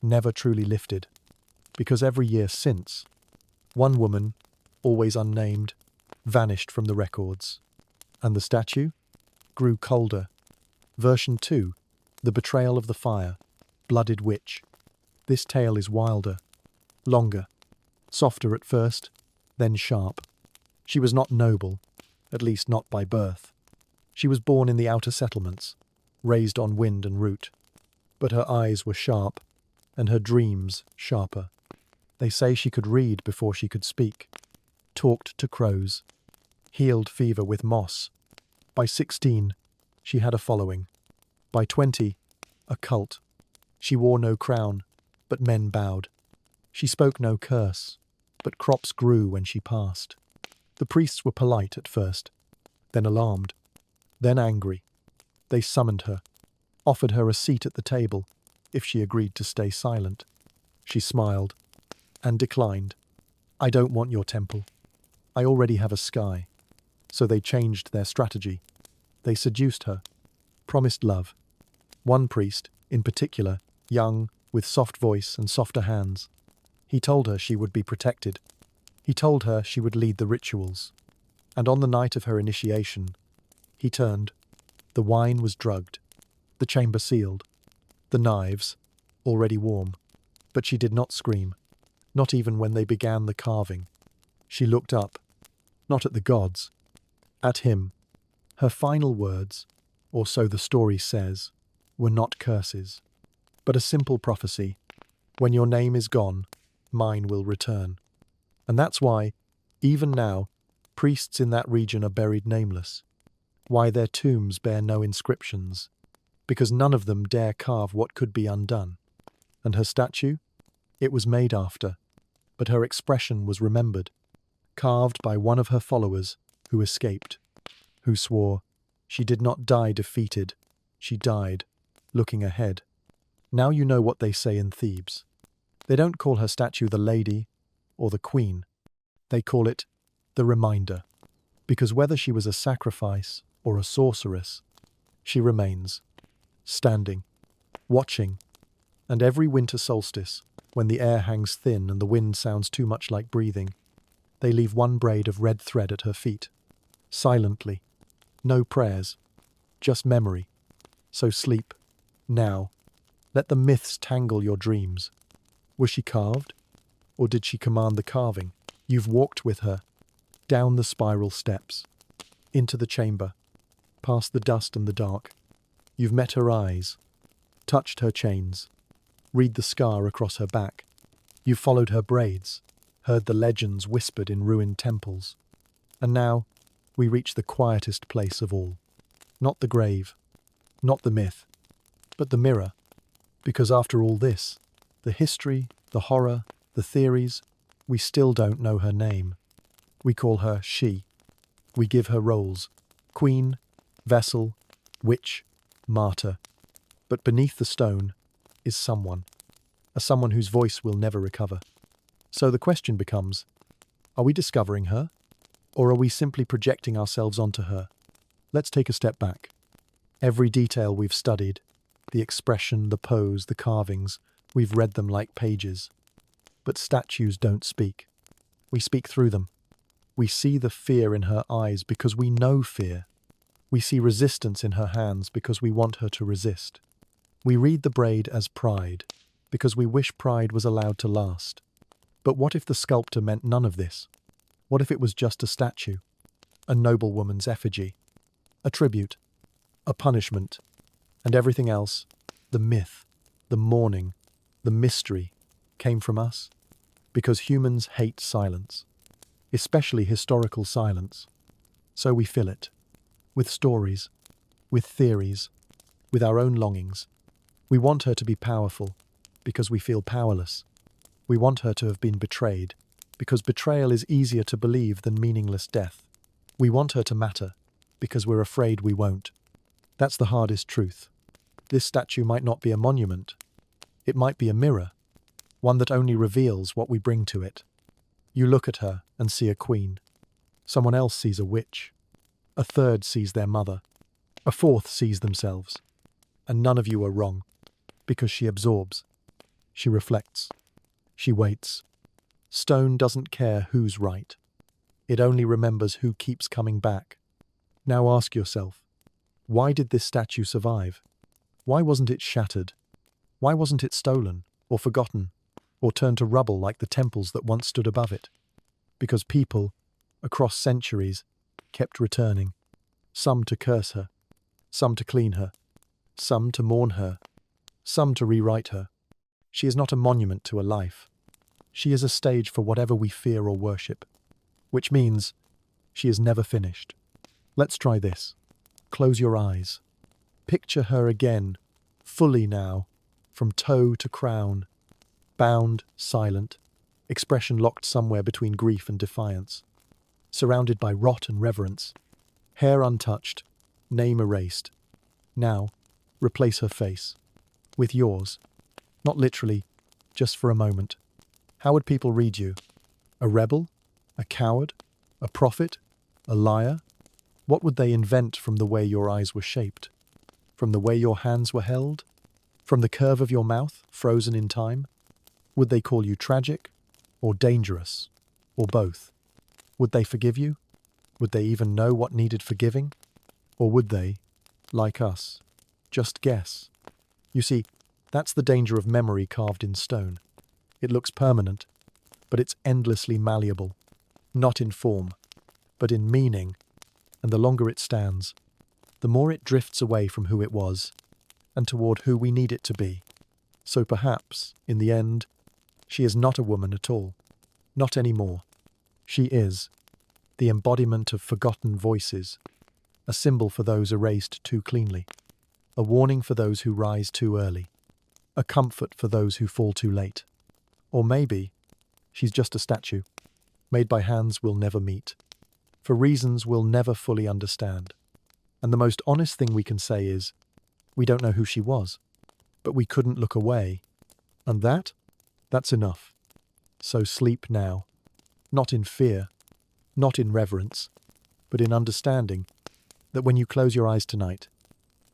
never truly lifted, because every year since, one woman, always unnamed, vanished from the records, and the statue grew colder. Version 2, the betrayal of the fire, blooded witch. This tale is wilder, longer, softer at first, then sharp. She was not noble, at least not by birth. She was born in the outer settlements, raised on wind and root. But her eyes were sharp, and her dreams sharper. They say she could read before she could speak, talked to crows, healed fever with moss. By 16, she had a following. By 20, a cult. She wore no crown, but men bowed. She spoke no curse, but crops grew when she passed. The priests were polite at first, then alarmed, then angry. They summoned her, offered her a seat at the table if she agreed to stay silent. She smiled and declined. I don't want your temple. I already have a sky. So they changed their strategy. They seduced her, promised love. One priest, in particular, young, with soft voice and softer hands. He told her she would be protected. He told her she would lead the rituals. And on the night of her initiation, he turned. The wine was drugged, the chamber sealed, the knives already warm. But she did not scream, not even when they began the carving. She looked up, not at the gods, at him. Her final words, or so the story says, were not curses, but a simple prophecy. When your name is gone, mine will return. And that's why, even now, priests in that region are buried nameless. Why their tombs bear no inscriptions. because none of them dare carve what could be undone. And her statue? It was made after, but her expression was remembered, carved by one of her followers who escaped, who swore she did not die defeated, she died looking ahead. Now you know what they say in Thebes. They don't call her statue the lady or the queen. They call it the reminder, because whether she was a sacrifice or a sorceress, she remains, standing, watching, and every winter solstice, when the air hangs thin and the wind sounds too much like breathing, they leave one braid of red thread at her feet, silently, no prayers, just memory. So sleep, now. Let the myths tangle your dreams. Was she carved, or did she command the carving? You've walked with her, down the spiral steps, into the chamber, past the dust and the dark. You've met her eyes, touched her chains, read the scar across her back. You've followed her braids, heard the legends whispered in ruined temples. And now, we reach the quietest place of all. Not the grave, not the myth, but the mirror. Because after all this, the history, the horror, the theories, we still don't know her name. We call her she. We give her roles: queen, vessel, witch, martyr. But beneath the stone is someone, a someone whose voice will never recover. So the question becomes, are we discovering her? Or are we simply projecting ourselves onto her? Let's take a step back. Every detail we've studied, the expression, the pose, the carvings, we've read them like pages. But statues don't speak. We speak through them. We see the fear in her eyes because we know fear. We see resistance in her hands because we want her to resist. We read the braid as pride because we wish pride was allowed to last. But what if the sculptor meant none of this? What if it was just a statue, a noblewoman's effigy, a tribute, a punishment, and everything else, the myth, the mourning, the mystery, came from us? Because humans hate silence, especially historical silence. So we fill it with stories, with theories, with our own longings. We want her to be powerful because we feel powerless. We want her to have been betrayed because betrayal is easier to believe than meaningless death. We want her to matter because we're afraid we won't. That's the hardest truth. This statue might not be a monument. It might be a mirror, one that only reveals what we bring to it. You look at her and see a queen. Someone else sees a witch. A third sees their mother. A fourth sees themselves. And none of you are wrong, because she absorbs. She reflects. She waits. Stone doesn't care who's right. It only remembers who keeps coming back. Now ask yourself, why did this statue survive? Why wasn't it shattered? Why wasn't it stolen, or forgotten, or turned to rubble like the temples that once stood above it? Because people, across centuries, kept returning. Some to curse her, some to clean her, some to mourn her, some to rewrite her. She is not a monument to a life. She is a stage for whatever we fear or worship, which means she is never finished. Let's try this. Close your eyes. Picture her again, fully now, from toe to crown, bound, silent, expression locked somewhere between grief and defiance, surrounded by rot and reverence, hair untouched, name erased. Now, replace her face with yours, not literally, just for a moment. How would people read you? A rebel? A coward? A prophet? A liar? What would they invent from the way your eyes were shaped? From the way your hands were held? From the curve of your mouth, frozen in time? Would they call you tragic? Or dangerous? Or both? Would they forgive you? Would they even know what needed forgiving? Or would they, like us, just guess? You see, that's the danger of memory carved in stone. It looks permanent, but it's endlessly malleable, not in form, but in meaning, and the longer it stands, the more it drifts away from who it was, and toward who we need it to be. So perhaps, in the end, she is not a woman at all, not anymore. She is the embodiment of forgotten voices, a symbol for those erased too cleanly. a warning for those who rise too early, a comfort for those who fall too late. Or maybe she's just a statue, made by hands we'll never meet, for reasons we'll never fully understand. And the most honest thing we can say is, we don't know who she was, but we couldn't look away. And that's enough. So sleep now, not in fear, not in reverence, but in understanding that when you close your eyes tonight,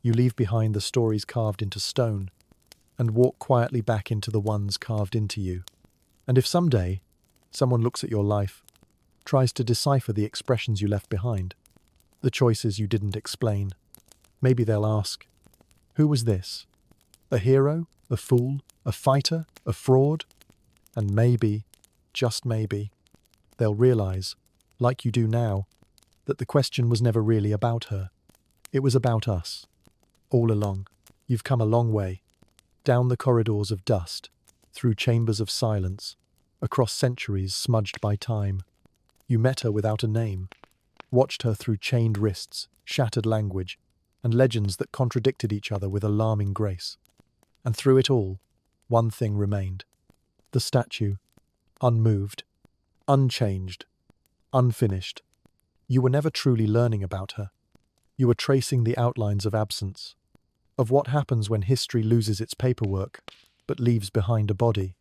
you leave behind the stories carved into stone and walk quietly back into the ones carved into you. And if someday someone looks at your life, tries to decipher the expressions you left behind, the choices you didn't explain, maybe they'll ask, who was this? A hero? A fool? A fighter? A fraud? And maybe, just maybe, they'll realize, like you do now, that the question was never really about her. It was about us. All along, you've come a long way, down the corridors of dust, through chambers of silence, across centuries smudged by time. You met her without a name, watched her through chained wrists, shattered language, and legends that contradicted each other with alarming grace. And through it all, one thing remained. The statue, unmoved, unchanged, unfinished. You were never truly learning about her. You were tracing the outlines of absence, of what happens when history loses its paperwork, but leaves behind a body.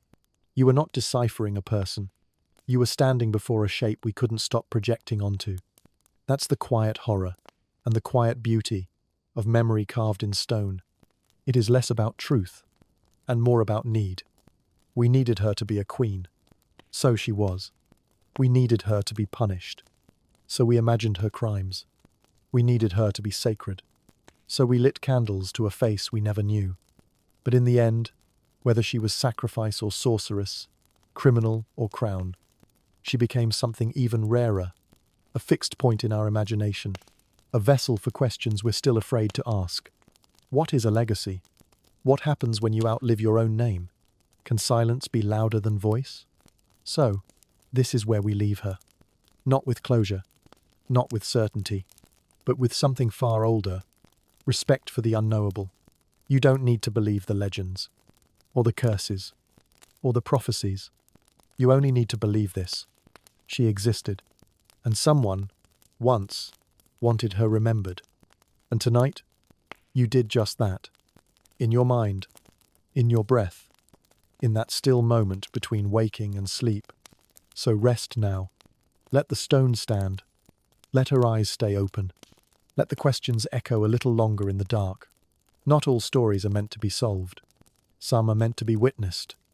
You were not deciphering a person. You were standing before a shape we couldn't stop projecting onto. That's the quiet horror and the quiet beauty of memory carved in stone. It is less about truth and more about need. We needed her to be a queen. So she was. We needed her to be punished. So we imagined her crimes. We needed her to be sacred. So we lit candles to a face we never knew. But in the end, whether she was sacrifice or sorceress, criminal or crown, she became something even rarer, a fixed point in our imagination, a vessel for questions we're still afraid to ask. What is a legacy? What happens when you outlive your own name? Can silence be louder than voice? So, this is where we leave her. Not with closure, not with certainty, but with something far older, respect for the unknowable. You don't need to believe the legends, or the curses, or the prophecies. You only need to believe this. She existed, and someone, once, wanted her remembered. And tonight, you did just that. In your mind, in your breath, in that still moment between waking and sleep. So rest now. Let the stone stand. Let her eyes stay open. Let the questions echo a little longer in the dark. Not all stories are meant to be solved. Some are meant to be witnessed,